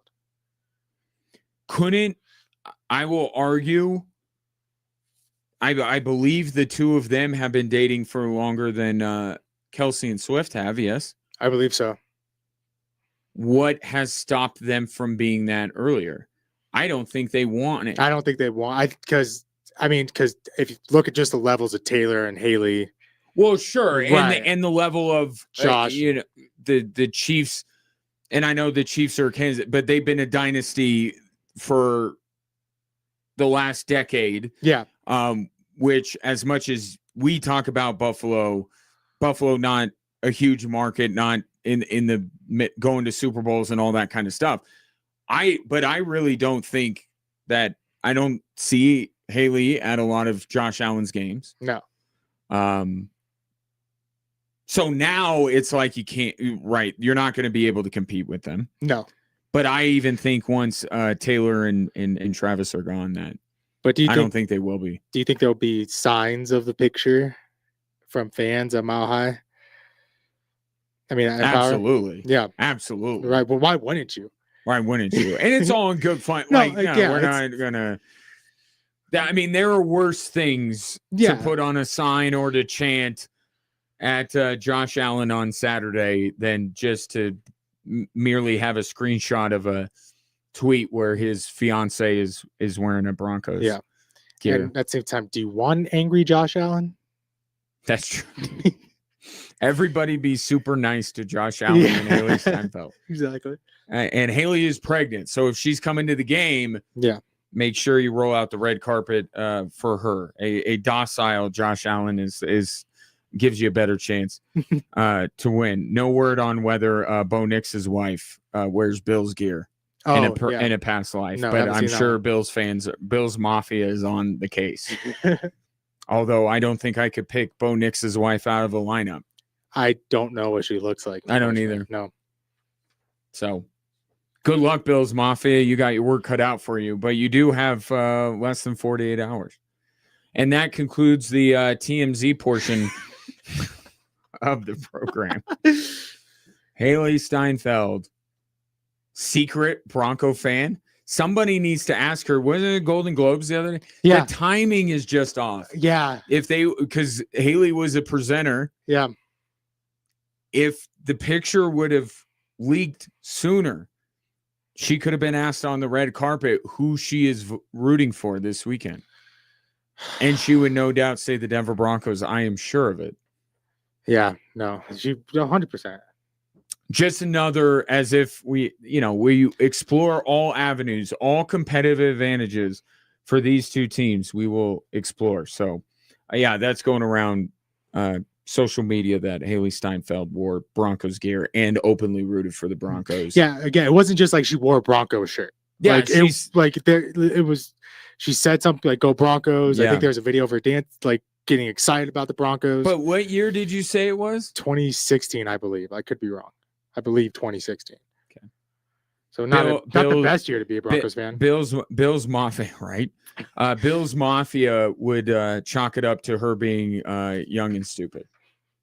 I will argue. I believe the two of them have been dating for longer than Kelsey and Swift have, yes? I believe so. What has stopped them from being that earlier? I don't think they want it. I don't think they want because if you look at just the levels of Taylor and Haley. Well, sure. Right. And the level of Josh. The Chiefs, and I know the Chiefs are Kansas, but they've been a dynasty for the last decade. Yeah. Which, as much as we talk about Buffalo not a huge market, not in the going to Super Bowls and all that kind of stuff. But I really don't think that I don't see Haley at a lot of Josh Allen's games. No. So now it's like you can't, right? You're not going to be able to compete with them. No. But I even think once Taylor and Travis are gone, that. But I don't think they will be. Do you think there'll be signs of the picture from fans at Mile High? I mean, absolutely. Yeah, absolutely. Right. Well, why wouldn't you? Why wouldn't you? And it's all in good fun. No, we're not gonna. I mean, there are worse things to put on a sign or to chant at Josh Allen on Saturday than just to merely have a screenshot of a tweet where his fiance is wearing a Broncos gear. And at the same time, do you want angry Josh Allen? That's true. Everybody be super nice to Josh Allen and Haley Steinfeld. Exactly. And Haley is pregnant, so if she's coming to the game, make sure you roll out the red carpet for her. A docile Josh Allen is gives you a better chance to win. No word on whether Bo Nix's wife wears Bills gear in a past life, No, but I'm sure one. Bills Mafia is on the case. Although I don't think I could pick Bo Nix's wife out of the lineup. I don't know what she looks like. I don't either. No. So good luck, Bills Mafia. You got your work cut out for you, but you do have less than 48 hours. And that concludes the TMZ portion of the program. Haley Steinfeld, secret Bronco fan. Somebody needs to ask her, wasn't it Golden Globes the other day? Yeah. The timing is just off. Yeah. Because Haley was a presenter. Yeah. If the picture would have leaked sooner, she could have been asked on the red carpet who she is rooting for this weekend. And she would no doubt say the Denver Broncos. I am sure of it. Yeah, no, she 100%. Just another, as if we explore all avenues, all competitive advantages for these two teams. We will explore. So, yeah, that's going around social media that Haley Steinfeld wore Broncos gear and openly rooted for the Broncos. Yeah, again, it wasn't just like she wore a Broncos shirt. Yeah, it was. She said something like "Go Broncos." Yeah. I think there's a video of her dance, like getting excited about the Broncos. But what year did you say it was? 2016, I believe. I could be wrong. I believe 2016. Okay. So not the best year to be a Broncos fan. Bills Mafia, right? Bills Mafia would chalk it up to her being young and stupid,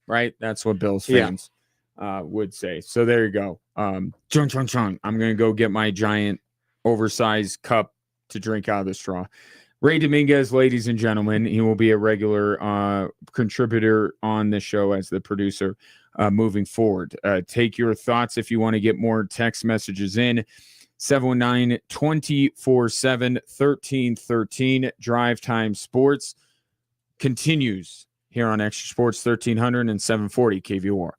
right? That's what Bills fans would say. So there you go. Chung chung chung. I'm gonna go get my giant, oversized cup to drink out of the straw. Ray Dominguez, ladies and gentlemen, he will be a regular contributor on the show as the producer moving forward. Take your thoughts if you want to get more text messages in. 719-247-1313. Drive Time Sports continues here on Extra Sports 1300 and 740 KVOR.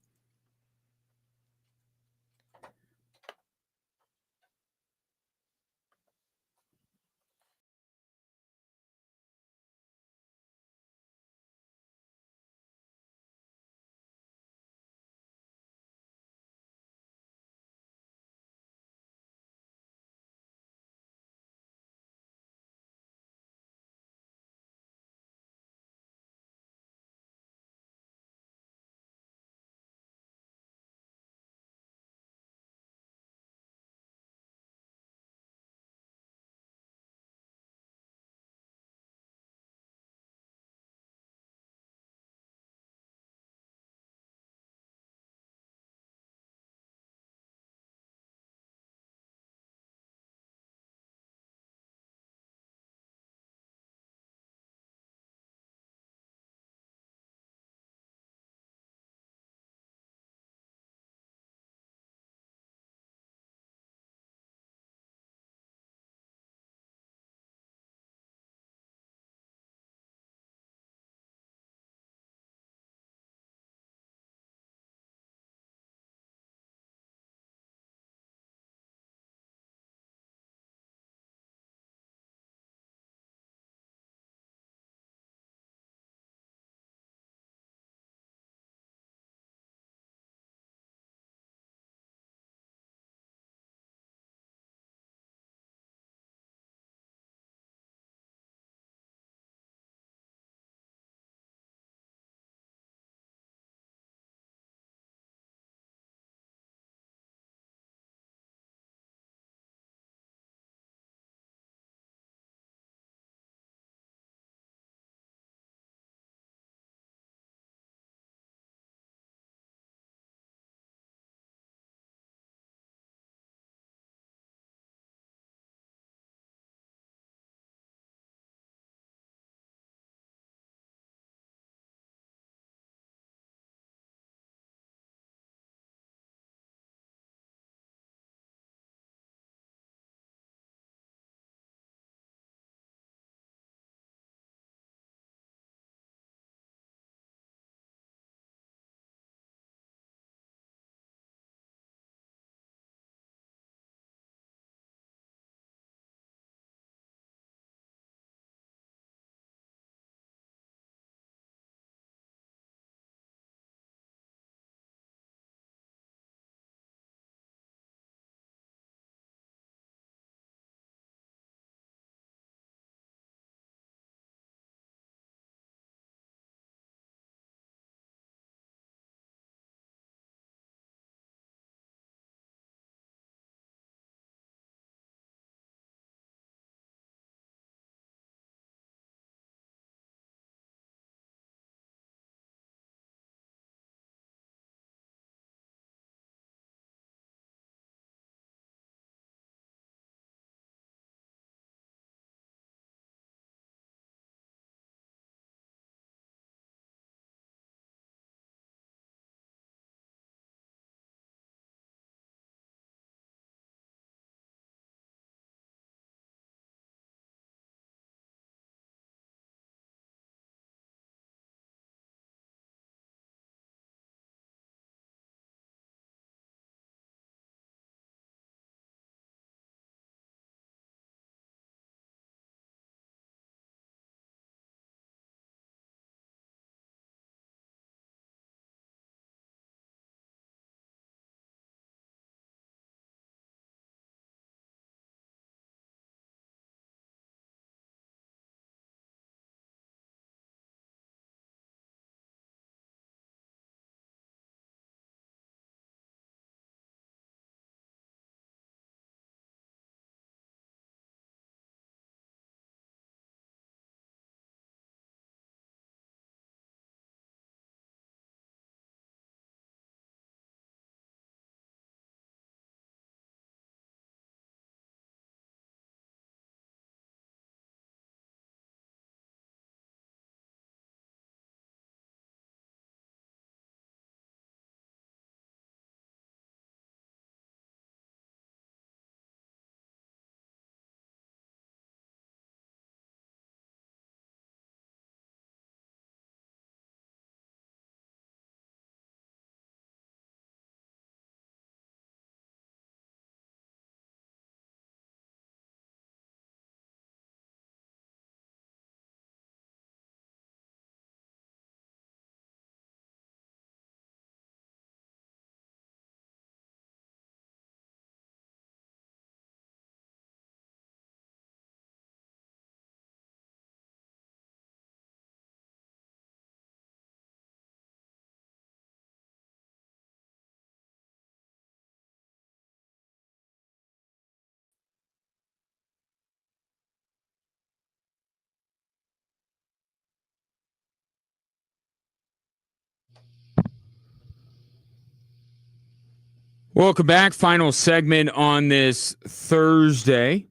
Welcome back. Final segment on this Thursday.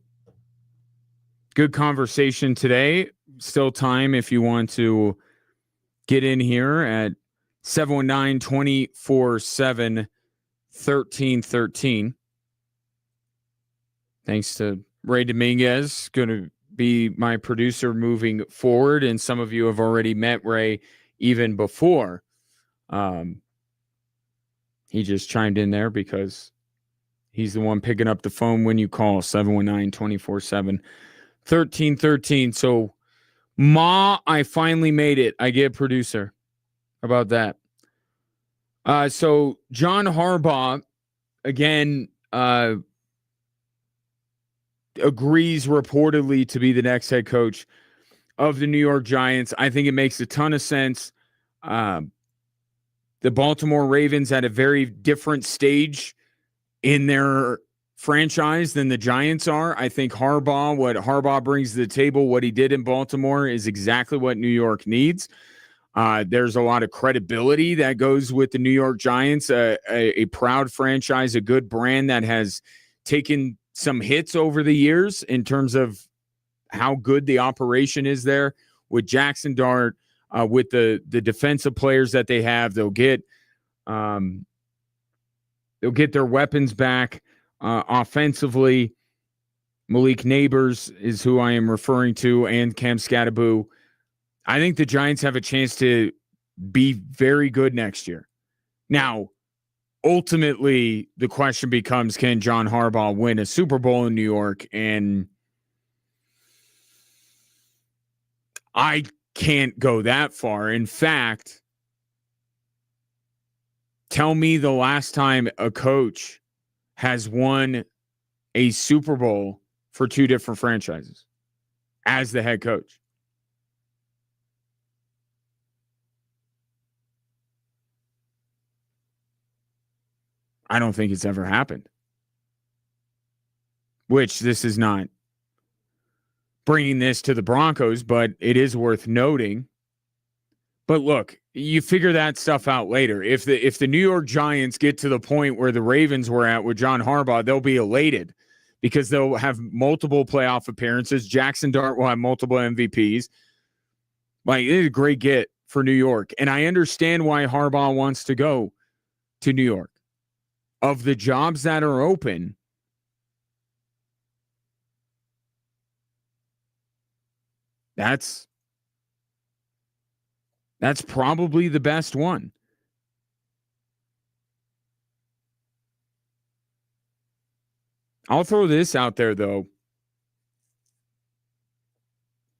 Good conversation today. Still time if you want to get in here at 719-247-1313. Thanks to Ray Dominguez, going to be my producer moving forward. And some of you have already met Ray even before. He just chimed in there because he's the one picking up the phone when you call 719-247-1313. So, Ma, I finally made it. I get producer. How about that? So John Harbaugh, again, agrees reportedly to be the next head coach of the New York Giants. I think it makes a ton of sense. The Baltimore Ravens at a very different stage in their franchise than the Giants are. I think what Harbaugh brings to the table, what he did in Baltimore is exactly what New York needs. There's a lot of credibility that goes with the New York Giants, a proud franchise, a good brand that has taken some hits over the years in terms of how good the operation is there with Jackson Dart, with the defensive players that they have. They'll get their weapons back offensively. Malik Neighbors is who I am referring to, and Cam Scattaboo. I think the Giants have a chance to be very good next year. Now, ultimately, the question becomes, can John Harbaugh win a Super Bowl in New York? And I can't go that far. In fact, tell me the last time a coach has won a Super Bowl for two different franchises as the head coach. I don't think it's ever happened. Which this is not bringing this to the Broncos, but it is worth noting. But look, you figure that stuff out later. If the New York Giants get to the point where the Ravens were at with John Harbaugh, they'll be elated because they'll have multiple playoff appearances. Jackson Dart will have multiple MVPs. Like, it is a great get for New York. And I understand why Harbaugh wants to go to New York. Of the jobs that are open, that's probably the best one. I'll throw this out there, though.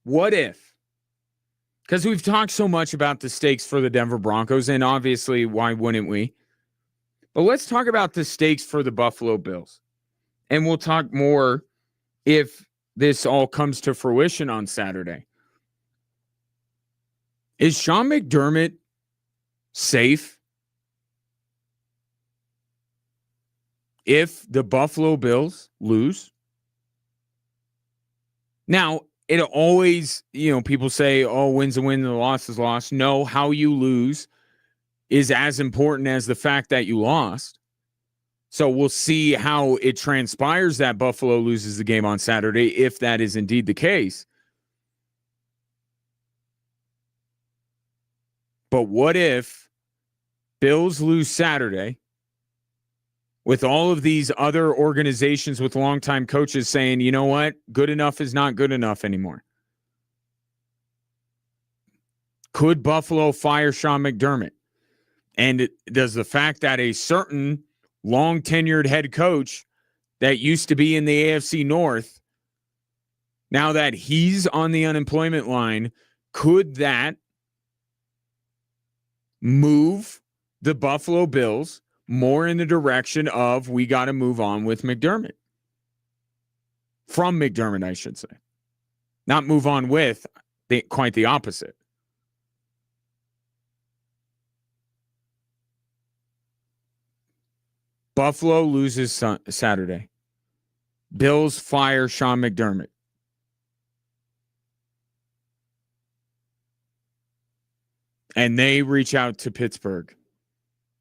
What if? Because we've talked so much about the stakes for the Denver Broncos, and obviously, why wouldn't we? But let's talk about the stakes for the Buffalo Bills. And we'll talk more if this all comes to fruition on Saturday. Is Sean McDermott safe if the Buffalo Bills lose? Now, it always, people say, oh, win's a win and the loss is lost. No, how you lose is as important as the fact that you lost. So we'll see how it transpires that Buffalo loses the game on Saturday, if that is indeed the case. But what if Bills lose Saturday with all of these other organizations with longtime coaches saying, you know what, good enough is not good enough anymore? Could Buffalo fire Sean McDermott? And does the fact that a certain long-tenured head coach that used to be in the AFC North, now that he's on the unemployment line, could that move the Buffalo Bills more in the direction of we got to move on with McDermott? From McDermott, I should say. Not move on with, quite the opposite. Buffalo loses Saturday. Bills fire Sean McDermott. And they reach out to Pittsburgh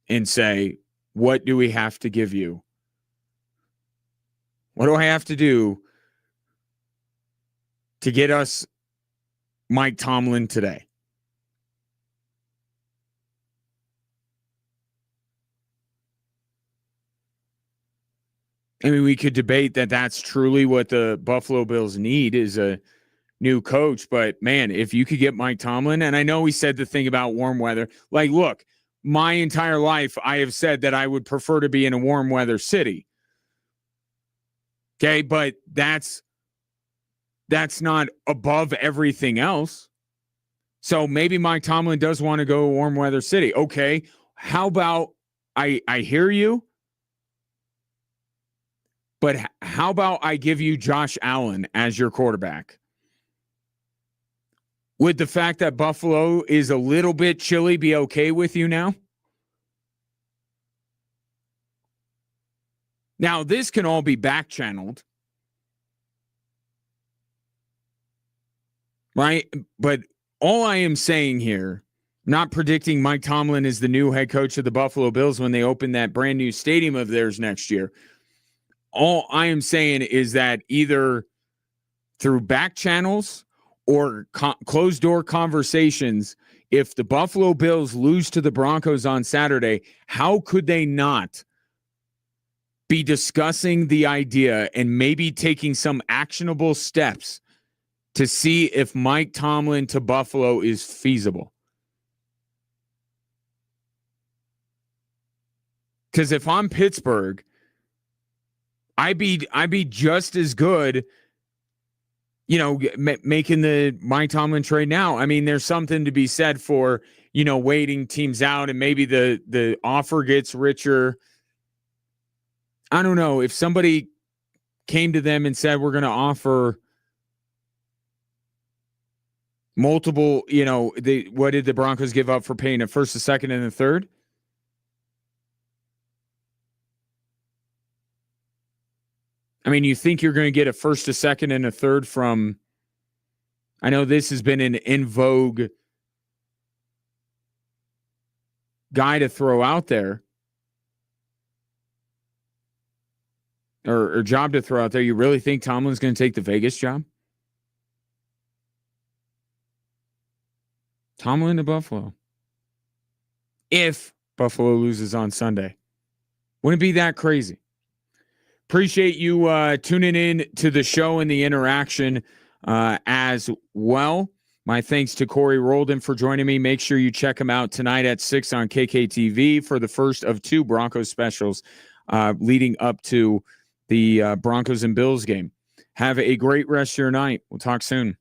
and say, what do we have to give you? What do I have to do to get us Mike Tomlin today? I mean, we could debate that that's truly what the Buffalo Bills need is a new coach. But, man, if you could get Mike Tomlin, and I know we said the thing about warm weather. Like, look, my entire life I have said that I would prefer to be in a warm weather city. Okay, but that's not above everything else. So maybe Mike Tomlin does want to go to a warm weather city. Okay, how about I hear you, but how about I give you Josh Allen as your quarterback? Would the fact that Buffalo is a little bit chilly be okay with you now? Now, this can all be back-channeled, right? But all I am saying here, not predicting Mike Tomlin is the new head coach of the Buffalo Bills when they open that brand new stadium of theirs next year. All I am saying is that either through back channels or closed door conversations, if the Buffalo Bills lose to the Broncos on Saturday, how could they not be discussing the idea and maybe taking some actionable steps to see if Mike Tomlin to Buffalo is feasible? Because if I'm Pittsburgh, I'd be just as good, making the Mike Tomlin trade now. I mean, there's something to be said for, waiting teams out and maybe the offer gets richer. I don't know. If somebody came to them and said, we're going to offer multiple, what did the Broncos give up for paying a first, a second, and a third? I mean, you think you're going to get a first, a second, and a third from, I know this has been an in vogue guy to throw out there or job to throw out there. You really think Tomlin's going to take the Vegas job? Tomlin to Buffalo. If Buffalo loses on Sunday. Wouldn't it be that crazy? Appreciate you tuning in to the show and the interaction as well. My thanks to Corey Roldan for joining me. Make sure you check him out tonight at 6 on KKTV for the first of 2 Broncos specials leading up to the Broncos and Bills game. Have a great rest of your night. We'll talk soon.